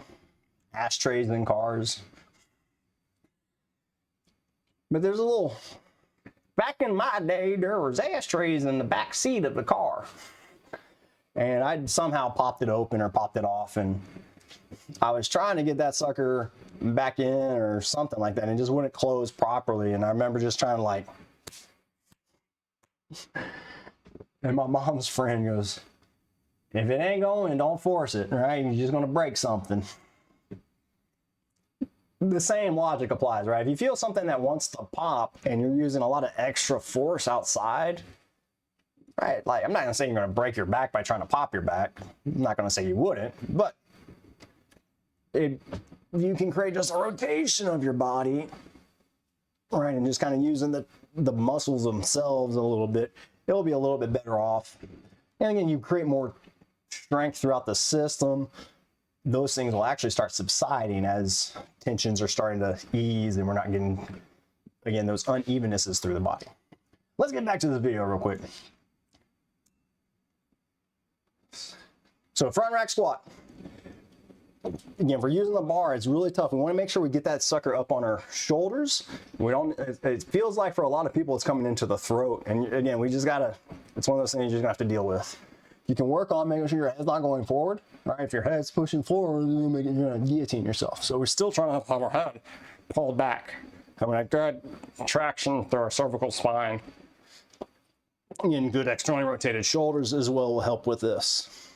ashtrays in cars. But there's a little, back in my day, there was ashtrays in the back seat of the car. And I somehow popped it open or popped it off, and I was trying to get that sucker back in or something like that, and it just wouldn't close properly. And I remember just trying to like, and my mom's friend goes, if it ain't going, don't force it, right? You're just gonna break something. The same logic applies, right? If you feel something that wants to pop and you're using a lot of extra force outside, right? Like, I'm not gonna say you're gonna break your back by trying to pop your back. I'm not gonna say you wouldn't, but you can create just a rotation of your body, right? And just kind of using the muscles themselves a little bit, it'll be a little bit better off. And again, you create more strength throughout the system. Those things will actually start subsiding as tensions are starting to ease and we're not getting, again, those unevennesses through the body. Let's get back to this video real quick. So front rack squat. Again, if we're using the bar, it's really tough. We want to make sure we get that sucker up on our shoulders. It feels like for a lot of people it's coming into the throat. And again, we just gotta, it's one of those things you're just gonna have to deal with. You can work on making sure your head's not going forward. Right? If your head's pushing forward, you're gonna guillotine yourself. So we're still trying to have our head pulled back, having a good traction through our cervical spine. Again, good externally rotated shoulders as well will help with this.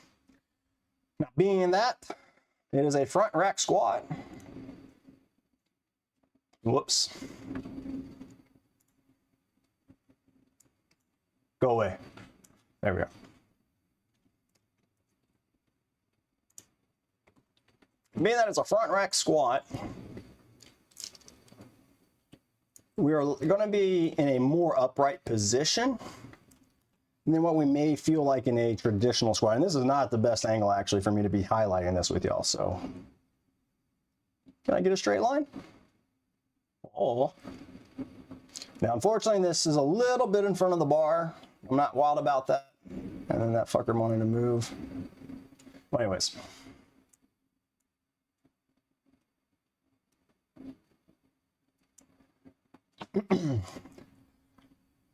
Now, being that, it is a front rack squat. Whoops. Go away. There we go. Being that it's a front rack squat, we are going to be in a more upright position than what we may feel like in a traditional squat. And this is not the best angle actually for me to be highlighting this with y'all. So can I get a straight line? Oh. Now, unfortunately, this is a little bit in front of the bar. I'm not wild about that. And then that fucker wanted to move. Well, anyways.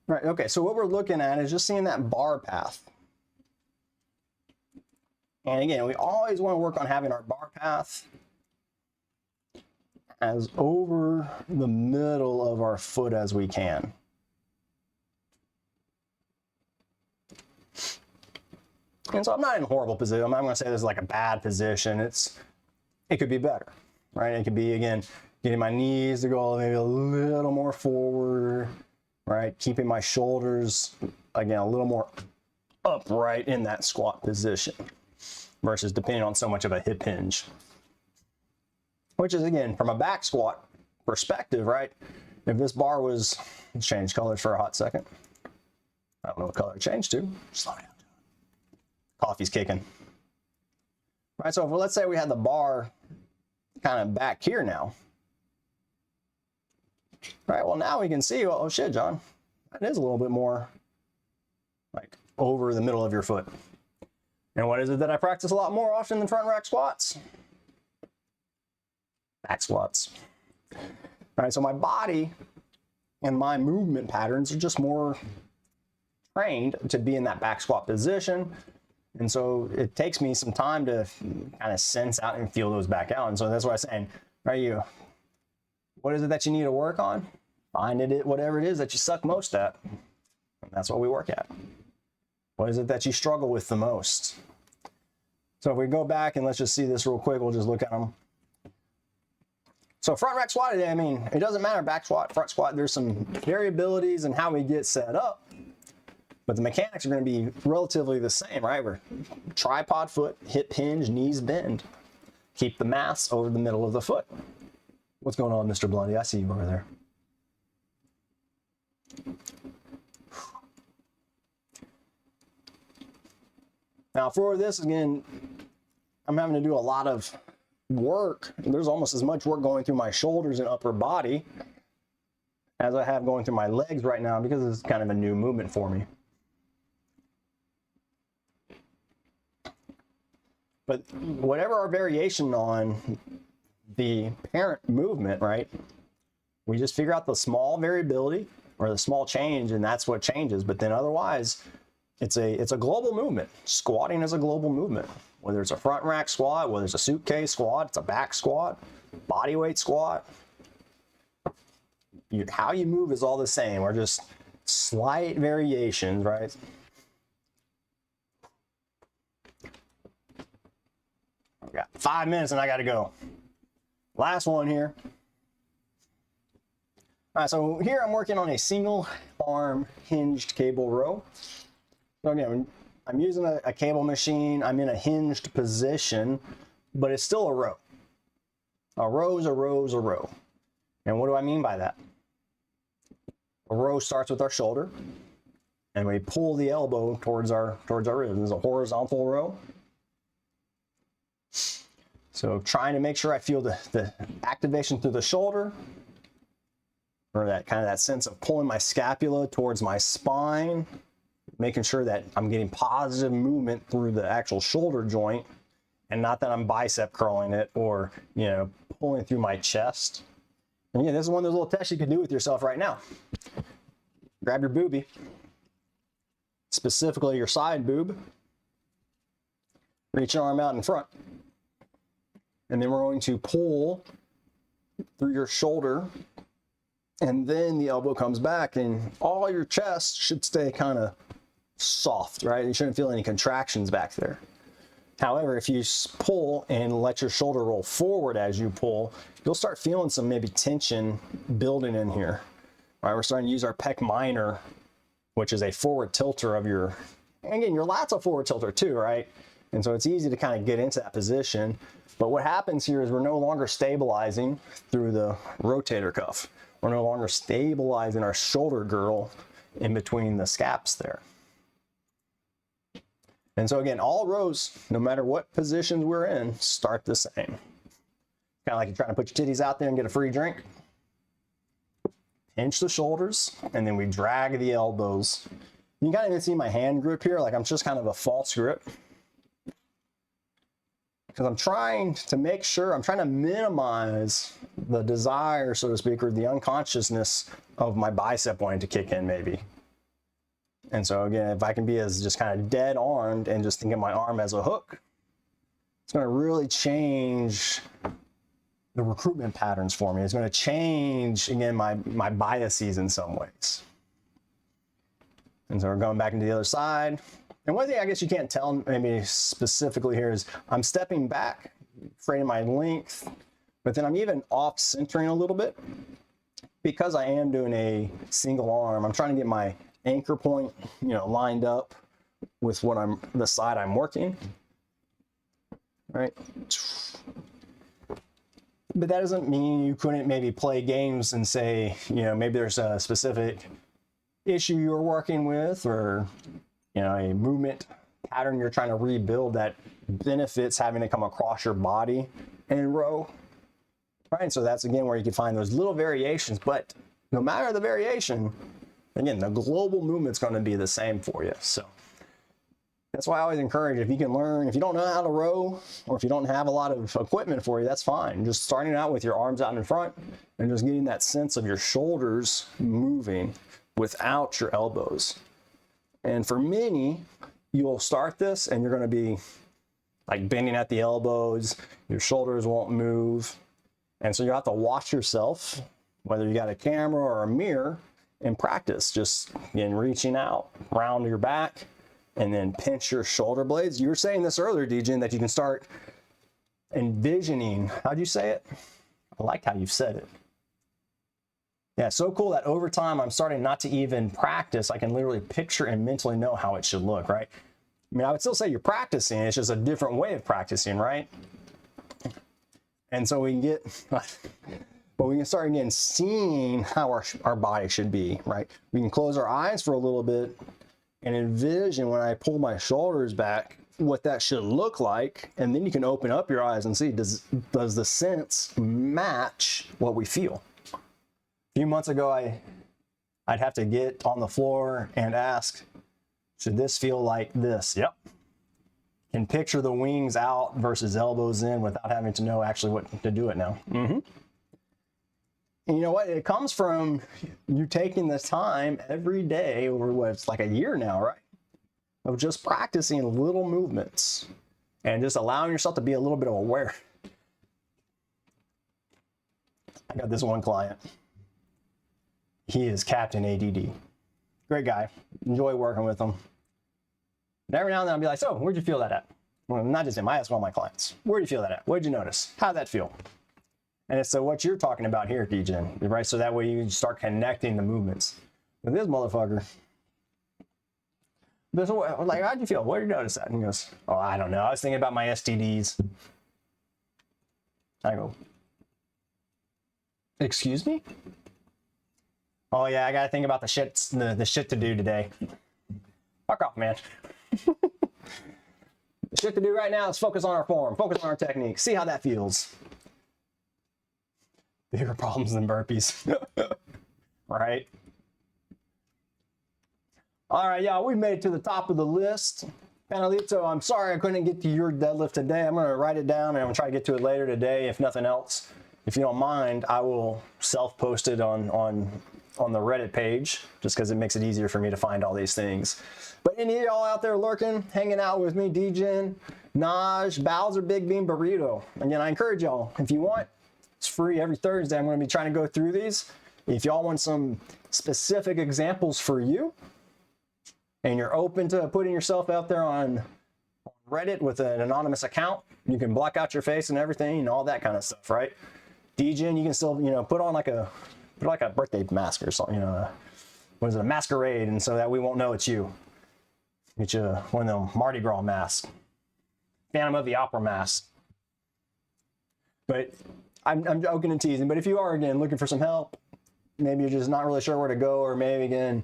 Right, okay, so what we're looking at is just seeing that bar path. And again, we always want to work on having our bar path as over the middle of our foot as we can. And so I'm not in a horrible position. I'm not going to say this is like a bad position. It could be better, right? It could be, again, getting my knees to go maybe a little more forward, right? Keeping my shoulders, again, a little more upright in that squat position. versus depending on so much of a hip hinge. Which is, again, from a back squat perspective, right? If this bar was, let's change colors for a hot second. I don't know what color it changed to. Slow down. Coffee's kicking. Right, so if, let's say we had the bar kind of back here now. Right, well now we can see, oh shit, John, that is a little bit more like over the middle of your foot. And what is it that I practice a lot more often than front rack squats? Back squats. All right, so my body and my movement patterns are just more trained to be in that back squat position. And so it takes me some time to kind of sense out and feel those back out. And so that's what I'm saying, right? What is it that you need to work on? Find it, whatever it is that you suck most at. And that's what we work at. What is it that you struggle with the most? So if we go back and let's just see this real quick, we'll just look at them. So front rack squat, I mean, it doesn't matter back squat, front squat, there's some variabilities in how we get set up, but the mechanics are going to be relatively the same, right? We're tripod foot, hip hinge, knees bend. Keep the mass over the middle of the foot. What's going on, Mr. Blondie? I see you over there. Now for this, again, I'm having to do a lot of work. There's almost as much work going through my shoulders and upper body as I have going through my legs right now because it's kind of a new movement for me. But whatever our variation on the parent movement, right? We just figure out the small variability or the small change, and that's what changes. But then otherwise, it's a global movement. Squatting is a global movement. Whether it's a front rack squat, whether it's a suitcase squat, it's a back squat, body weight squat. How you move is all the same. We're just slight variations, right? I've got 5 minutes and I got to go. Last one here. All right, so here I'm working on a single arm hinged cable row. So again, I'm using a cable machine. I'm in a hinged position, but it's still a row. A row is a row is a row. And what do I mean by that? A row starts with our shoulder, and we pull the elbow towards our ribs. This is a horizontal row. So trying to make sure I feel the activation through the shoulder, or that sense of pulling my scapula towards my spine, making sure that I'm getting positive movement through the actual shoulder joint, and not that I'm bicep curling it or, pulling through my chest. And yeah, this is one of those little tests you can do with yourself right now. Grab your boobie, specifically your side boob, reach your arm out in front, and then we're going to pull through your shoulder, and then the elbow comes back, and all your chest should stay kind of soft, right? You shouldn't feel any contractions back there. However, if you pull and let your shoulder roll forward as you pull, you'll start feeling some maybe tension building in here. All right, we're starting to use our pec minor, which is a forward tilter of your, and again, your lat's a forward tilter too, right? And so it's easy to kind of get into that position. But what happens here is we're no longer stabilizing through the rotator cuff. We're no longer stabilizing our shoulder girdle in between the scaps there. And so again, all rows, no matter what positions we're in, start the same. Kind of like you're trying to put your titties out there and get a free drink. Pinch the shoulders, and then we drag the elbows. You can kind of even see my hand grip here, like I'm just kind of a false grip. Because I'm trying to make sure, I'm trying to minimize the desire, so to speak, or the unconsciousness of my bicep wanting to kick in maybe. And so again, if I can be as just kind of dead armed and just think of my arm as a hook, it's going to really change the recruitment patterns for me. It's going to change, again, my biases in some ways. And so we're going back into the other side. And one thing I guess you can't tell maybe specifically here is I'm stepping back, creating my length, but then I'm even off centering a little bit because I am doing a single arm. I'm trying to get my anchor point, lined up with the side I'm working. right? But that doesn't mean you couldn't maybe play games and say, you know, maybe there's a specific issue you're working with, or, you know, a movement pattern you're trying to rebuild that benefits having to come across your body in row, right? So that's again where you can find those little variations, but no matter the variation, again, the global movement's going to be the same for you. So that's why I always encourage, if you can learn, if you don't know how to row, or if you don't have a lot of equipment for you, that's fine. Just starting out with your arms out in front and just getting that sense of your shoulders moving without your elbows. And for many, you'll start this and you're going to be like bending at the elbows, your shoulders won't move. And so you have to watch yourself, whether you got a camera or a mirror, and practice just again reaching out, round your back, and then pinch your shoulder blades. You were saying this earlier, DJ, that you can start envisioning, how'd you say it? I liked how you said it. Yeah, so cool that over time I'm starting not to even practice. I can literally picture and mentally know how it should look, right? I mean, I would still say you're practicing, it's just a different way of practicing, right? And so we can get, but we can start again seeing how our body should be, right? We can close our eyes for a little bit and envision when I pull my shoulders back, what that should look like. And then you can open up your eyes and see, does the sense match what we feel? A few months ago, I'd have to get on the floor and ask, should this feel like this? Yep. Can picture the wings out versus elbows in without having to know actually what to do it now. And you know what? It comes from you taking this time every day over what it's like a year now, right? Of just practicing little movements and just allowing yourself to be a little bit aware. I got this one client. He is Captain ADD. Great guy. Enjoy working with him. And every now and then I'll be like, so where'd you feel that at? Well, not just him, I ask all my clients. Where'd you feel that at? What'd you notice? How'd that feel? And it's so what you're talking about here, DJ, right? So that way you start connecting the movements. With this motherfucker, this, like, how'd you feel? What did you notice that? And he goes, oh, I don't know. I was thinking about my STDs. I go, excuse me? Oh yeah, I gotta think about the shit to do today. Fuck off, man. The shit to do right now is focus on our form, focus on our technique, see how that feels. Bigger problems than burpees. Right? All right, y'all, we made it to the top of the list. Panelito, I'm sorry I couldn't get to your deadlift today. I'm gonna write it down and I'm gonna try to get to it later today, if nothing else. If you don't mind, I will self-post it on the Reddit page, just because it makes it easier for me to find all these things. But any of y'all out there lurking, hanging out with me, DJing, Naj, Bowser, Big Bean, Burrito. Again, I encourage y'all, if you want, it's free every Thursday. I'm going to be trying to go through these. If y'all want some specific examples for you, and you're open to putting yourself out there on Reddit with an anonymous account, you can block out your face and everything and all that kind of stuff, right? DJing, you can still, you know, put like a birthday mask or something, you know, what is it, a masquerade, and so that we won't know it's you. Get you one of them Mardi Gras masks, Phantom of the Opera mask. But I'm joking and teasing, but if you are, again, looking for some help, maybe you're just not really sure where to go, or maybe, again,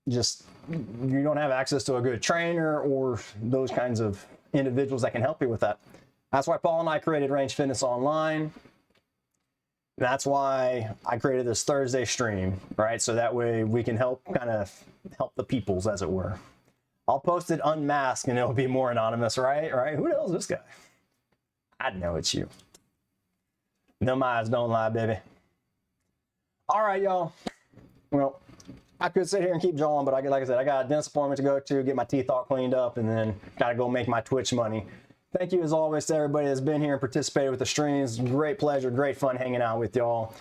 just you don't have access to a good trainer or those kinds of individuals that can help you with that. That's why Paul and I created RangeFitnessOnline. That's why I created this Thursday stream, right? So that way we can help the peoples, as it were. I'll post it unmasked and it'll be more anonymous, right? Right? Who knows this guy? I know it's you. Them eyes don't lie, baby. All right, y'all. Well, I could sit here and keep drawing, but like I said, I got a dentist appointment to go to, get my teeth all cleaned up, and then gotta go make my Twitch money. Thank you as always to everybody that's been here and participated with the streams. Great pleasure, great fun hanging out with y'all.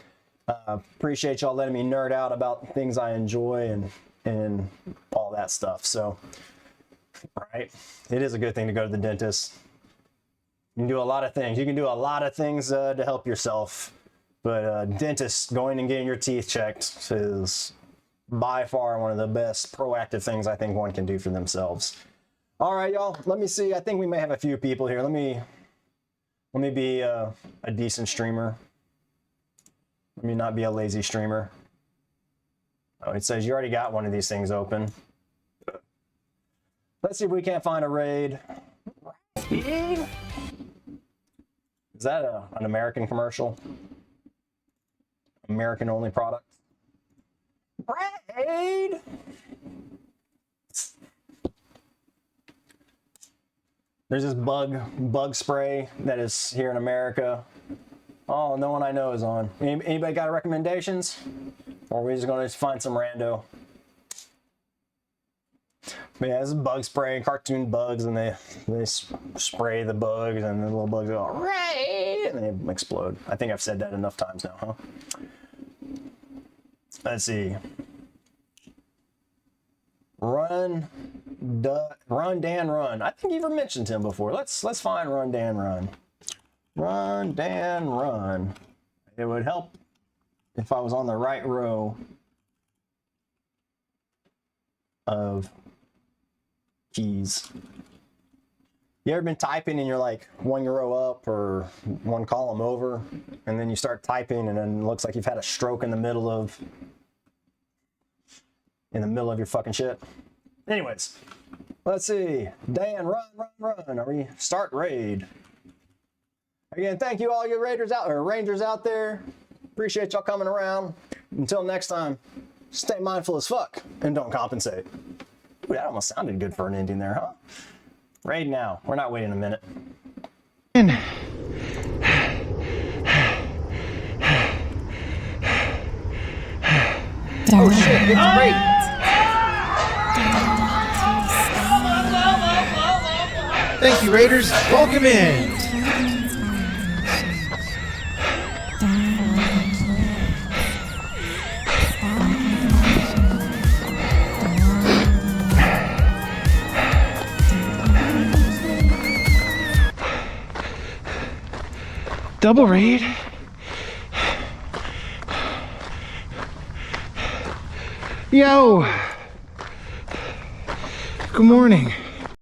Appreciate y'all letting me nerd out about things I enjoy and all that stuff. So, right, it is a good thing to go to the dentist. You can do a lot of things. You can do a lot of things to help yourself, but dentist, going and getting your teeth checked is by far one of the best proactive things I think one can do for themselves. All right, y'all, let me see. I think we may have a few people here. Let me Let me be a decent streamer. Let me not be a lazy streamer. Oh, it says you already got one of these things open. Let's see if we can't find a raid. Is that an American commercial? American only product? Raid! There's this bug spray that is here in America. Oh, no one I know is on. Anybody got recommendations? Or are we just gonna find some rando? But yeah, this is bug spray, cartoon bugs, and they spray the bugs, and the little bugs go, "Raid!" and they explode. I think I've said that enough times now, huh? Let's see. Run Dan Run. I think you've ever mentioned him before. Let's find Run Dan Run. Run Dan Run. It would help if I was on the right row of keys. You ever been typing and you're like one row up or one column over, and then you start typing and then it looks like you've had a stroke in the middle of your fucking shit? Anyways, let's see. Dan, run. Are we start raid? Again, thank you all you rangers out there. Appreciate y'all coming around. Until next time, stay mindful as fuck and don't compensate. Ooh, that almost sounded good for an ending there, huh? Raid now. We're not waiting a minute. Oh shit, it's raid. Thank you, Raiders. Welcome in. Double raid. Yo. Good morning.